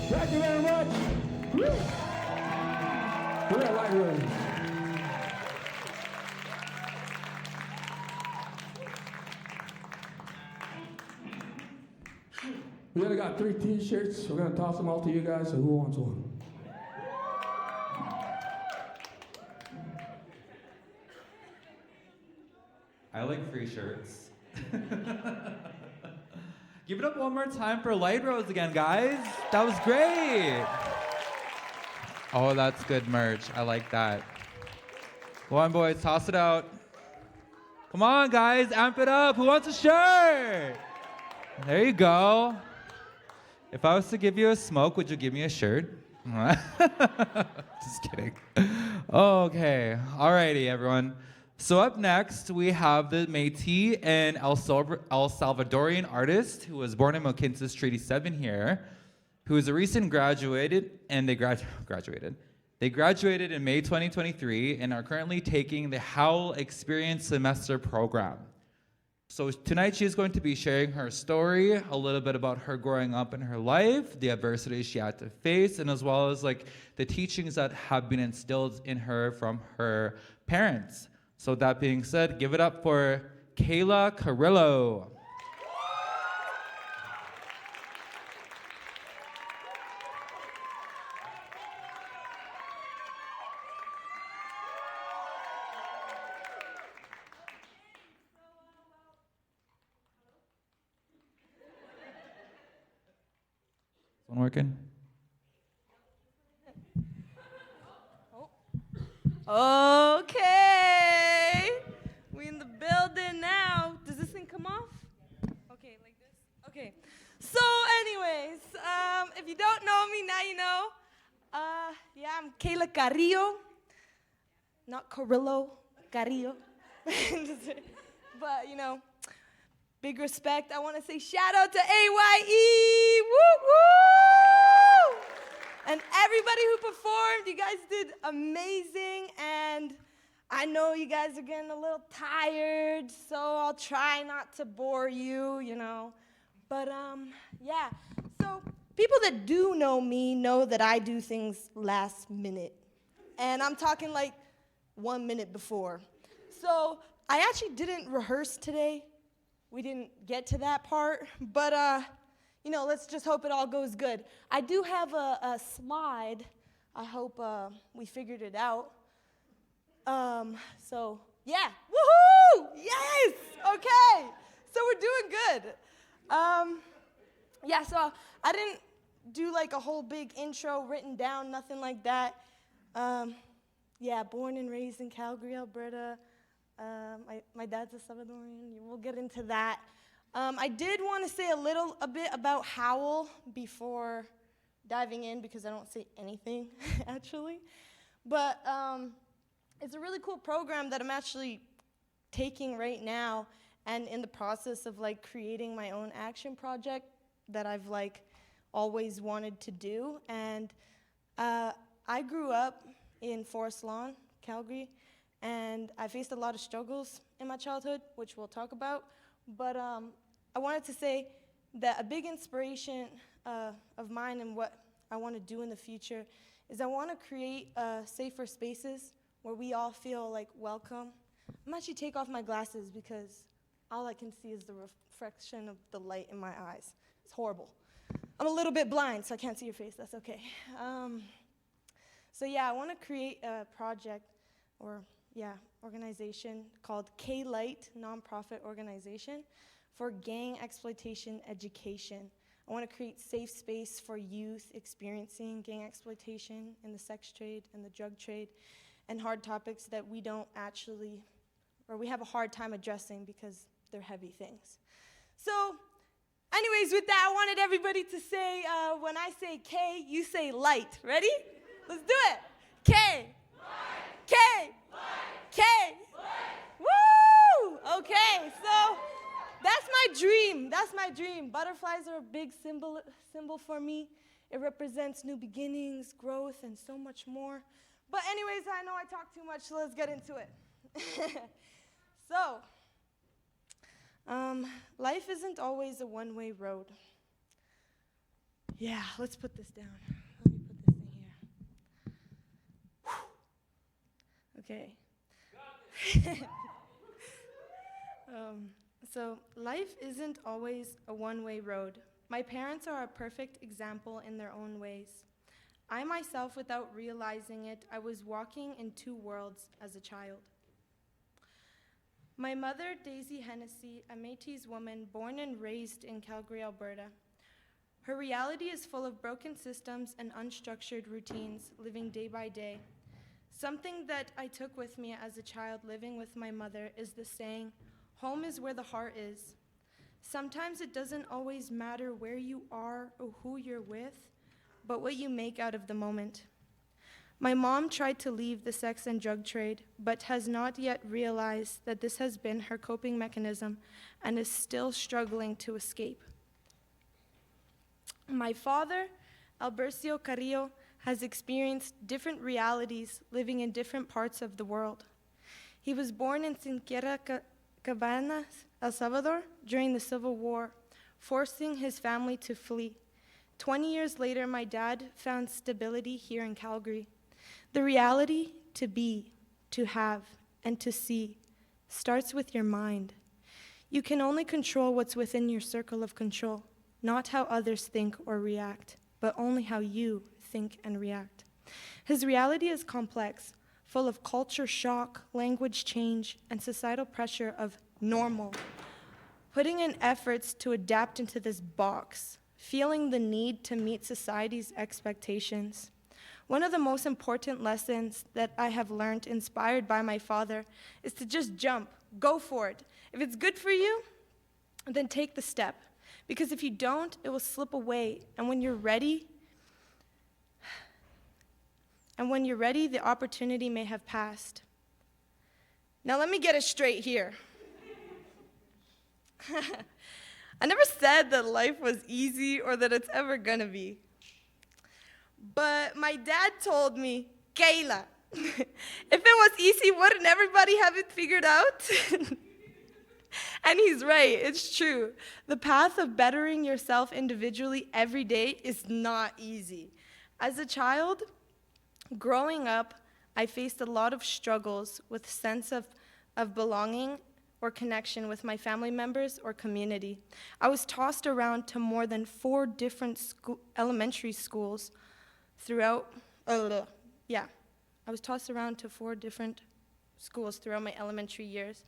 Thank you very much. Woo. We're at Light Room. We only got 3 t-shirts. We're gonna toss them all to you guys, so who wants one? I like free shirts. Give it up one more time for Light Rose again, guys. That was great. Oh, that's good merch. I like that. Go on, boys. Toss it out. Come on, guys. Amp it up. Who wants a shirt? There you go. If I was to give you a smoke, would you give me a shirt? Just kidding. Okay. Alrighty, everyone. So up next, we have the Métis and El Salvadorian artist who was born in Mohkinstsis Treaty 7 here, who is a recent graduated, and they graduated. They graduated in May 2023 and are currently taking the Howl Experience Semester program. So tonight she's going to be sharing her story, a little bit about her growing up in her life, the adversity she had to face, and as well as like the teachings that have been instilled in her from her parents. So that being said, give it up for Kayla Carrillo. One working? Okay, we in the building now. Does this thing come off? Okay, like this? Okay. So anyways, if you don't know me, now you know. Yeah, I'm Kayla Carrillo. Not Carrillo, Carrillo. But, you know, big respect. I want to say shout out to AYE. Woo woo! And everybody who performed, you guys did amazing, and I know you guys are getting a little tired, so I'll try not to bore you, you know. But yeah, so people that do know me know that I do things last minute, and I'm talking like 1 minute before. So I actually didn't rehearse today. We didn't get to that part, but you know, let's just hope it all goes good. I do have a slide. I hope we figured it out. So, yeah. Woohoo! Yes! Okay. So we're doing good. Yeah, so I didn't do like a whole big intro written down, nothing like that. Yeah, born and raised in Calgary, Alberta. My dad's a Salvadorian. We'll get into that. I did want to say a bit about Howl before diving in, because I don't say anything, actually. But it's a really cool program that I'm actually taking right now, and in the process of like creating my own action project that I've like always wanted to do. And I grew up in Forest Lawn, Calgary, and I faced a lot of struggles in my childhood, which we'll talk about. But I wanted to say that a big inspiration of mine and what I want to do in the future is I want to create safer spaces where we all feel like welcome. I'm actually take off my glasses because all I can see is the reflection of the light in my eyes. It's horrible. I'm a little bit blind, so I can't see your face. That's okay. So yeah, I want to create a project organization called K-Light nonprofit organization for gang exploitation education. I want to create safe space for youth experiencing gang exploitation in the sex trade and the drug trade and hard topics that we don't actually, or we have a hard time addressing because they're heavy things. So anyways, with that, I wanted everybody to say, when I say K, you say light. Ready? Let's do it. K. Light. K. Light. K. Light. Woo! Okay, so that's my dream. That's my dream. Butterflies are a big symbol for me. It represents new beginnings, growth, and so much more. But anyways, I know I talk too much, so let's get into it. So, life isn't always a one-way road. Yeah, let's put this down. Let me put this in here. Okay. So, life isn't always a one-way road. My parents are a perfect example in their own ways. I myself, without realizing it, I was walking in two worlds as a child. My mother, Daisy Hennessy, a Métis woman born and raised in Calgary, Alberta. Her reality is full of broken systems and unstructured routines, living day by day. Something that I took with me as a child living with my mother is the saying, home is where the heart is. Sometimes it doesn't always matter where you are or who you're with, but what you make out of the moment. My mom tried to leave the sex and drug trade, but has not yet realized that this has been her coping mechanism and is still struggling to escape. My father, Albercio Carrillo, has experienced different realities living in different parts of the world. He was born in Sinquera Cabanas, El Salvador, during the Civil War, forcing his family to flee. 20 years later, my dad found stability here in Calgary. The reality to be, to have, and to see starts with your mind. You can only control what's within your circle of control, not how others think or react, but only how you think and react. His reality is complex, full of culture shock, language change, and societal pressure of normal. Putting in efforts to adapt into this box, feeling the need to meet society's expectations. One of the most important lessons that I have learned, inspired by my father, is to just jump, go for it. If it's good for you, then take the step. Because if you don't, it will slip away. And when you're ready, the opportunity may have passed. Now let me get it straight here. I never said that life was easy or that it's ever gonna be. But my dad told me, Kayla, if it was easy, wouldn't everybody have it figured out? And he's right, it's true. The path of bettering yourself individually every day is not easy. As a child, growing up, I faced a lot of struggles with sense of belonging or connection with my family members or community. I was tossed around to more than 4 different elementary schools throughout, I was tossed around to 4 different schools throughout my elementary years.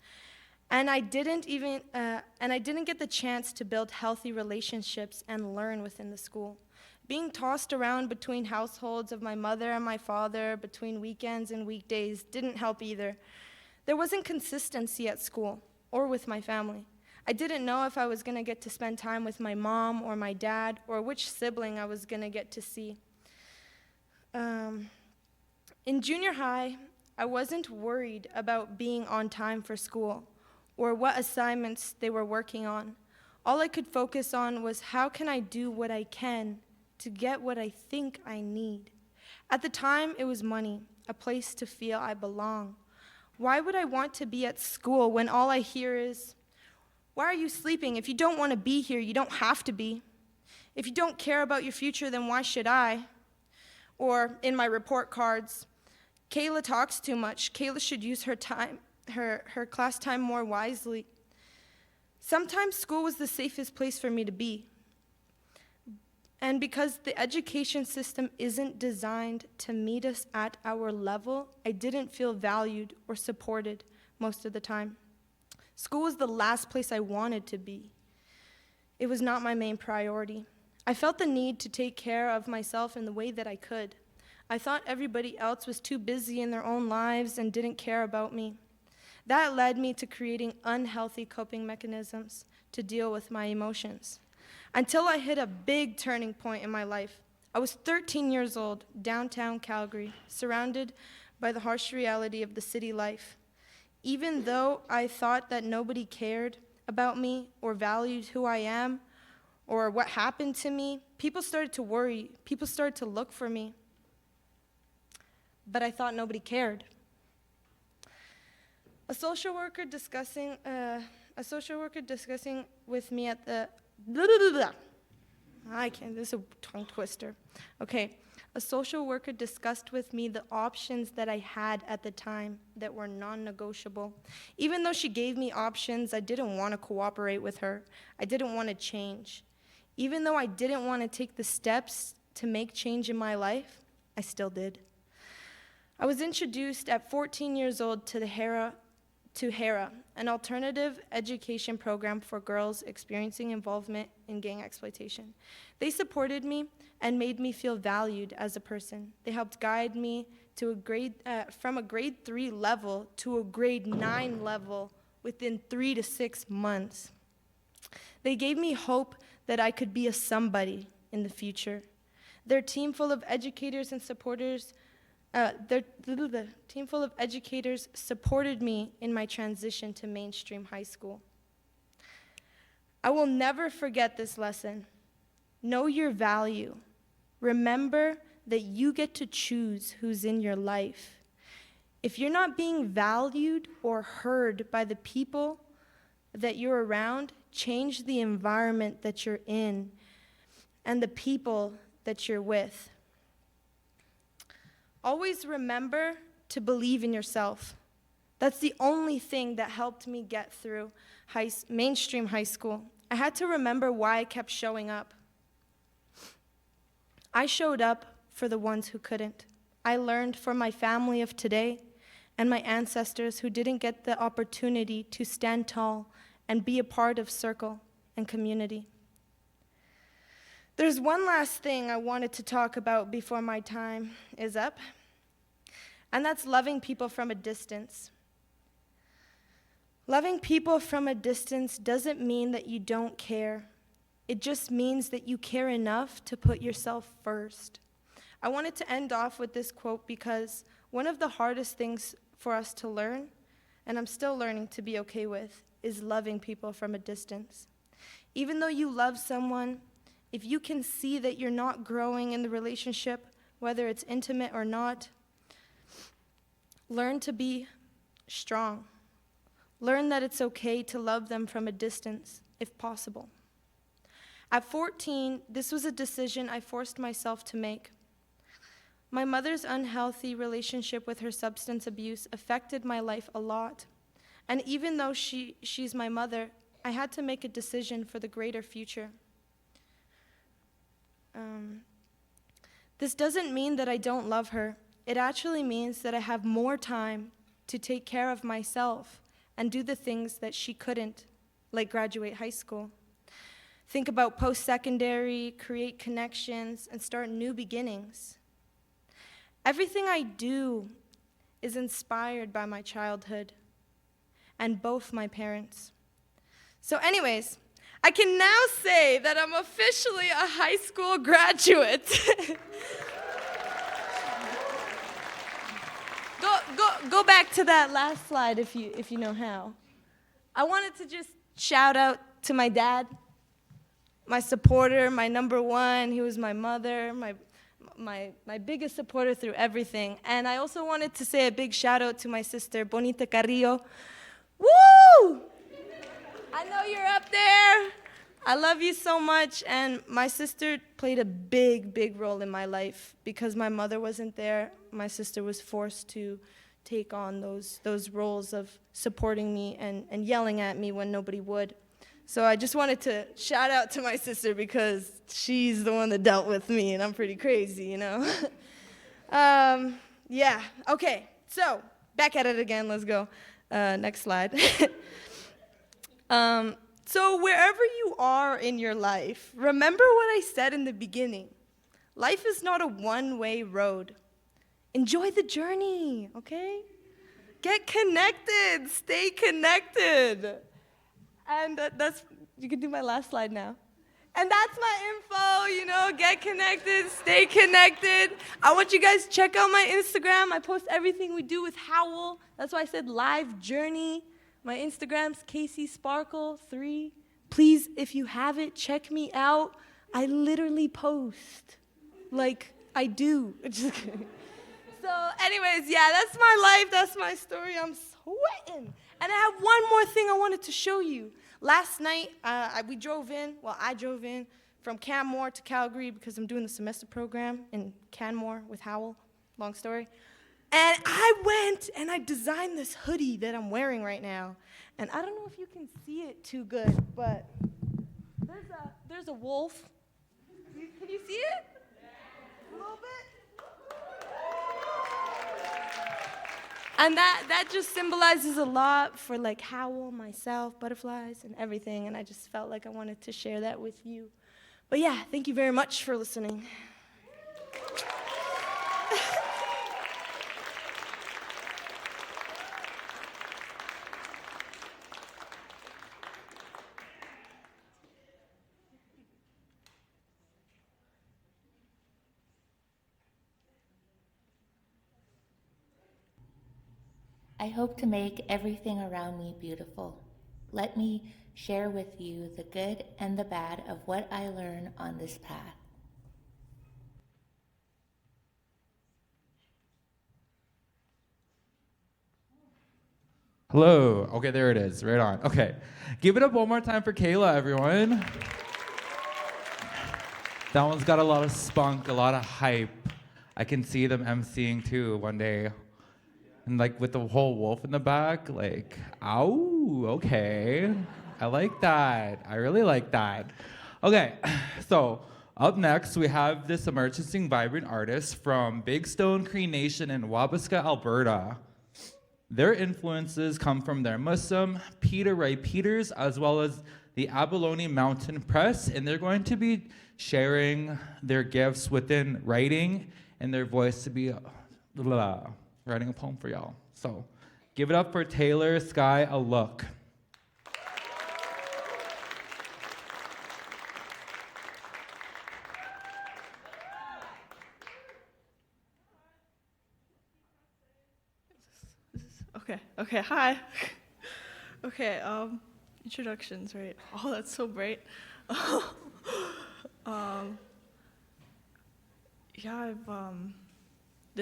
And I didn't get the chance to build healthy relationships and learn within the school. Being tossed around between households of my mother and my father, between weekends and weekdays, didn't help either. There wasn't consistency at school or with my family. I didn't know if I was gonna get to spend time with my mom or my dad, or which sibling I was gonna get to see. In junior high, I wasn't worried about being on time for school or what assignments they were working on. All I could focus on was how can I do what I can to get what I think I need. At the time, it was money, a place to feel I belong. Why would I want to be at school when all I hear is, why are you sleeping? If you don't want to be here, you don't have to be. If you don't care about your future, then why should I? Or in my report cards, Kayla talks too much. Kayla should use her time, her class time more wisely. Sometimes school was the safest place for me to be. And because the education system isn't designed to meet us at our level, I didn't feel valued or supported most of the time. School was the last place I wanted to be. It was not my main priority. I felt the need to take care of myself in the way that I could. I thought everybody else was too busy in their own lives and didn't care about me. That led me to creating unhealthy coping mechanisms to deal with my emotions. Until I hit a big turning point in my life. I was 13 years old, downtown Calgary, surrounded by the harsh reality of the city life. Even though I thought that nobody cared about me or valued who I am or what happened to me, people started to worry. People started to look for me. But I thought nobody cared. A social worker discussing with me at the this is a tongue twister. Okay, a social worker discussed with me the options that I had at the time that were non-negotiable. Even though she gave me options, I didn't want to cooperate with her. I didn't want to change. Even though I didn't want to take the steps to make change in my life, I still did. I was introduced at 14 years old to HERA, an alternative education program for girls experiencing involvement in gang exploitation. They supported me and made me feel valued as a person. They helped guide me to from a grade 3 level to a grade 9 level within 3 to 6 months. They gave me hope that I could be a somebody in the future. Their team full of educators and supporters the team full of educators supported me in my transition to mainstream high school. I will never forget this lesson. Know your value. Remember that you get to choose who's in your life. If you're not being valued or heard by the people that you're around, change the environment that you're in and the people that you're with. Always remember to believe in yourself. That's the only thing that helped me get through mainstream high school. I had to remember why I kept showing up. I showed up for the ones who couldn't. I learned from my family of today and my ancestors who didn't get the opportunity to stand tall and be a part of circle and community. There's one last thing I wanted to talk about before my time is up, and that's loving people from a distance. Loving people from a distance doesn't mean that you don't care. It just means that you care enough to put yourself first. I wanted to end off with this quote because one of the hardest things for us to learn, and I'm still learning to be okay with, is loving people from a distance. Even though you love someone, if you can see that you're not growing in the relationship, whether it's intimate or not, learn to be strong. Learn that it's okay to love them from a distance, if possible. At 14, this was a decision I forced myself to make. My mother's unhealthy relationship with her substance abuse affected my life a lot. And even though she's my mother, I had to make a decision for the greater future. This doesn't mean that I don't love her. It actually means that I have more time to take care of myself and do the things that she couldn't, like graduate high school. Think about post-secondary, create connections, and start new beginnings. Everything I do is inspired by my childhood and both my parents. So anyways, I can now say that I'm officially a high school graduate. Go back to that last slide if you know how. I wanted to just shout out to my dad, my supporter, my number one. He was my mother, my biggest supporter through everything. And I also wanted to say a big shout out to my sister, Bonita Carrillo. Woo! I know you're up there. I love you so much. And my sister played a big role in my life because my mother wasn't there. My sister was forced to take on those roles of supporting me and yelling at me when nobody would. So I just wanted to shout out to my sister because she's the one that dealt with me, and I'm pretty crazy, you know? Yeah, okay, so back at it again, let's go. Next slide. So wherever you are in your life, remember what I said in the beginning. Life is not a one-way road. Enjoy the journey, okay? Get connected, stay connected. And you can do my last slide now. And that's my info, you know, get connected, stay connected. I want you guys to check out my Instagram. I post everything we do with Howl. That's why I said live journey. My Instagram's CaseySparkle3. Please, if you have it, check me out. I literally post. Like, I do. Just kidding. So anyways, yeah, that's my life. That's my story. I'm sweating. And I have one more thing I wanted to show you. Last night, I drove in from Canmore to Calgary because I'm doing the semester program in Canmore with Howl. Long story. And I went and I designed this hoodie that I'm wearing right now. And I don't know if you can see it too good, but there's a wolf. Can you see it? A little bit? And that just symbolizes a lot for like Howl, myself, butterflies, and everything. And I just felt like I wanted to share that with you. But yeah, thank you very much for listening. I hope to make everything around me beautiful. Let me share with you the good and the bad of what I learn on this path. Hello. Okay, there it is. Right on. Okay. Give it up one more time for Kayla, everyone. That one's got a lot of spunk, a lot of hype. I can see them emceeing too one day. And like with the whole wolf in the back, like, ow, okay. I like that. I really like that. Okay, so up next we have this emerging vibrant artist from Big Stone Cree Nation in Wabasca, Alberta. Their influences come from their Muslim, Peter Ray Peters, as well as the Abalone Mountain Press, and they're going to be sharing their gifts within writing and their voice to be writing a poem for y'all. So give it up for Taylor Sky A Look. Okay, hi. Okay, introductions, right? Oh, that's so bright. Yeah,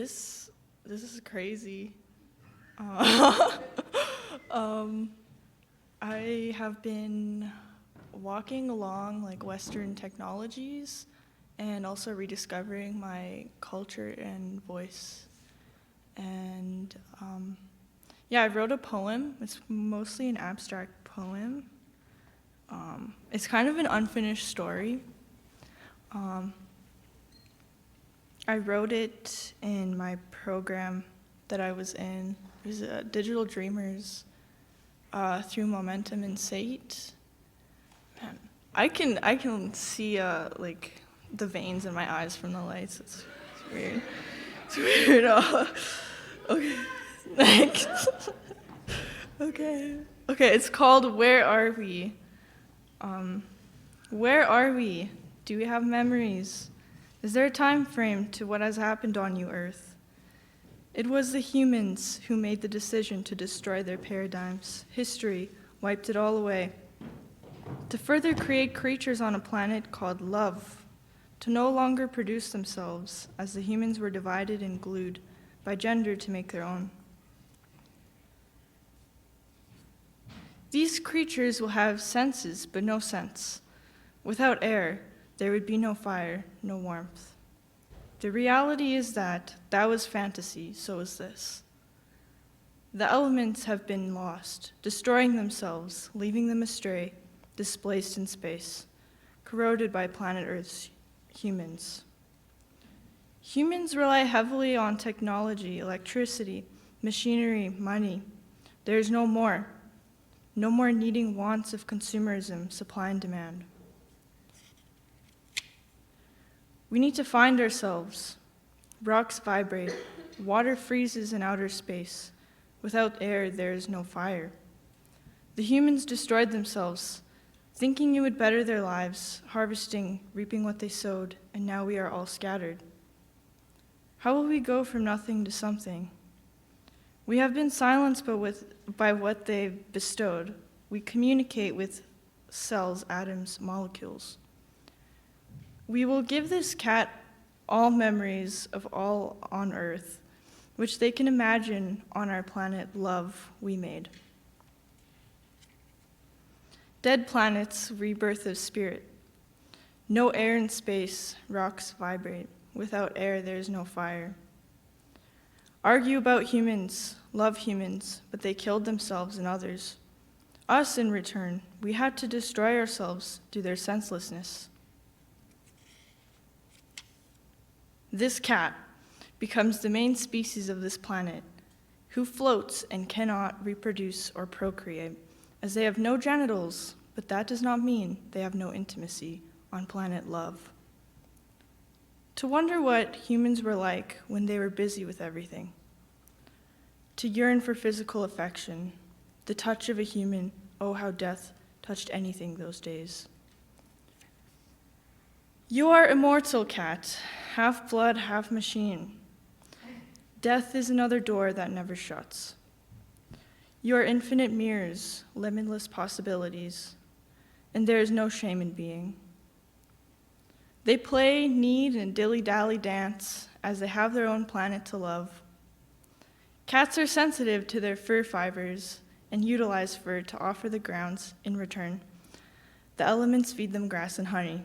this is crazy. I have been walking along like Western technologies and also rediscovering my culture and voice. And yeah, I wrote a poem. It's mostly an abstract poem. It's kind of an unfinished story. I wrote it in my program that I was in. It was Digital Dreamers through Momentum and Sate. Man, I can see like the veins in my eyes from the lights. It's weird. It's weird. Okay. Okay. It's called Where Are We? Where are we? Do we have memories? Is there a time frame to what has happened on you, Earth? It was the humans who made the decision to destroy their paradigms. History wiped it all away. To further create creatures on a planet called love, to no longer produce themselves, as the humans were divided and glued by gender to make their own. These creatures will have senses, but no sense. Without air, there would be no fire, no warmth. The reality is that was fantasy, so is this. The elements have been lost, destroying themselves, leaving them astray, displaced in space, corroded by planet Earth's humans. Humans rely heavily on technology, electricity, machinery, money. There is no more. No more needing wants of consumerism, supply and demand. We need to find ourselves. Rocks vibrate. Water freezes in outer space. Without air, there is no fire. The humans destroyed themselves, thinking it would better their lives, harvesting, reaping what they sowed, and now we are all scattered. How will we go from nothing to something? We have been silenced by what they've bestowed. We communicate with cells, atoms, molecules. We will give this cat all memories of all on Earth, which they can imagine on our planet love we made. Dead planets, rebirth of spirit. No air in space, rocks vibrate. Without air, there is no fire. Argue about humans, love humans, but they killed themselves and others. Us, in return, we had to destroy ourselves due to their senselessness. This cat becomes the main species of this planet, who floats and cannot reproduce or procreate, as they have no genitals, but that does not mean they have no intimacy on planet love. To wonder what humans were like when they were busy with everything. To yearn for physical affection, the touch of a human, oh how death touched anything those days. You are immortal, cat, half blood, half machine. Death is another door that never shuts. You are infinite mirrors, limitless possibilities, and there is no shame in being. They play, knead, and dilly-dally dance as they have their own planet to love. Cats are sensitive to their fur fibers and utilize fur to offer the grounds in return. The elements feed them grass and honey.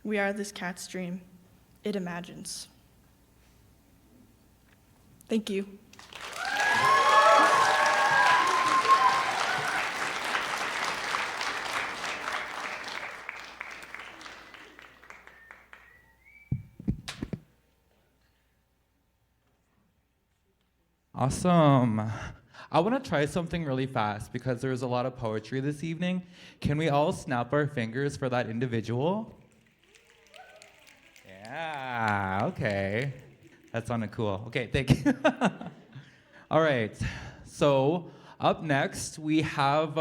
We are this cat's dream. It imagines. Thank you. Awesome. I want to try something really fast because there's a lot of poetry this evening. Can we all snap our fingers for that individual? Yeah, okay. That sounded cool. Okay, thank you. All right, so up next we have,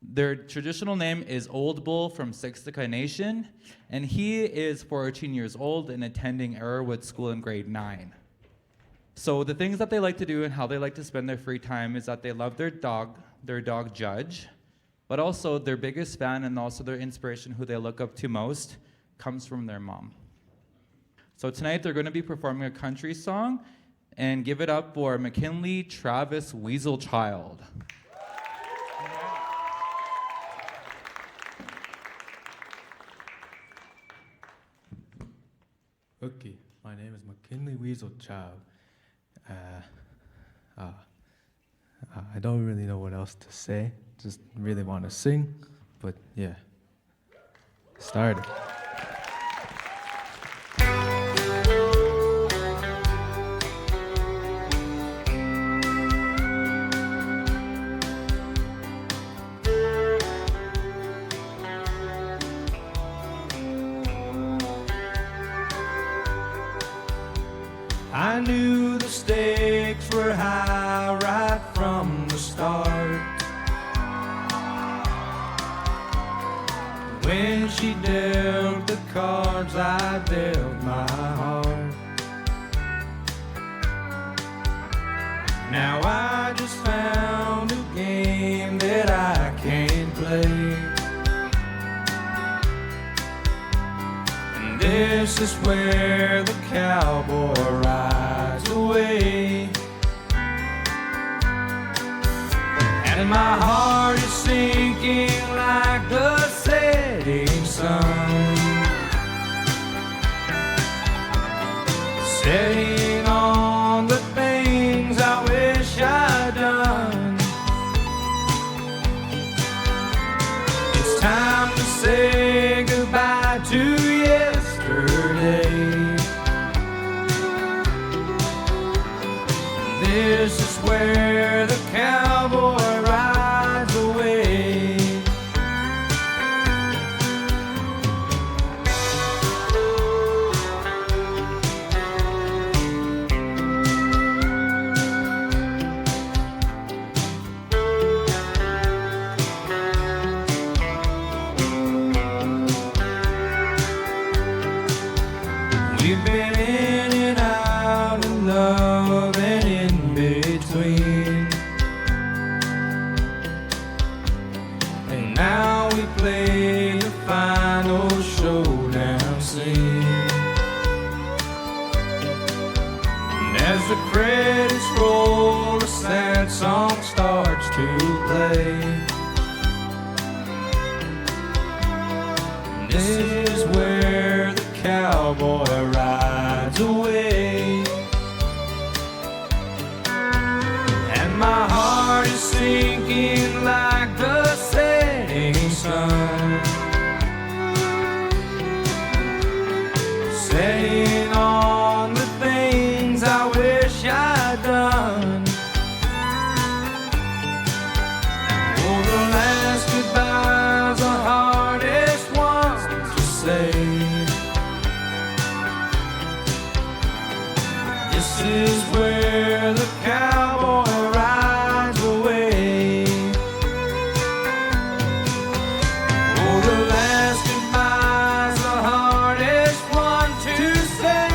their traditional name is Old Bull from Siksika Nation, and he is 14 years old and attending Arrowwood School in grade 9. So the things that they like to do and how they like to spend their free time is that they love their dog Judge, but also their biggest fan and also their inspiration, who they look up to most, comes from their mom. So tonight they're going to be performing a country song, and give it up for McKinley Travis Weaselchild. Okay, my name is McKinley Weaselchild. I don't really know what else to say. Just really want to sing, but yeah. Started. I knew the stakes were high right from the start. When she dealt the cards, I dealt my heart. Now I just found a game that I can't play. And this is where the cowboy rides away. And my heart is sinking like the setting sun, setting on the things I wish I'd done. This is where the cowboy rides away. We've been in and out of love and in between, and now we play the final showdown scene. And as the credits roll, a sad song starts to play. This is where the cowboy rides away, and my heart is sinking like the setting sun, saying on the things I wish I'd done. Oh, the last goodbye's the hardest ones to say. This is where the cowboy rides away. Oh, the last goodbye's the hardest one to say.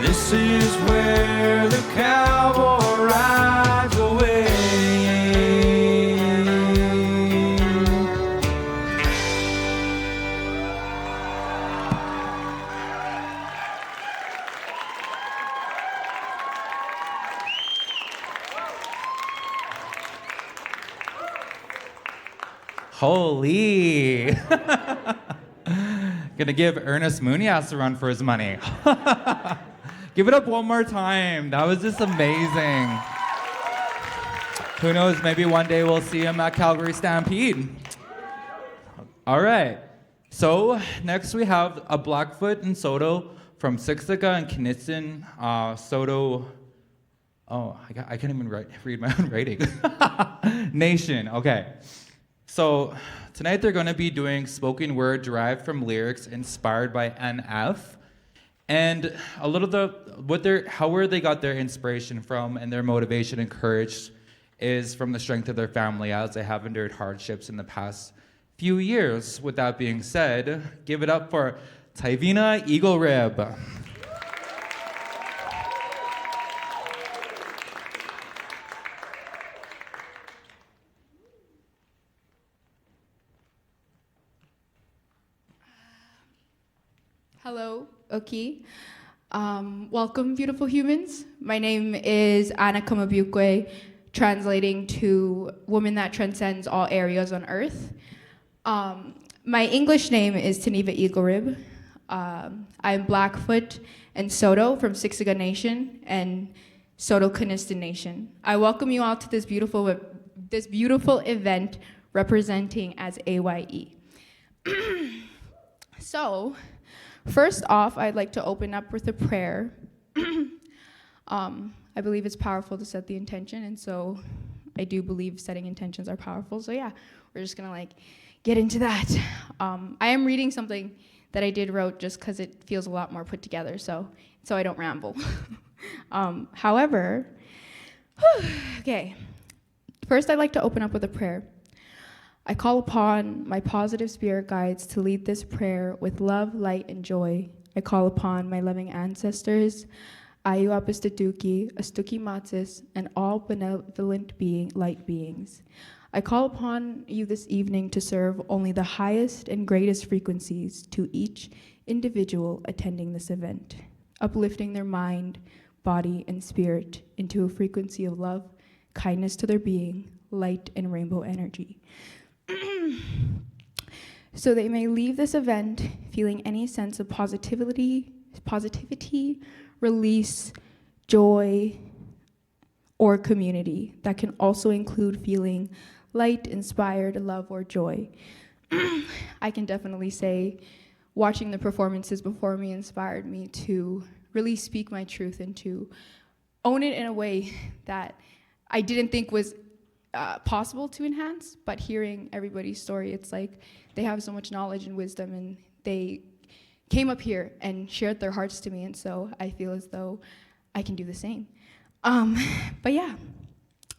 This is where the cowboy rides away. Holy. Gonna give Ernest Munoz a run for his money. Give it up one more time. That was just amazing. Who knows, maybe one day we'll see him at Calgary Stampede. All right. So next we have a Blackfoot and Soto from Siksika and Kinistin. Soto, oh, I can't even read my own writing. Nation, okay. So tonight they're gonna be doing spoken word derived from lyrics inspired by NF. And a little where they got their inspiration from and their motivation and courage is from the strength of their family as they have endured hardships in the past few years. With that being said, give it up for Taivina Eagle Rib. Hello, Oki. Welcome, beautiful humans. My name is Anna Kamabukwe, translating to Woman That Transcends All Areas on Earth. My English name is Taniva Eaglerib. I'm Blackfoot and Soto from Siksika Nation and Soto Kanistin Nation. I welcome you all to this beautiful event representing as AYE. So, first off, I'd like to open up with a prayer. I believe it's powerful to set the intention, and so I do believe setting intentions are powerful. So yeah, we're just gonna get into that. I am reading something that I did wrote just because it feels a lot more put together, so I don't ramble. However, okay. First, I'd like to open up with a prayer. I call upon my positive spirit guides to lead this prayer with love, light, and joy. I call upon my loving ancestors, Ayu Apistaduki, Astuki Matsis, and all benevolent light beings. I call upon you this evening to serve only the highest and greatest frequencies to each individual attending this event, uplifting their mind, body, and spirit into a frequency of love, kindness to their being, light, and rainbow energy. So they may leave this event feeling any sense of positivity, release, joy, or community. That can also include feeling light, inspired, love, or joy. I can definitely say watching the performances before me inspired me to really speak my truth and to own it in a way that I didn't think was possible to enhance, but hearing everybody's story, it's like they have so much knowledge and wisdom, and they came up here and shared their hearts to me, and so I feel as though I can do the same. But yeah,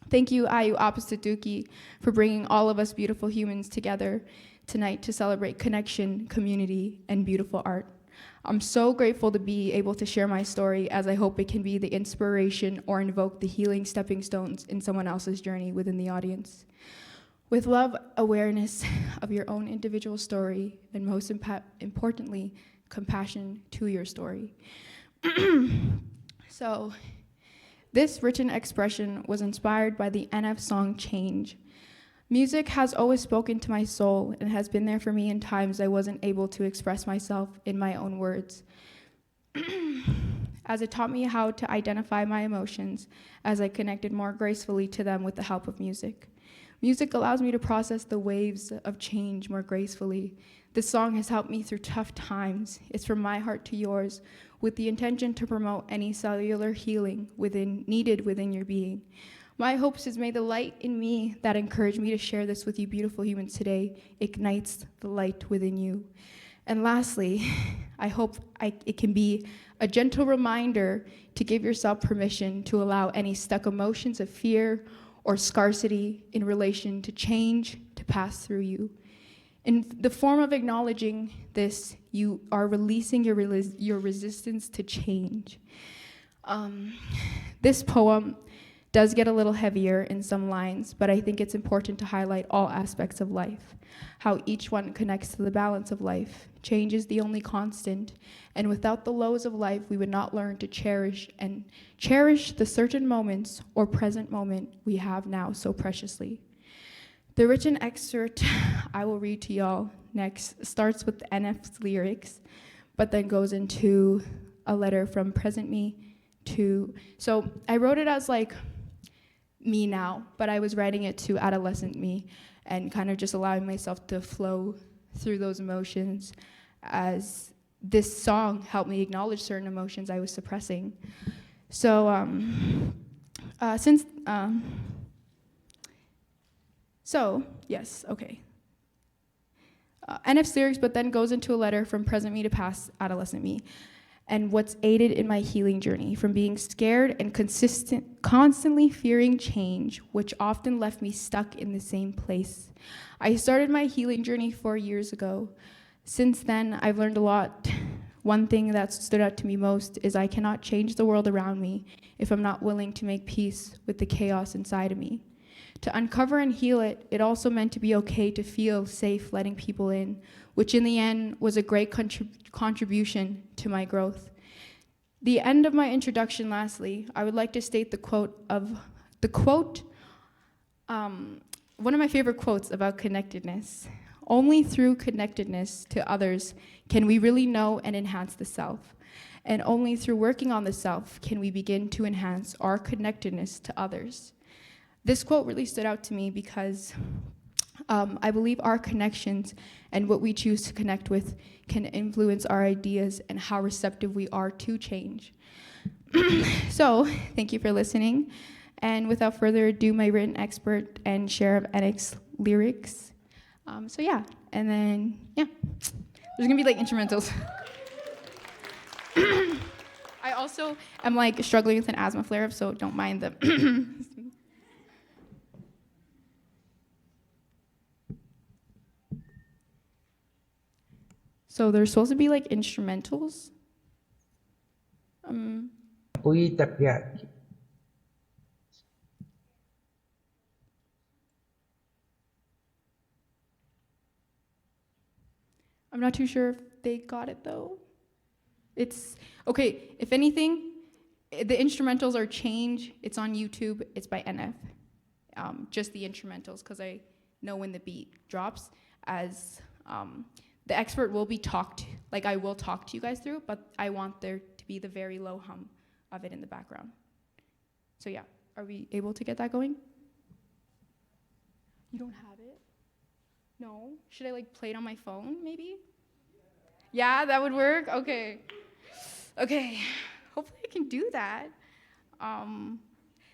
thank you, Ayu Apasuduki, for bringing all of us beautiful humans together tonight to celebrate connection, community, and beautiful art. I'm so grateful to be able to share my story, as I hope it can be the inspiration or invoke the healing stepping stones in someone else's journey within the audience. With love, awareness of your own individual story, and most importantly, compassion to your story. So, this written expression was inspired by the NF song Change. Music has always spoken to my soul and has been there for me in times I wasn't able to express myself in my own words. As it taught me how to identify my emotions as I connected more gracefully to them with the help of music. Music allows me to process the waves of change more gracefully. This song has helped me through tough times. It's from my heart to yours, with the intention to promote any cellular healing needed within your being. My hopes is may the light in me that encouraged me to share this with you beautiful humans today ignites the light within you. And lastly, I hope it can be a gentle reminder to give yourself permission to allow any stuck emotions of fear or scarcity in relation to change to pass through you. In the form of acknowledging this, you are releasing your resistance to change. This poem does get a little heavier in some lines, but I think it's important to highlight all aspects of life, how each one connects to the balance of life. Change is the only constant, and without the lows of life, we would not learn to cherish the certain moments or present moment we have now so preciously. The written excerpt I will read to y'all next starts with NF's lyrics, but then goes into a letter from present me to, so I wrote it as like me now, but I was writing it to adolescent me and kind of just allowing myself to flow through those emotions, as this song helped me acknowledge certain emotions I was suppressing. So yes, okay. NF's lyrics, but then goes into a letter from present me to past adolescent me, and what's aided in my healing journey from being scared and constantly fearing change, which often left me stuck in the same place. I started my healing journey 4 years ago. Since then, I've learned a lot. One thing that stood out to me most is I cannot change the world around me if I'm not willing to make peace with the chaos inside of me. To uncover and heal it, it also meant to be okay to feel safe letting people in, which in the end was a great contribution to my growth. The end of my introduction, lastly, I would like to state one of my favorite quotes about connectedness. Only through connectedness to others can we really know and enhance the self. And only through working on the self can we begin to enhance our connectedness to others. This quote really stood out to me because I believe our connections and what we choose to connect with can influence our ideas and how receptive we are to change. So, thank you for listening. And without further ado, my written expert and share of NX lyrics. And then, there's gonna be like instrumentals. I also am like struggling with an asthma flare-up, so don't mind them. So there's supposed to be like instrumentals. I'm not too sure if they got it though. It's okay. If anything, the instrumentals are Change. It's on YouTube. It's by NF. Just the instrumentals, because I know when the beat drops. As the expert will be I will talk to you guys through, but I want there to be the very low hum of it in the background. So yeah, are we able to get that going? You don't have it? No? Should I like play it on my phone maybe? Yeah, that would work? Okay. Okay. Hopefully I can do that.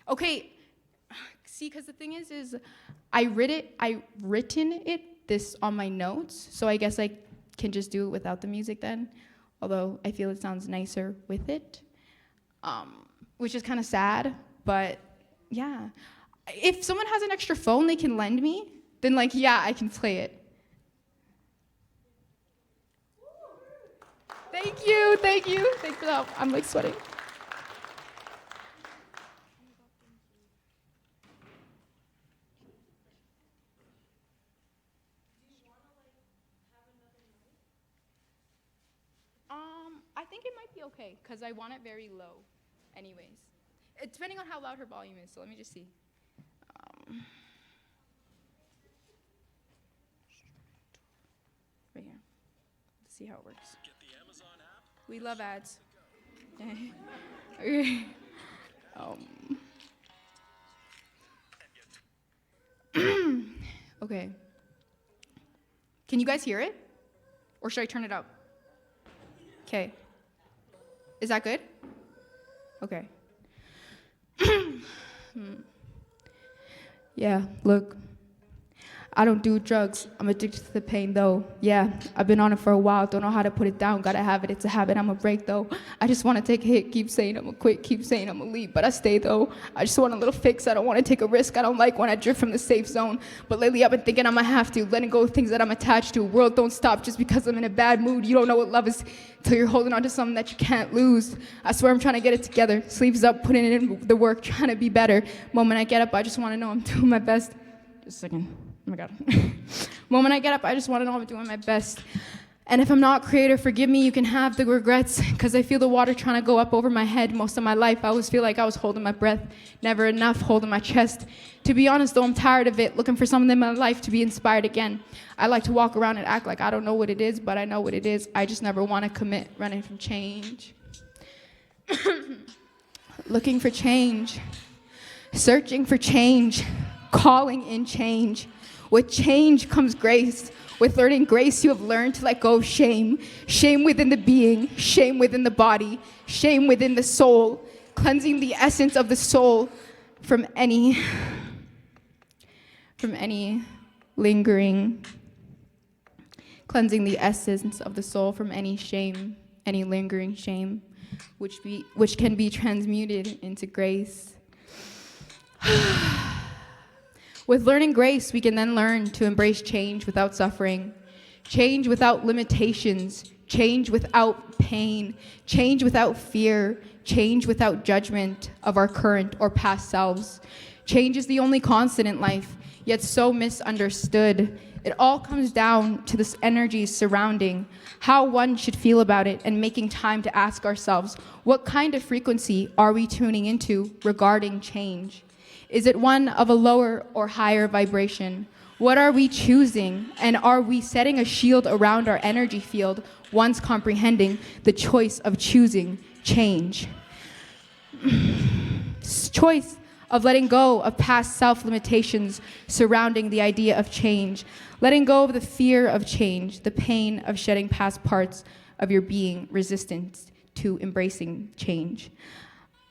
Okay. See, because the thing is I written it this on my notes, so I guess I can just do it without the music then, although I feel it sounds nicer with it, which is kind of sad, but yeah. If someone has an extra phone they can lend me, then like, yeah, I can play it. Thank you. Thank you for that. I'm like sweating. I think it might be okay, because I want it very low anyways. It's depending on how loud her volume is, so let me just see. Right here. Let's see how it works. We love ads. Okay. Okay. Can you guys hear it? Or should I turn it up? Okay. Is that good? Okay. Yeah, look. I don't do drugs. I'm addicted to the pain, though. Yeah, I've been on it for a while. Don't know how to put it down. Gotta have it. It's a habit. I'm a break, though. I just want to take a hit. Keep saying I'm gonna quit. Keep saying I'm gonna leave. But I stay, though. I just want a little fix. I don't want to take a risk. I don't like when I drift from the safe zone. But lately I've been thinking I'm gonna have to. Letting go of things that I'm attached to. World don't stop just because I'm in a bad mood. You don't know what love is till you're holding on to something that you can't lose. I swear I'm trying to get it together. Sleeves up, putting in the work, trying to be better. Moment I get up, I just want to know I'm doing my best. Just a second. Oh my God. Moment I get up, I just want to know I'm doing my best. And if I'm not creator, forgive me, you can have the regrets, because I feel the water trying to go up over my head. Most of my life, I always feel like I was holding my breath. Never enough, holding my chest. To be honest, though, I'm tired of it, looking for something in my life to be inspired again. I like to walk around and act like I don't know what it is, but I know what it is. I just never want to commit, running from change. Looking for change. Searching for change. Calling in change. With change comes grace. With learning grace, you have learned to let go of shame. Shame within the being, shame within the body, shame within the soul, cleansing the essence of the soul from any lingering, cleansing the essence of the soul from any shame, any lingering shame, which can be transmuted into grace. With learning grace, we can then learn to embrace change without suffering, change without limitations, change without pain, change without fear, change without judgment of our current or past selves. Change is the only constant in life, yet so misunderstood. It all comes down to this energy surrounding how one should feel about it, and making time to ask ourselves, what kind of frequency are we tuning into regarding change? Is it one of a lower or higher vibration? What are we choosing? And are we setting a shield around our energy field once comprehending the choice of choosing change? Choice of letting go of past self-limitations surrounding the idea of change. Letting go of the fear of change, the pain of shedding past parts of your being resistant to embracing change.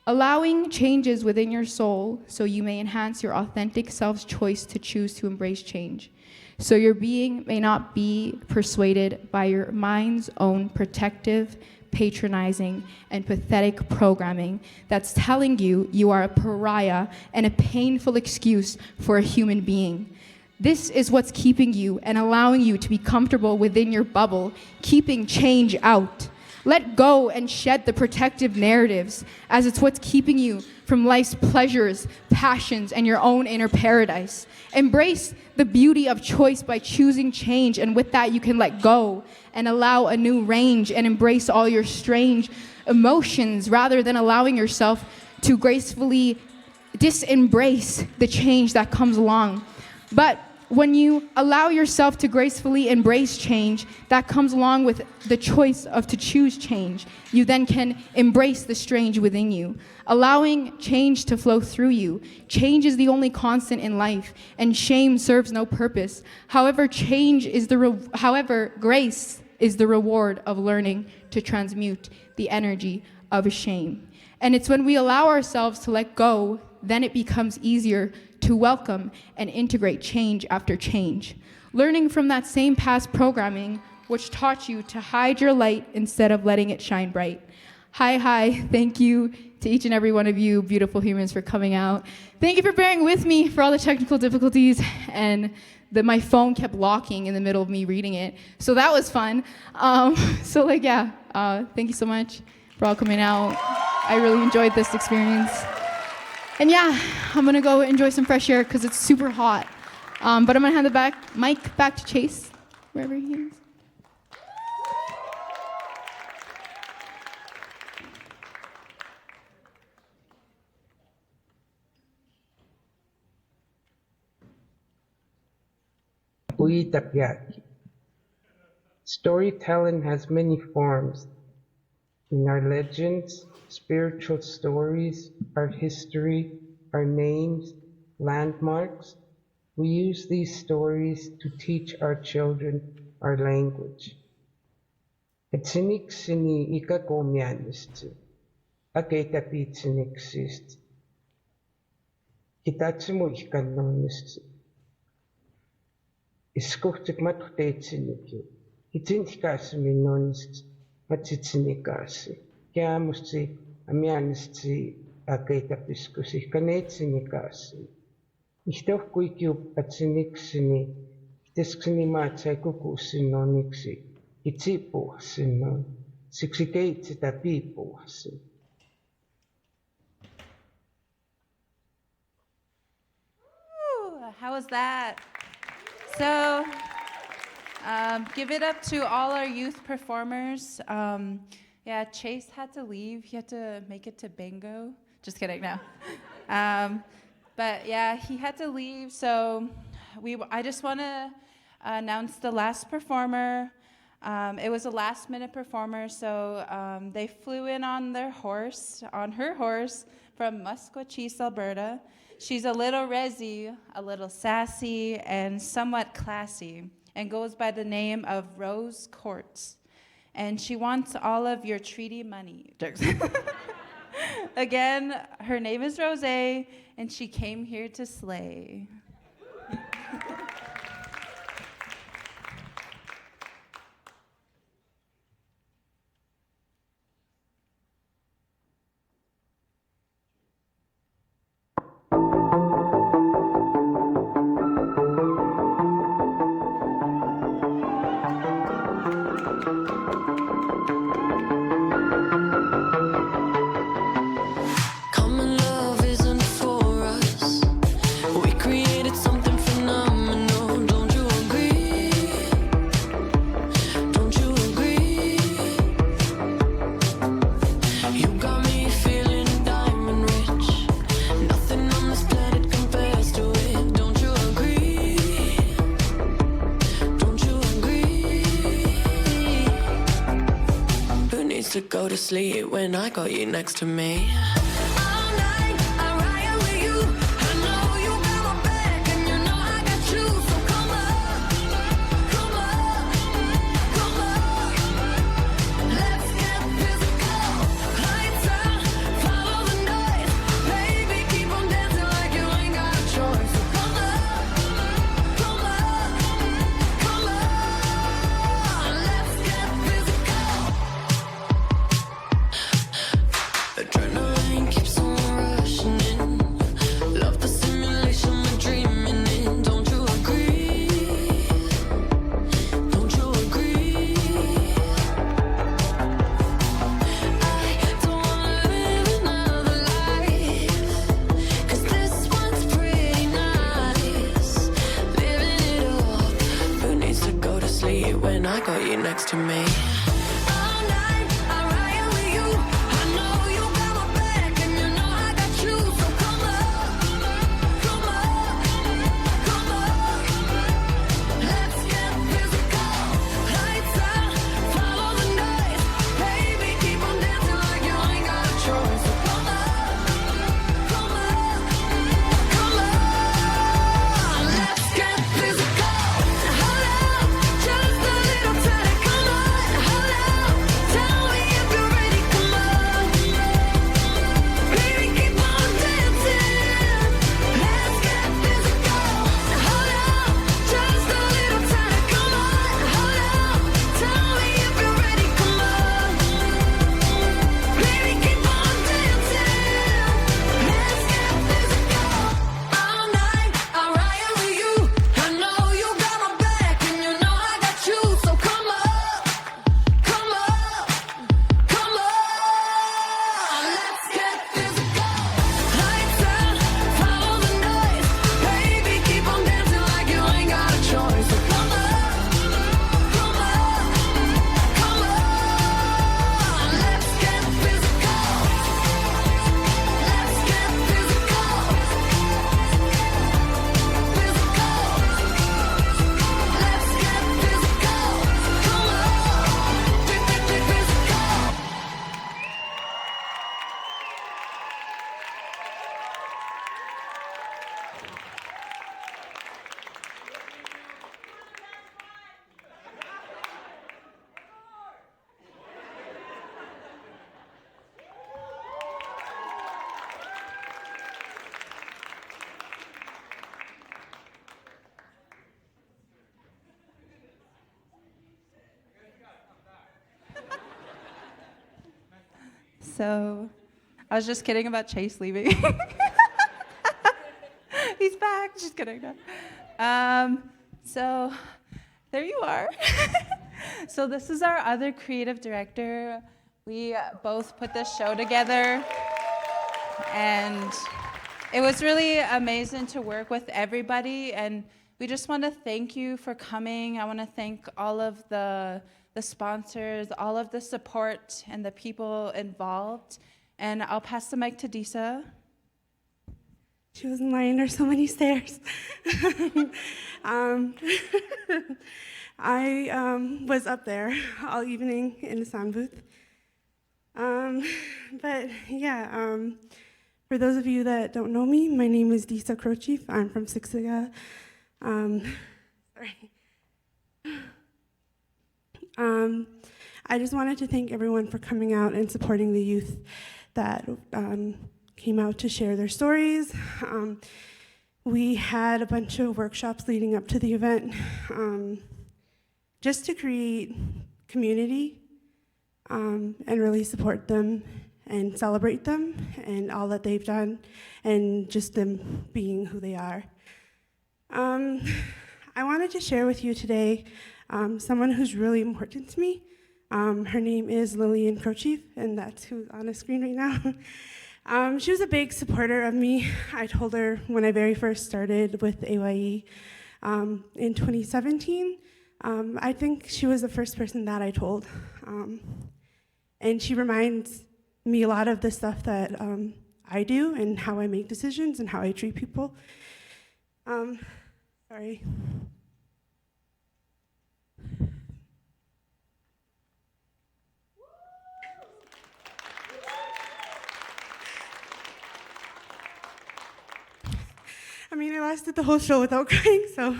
Allowing changes within your soul so you may enhance your authentic self's choice to choose to embrace change. So your being may not be persuaded by your mind's own protective, patronizing, and pathetic programming that's telling you you are a pariah and a painful excuse for a human being. This is what's keeping you and allowing you to be comfortable within your bubble, keeping change out. Let go and shed the protective narratives, as it's what's keeping you from life's pleasures, passions, and your own inner paradise. Embrace the beauty of choice by choosing change, and with that you can let go and allow a new range and embrace all your strange emotions rather than allowing yourself to gracefully disembrace the change that comes along. But when you allow yourself to gracefully embrace change that comes along with the choice of to choose change, you then can embrace the strange within you, allowing change to flow through you. Change is the only constant in life, and shame serves no purpose. However, grace is the reward of learning to transmute the energy of shame. And it's when we allow ourselves to let go, then it becomes easier to welcome and integrate change after change. Learning from that same past programming which taught you to hide your light instead of letting it shine bright. Hi, thank you to each and every one of you beautiful humans for coming out. Thank you for bearing with me for all the technical difficulties, and my phone kept locking in the middle of me reading it, so that was fun. Thank you so much for all coming out. I really enjoyed this experience. And yeah, I'm gonna go enjoy some fresh air because it's super hot. But I'm gonna hand the mic back to Chase, wherever he is. Storytelling has many forms. In our legends, spiritual stories, our history, our names, landmarks, we use these stories to teach our children our language. Etsinixini ikakomianisti, akeitapitsinixist, kitatsimu ikannonisti. Iskuhtik mathteitsiniki, itintikaasiminonist, matsitsinikaasi, kiamusti amianisti akeitapiskusi, kaneitsinikaasi. Ihtohkuikiup atsinixini, itesksini maatsaikukusinoniksi, itsipuhsinnon, siksikeitsitapipuhsin. How was that? So, give it up to all our youth performers. Chase had to leave. He had to make it to bingo. Just kidding, no. But yeah, he had to leave. So I just want to announce the last performer. It was a last-minute performer, so they flew in on her horse, from Mohkinstsis, Alberta. She's a little resi, a little sassy, and somewhat classy, and goes by the name of Rose Courts. And she wants all of your treaty money. Again, her name is Rose, and she came here to slay. To go to sleep when I got you next to me. To me. Just a little tiny, come on. So I was just kidding about Chase leaving. He's back. Just kidding. So there you are. So this is our other creative director. We both put this show together, and it was really amazing to work with everybody, and we just want to thank you for coming. I want to thank all of the sponsors, all of the support, and the people involved. And I'll pass the mic to Disa. She wasn't lying, there's so many stairs. I was up there all evening in the sound booth. But yeah, for those of you that don't know me, my name is Disa Crochief. I'm from Siksika. I just wanted to thank everyone for coming out and supporting the youth that came out to share their stories. We had a bunch of workshops leading up to the event just to create community and really support them and celebrate them and all that they've done and just them being who they are. I wanted to share with you today someone who's really important to me. Her name is Lillian Crochief, and that's who's on the screen right now. She was a big supporter of me. I told her when I very first started with AYE in 2017. I think she was the first person that I told. And she reminds me a lot of the stuff that I do and how I make decisions and how I treat people. Sorry. I mean, I lasted the whole show without crying, so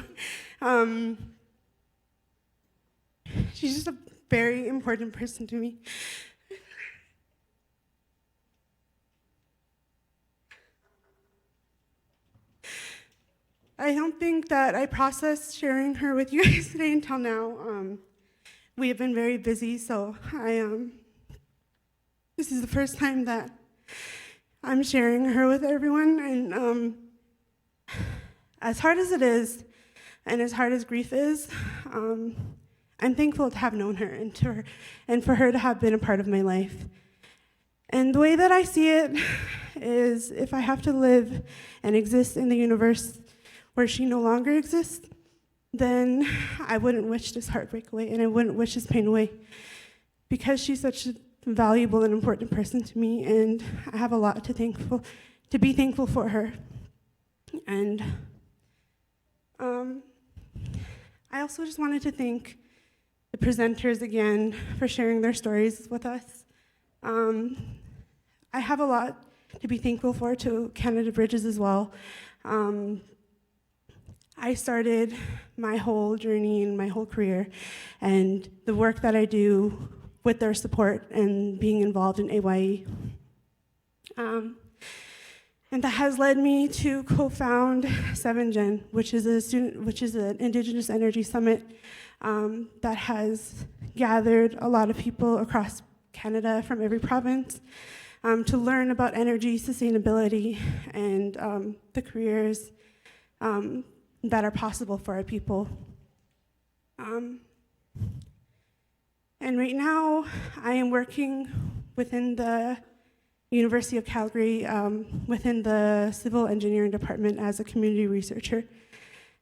she's just a very important person to me. I don't think that I processed sharing her with you guys today until now. We have been very busy, so this is the first time that I'm sharing her with everyone, and as hard as it is, and as hard as grief is, I'm thankful to have known her and for her to have been a part of my life. And the way that I see it is if I have to live and exist in the universe where she no longer exists, then I wouldn't wish this heartbreak away and I wouldn't wish this pain away because she's such a valuable and important person to me, and I have a lot to be thankful for her. And I also just wanted to thank the presenters again for sharing their stories with us. I have a lot to be thankful for to Canada Bridges as well. I started my whole journey and my whole career and the work that I do with their support and being involved in AYE. And that has led me to co-found 7Gen, which is an Indigenous Energy Summit that has gathered a lot of people across Canada from every province to learn about energy sustainability and the careers that are possible for our people. And right now, I am working within the University of Calgary, within the Civil Engineering Department as a community researcher.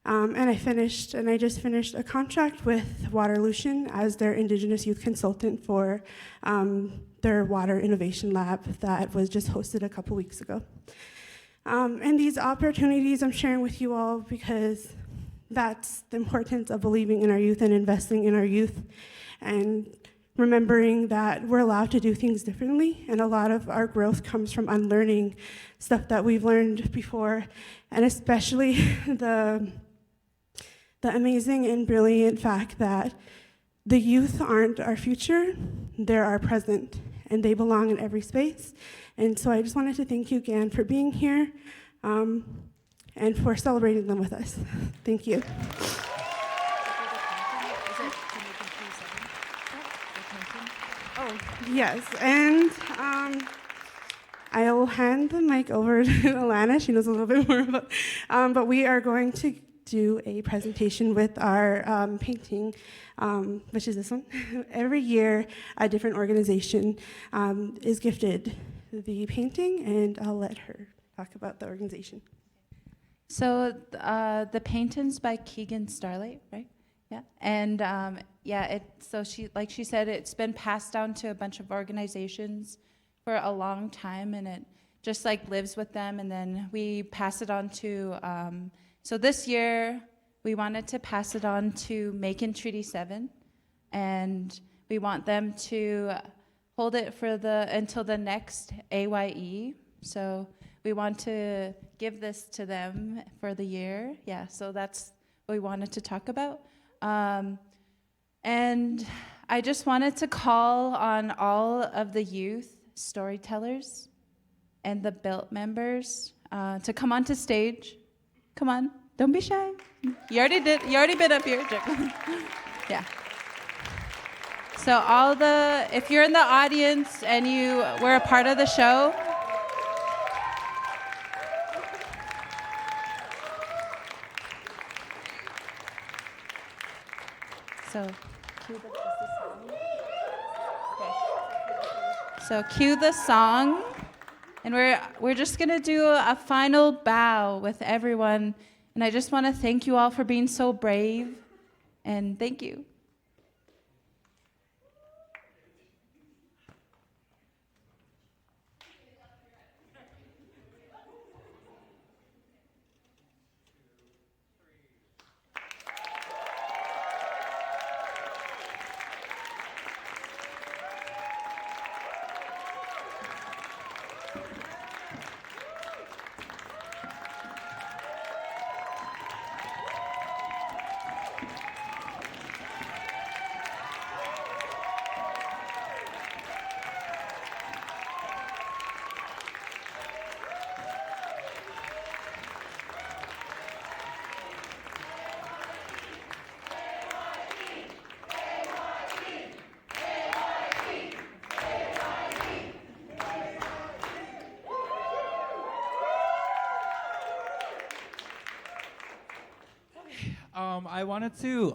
And I just finished a contract with Waterlution as their Indigenous Youth Consultant for their Water Innovation Lab that was just hosted a couple weeks ago. And these opportunities I'm sharing with you all because that's the importance of believing in our youth and investing in our youth and remembering that we're allowed to do things differently, and a lot of our growth comes from unlearning stuff that we've learned before, and especially the amazing and brilliant fact that the youth aren't our future, they're our present, and they belong in every space. And so I just wanted to thank you again for being here and for celebrating them with us. Thank you. Oh, Yes, and I will hand the mic over to Alana. She knows a little bit more about, but we are going to do a presentation with our painting, which is this one. Every year, a different organization is gifted the painting, and I'll let her talk about the organization. So the painting's by Keegan Starlight, right? Yeah, and so like she said, it's been passed down to a bunch of organizations for a long time, and it just like lives with them, and then we pass it on to, so this year we wanted to pass it on to Macon Treaty 7, and we want them to hold it for until the next AYE, so we want to give this to them for the year. Yeah, so that's what we wanted to talk about. And I just wanted to call on all of the youth storytellers and the BUILT members to come onto stage. Come on, don't be shy. You already been up here. Yeah. So if you're in the audience and you were a part of the show, So cue the song, and we're just gonna do a final bow with everyone, and I just want to thank you all for being so brave, and thank you. I wanted to,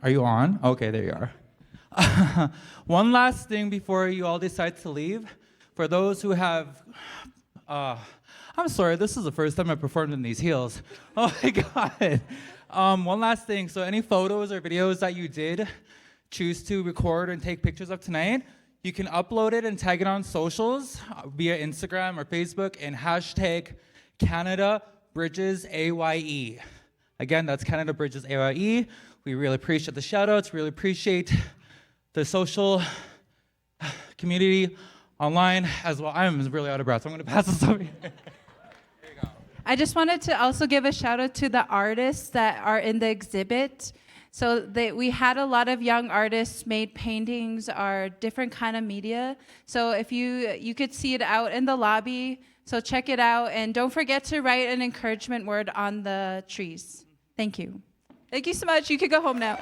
are you on? Okay, there you are. One last thing before you all decide to leave. For those who have, I'm sorry, this is the first time I performed in these heels. Oh my God. One last thing, so any photos or videos that you did choose to record and take pictures of tonight, you can upload it and tag it on socials via Instagram or Facebook and hashtag Canada Bridges AYE. Again, that's Canada Bridges AYE. We really appreciate the shout outs, really appreciate the social community online as well. I'm really out of breath, so I'm gonna pass this over here. I just wanted to also give a shout out to the artists that are in the exhibit. So we had a lot of young artists made paintings or different kind of media. So if you could see it out in the lobby, so check it out, and don't forget to write an encouragement word on the trees. Thank you. Thank you so much. You can go home now.